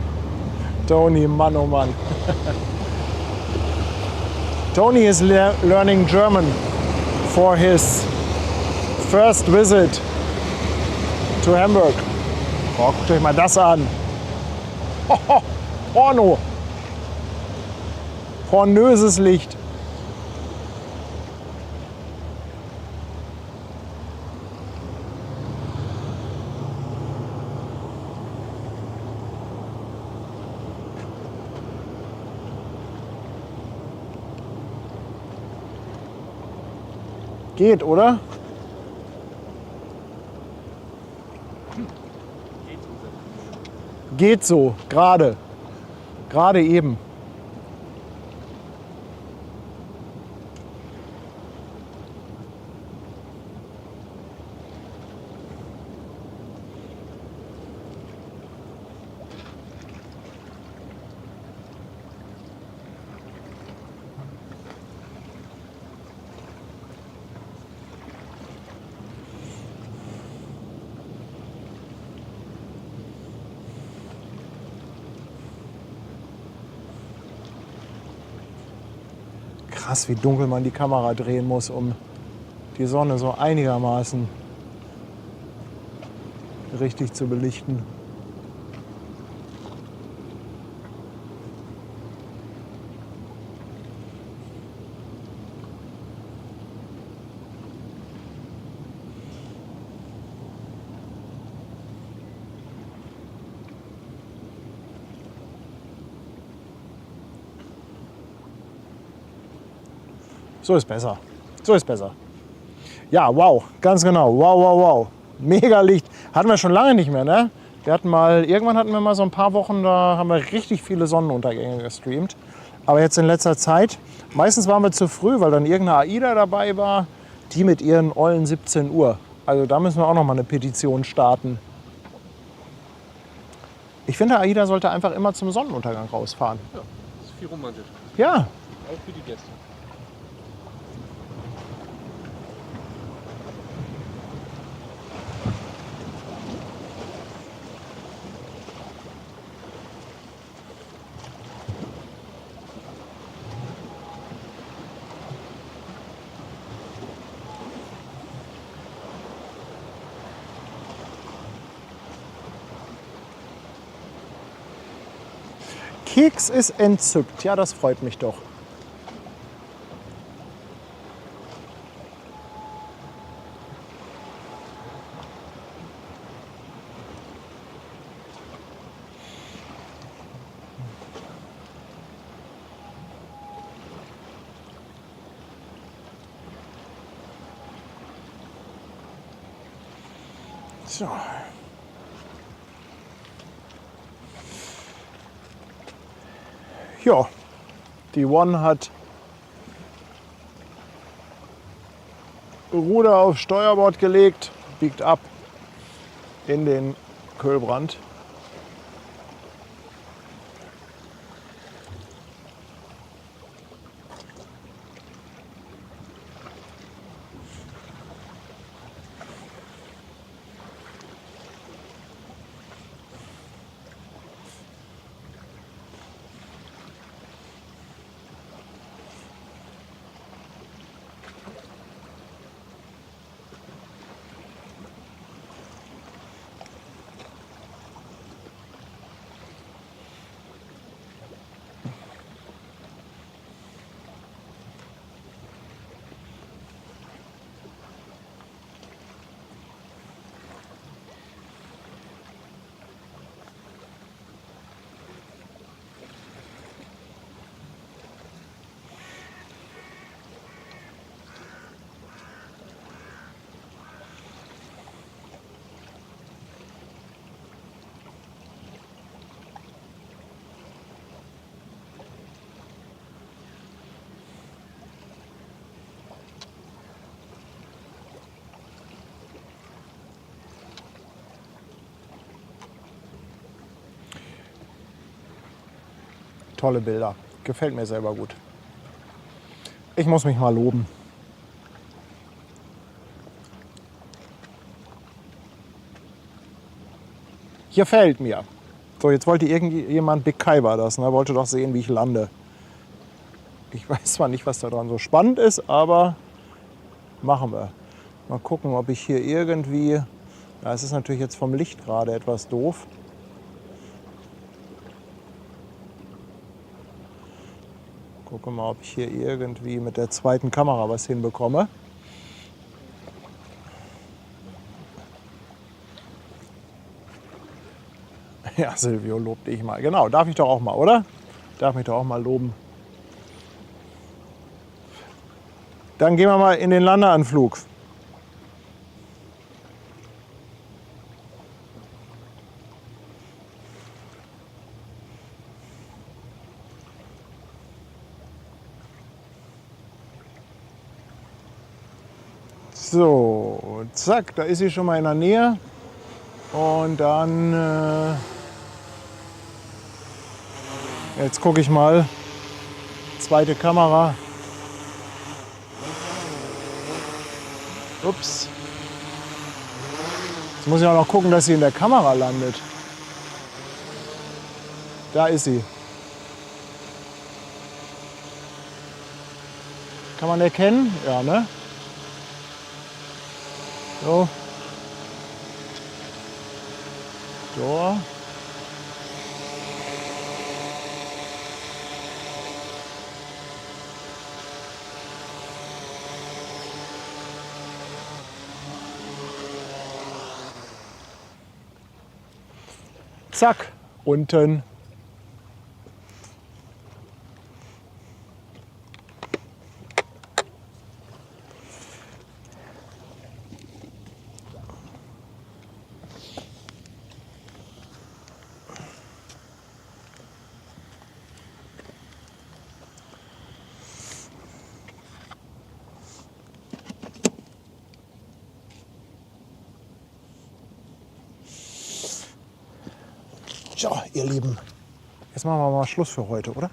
Tony, Mann, oh Mann. Tony is learning German for his first visit to Hamburg. Oh, guckt euch mal das an. Hoho, Porno. Pornöses Licht. Geht, oder? Geht so, gerade. Gerade eben. Krass, wie dunkel man die Kamera drehen muss, um die Sonne so einigermaßen richtig zu belichten. So ist besser. So ist besser. Ja, wow, ganz genau. Wow, wow, wow. Mega Licht. Hatten wir schon lange nicht mehr, ne? Irgendwann hatten wir mal so ein paar Wochen, da haben wir richtig viele Sonnenuntergänge gestreamt. Aber jetzt in letzter Zeit, meistens waren wir zu früh, weil dann irgendeine AIDA dabei war, die mit ihren ollen 17 Uhr. Also da müssen wir auch noch mal eine Petition starten. Ich finde, AIDA sollte einfach immer zum Sonnenuntergang rausfahren. Ja, das ist viel romantisch. Ja. Auch für die Gäste. Keks ist entzückt. Ja, das freut mich doch. So. Ja, die One hat Ruder aufs Steuerbord gelegt, biegt ab in den Köhlbrand. Tolle Bilder. Gefällt mir selber gut. Ich muss mich mal loben. Gefällt mir. So, jetzt wollte irgendjemand Big Kai war das, ne? Wollte doch sehen, wie ich lande. Ich weiß zwar nicht, was daran so spannend ist, aber machen wir. Mal gucken, ob ich hier irgendwie... Ja, es ist natürlich jetzt vom Licht gerade etwas doof. Gucke mal, ob ich hier irgendwie mit der zweiten Kamera was hinbekomme. Ja, Silvio, lob dich mal. Genau, darf ich doch auch mal, oder? Darf mich doch auch mal loben. Dann gehen wir mal in den Landeanflug. So, zack, da ist sie schon mal in der Nähe. Und dann, jetzt gucke ich mal, zweite Kamera. Ups. Jetzt muss ich auch noch gucken, dass sie in der Kamera landet. Da ist sie. Kann man erkennen? Ja, ne? So. So. Zack, unten. So, ihr Lieben, jetzt machen wir mal Schluss für heute, oder?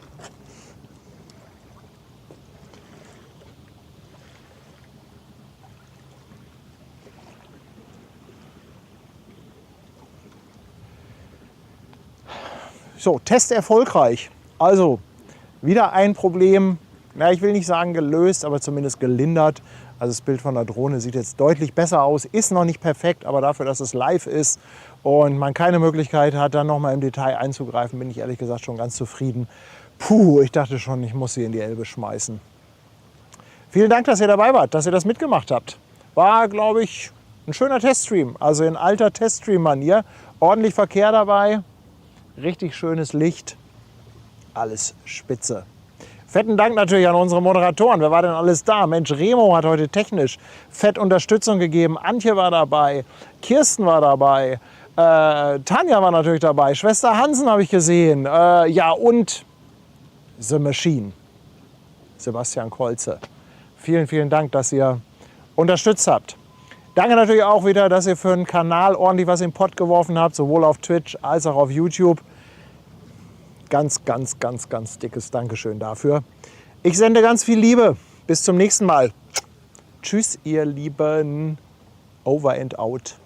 So, Test erfolgreich. Also, wieder ein Problem, na, ich will nicht sagen gelöst, aber zumindest gelindert. Also das Bild von der Drohne sieht jetzt deutlich besser aus, ist noch nicht perfekt, aber dafür, dass es live ist und man keine Möglichkeit hat, dann nochmal im Detail einzugreifen, bin ich ehrlich gesagt schon ganz zufrieden. Puh, ich dachte schon, ich muss sie in die Elbe schmeißen. Vielen Dank, dass ihr dabei wart, dass ihr das mitgemacht habt. War, glaube ich, ein schöner Teststream, also in alter Teststream-Manier. Ordentlich Verkehr dabei, richtig schönes Licht, alles spitze. Fetten Dank natürlich an unsere Moderatoren. Wer war denn alles da? Mensch, Remo hat heute technisch fett Unterstützung gegeben. Antje war dabei, Kirsten war dabei, Tanja war natürlich dabei, Schwester Hansen habe ich gesehen. Ja, und The Machine, Sebastian Kolze. Vielen, vielen Dank, dass ihr unterstützt habt. Danke natürlich auch wieder, dass ihr für den Kanal ordentlich was in den Pott geworfen habt, sowohl auf Twitch als auch auf YouTube. Ganz, ganz, ganz, ganz dickes Dankeschön dafür. Ich sende ganz viel Liebe. Bis zum nächsten Mal. Tschüss, ihr Lieben. Over and out.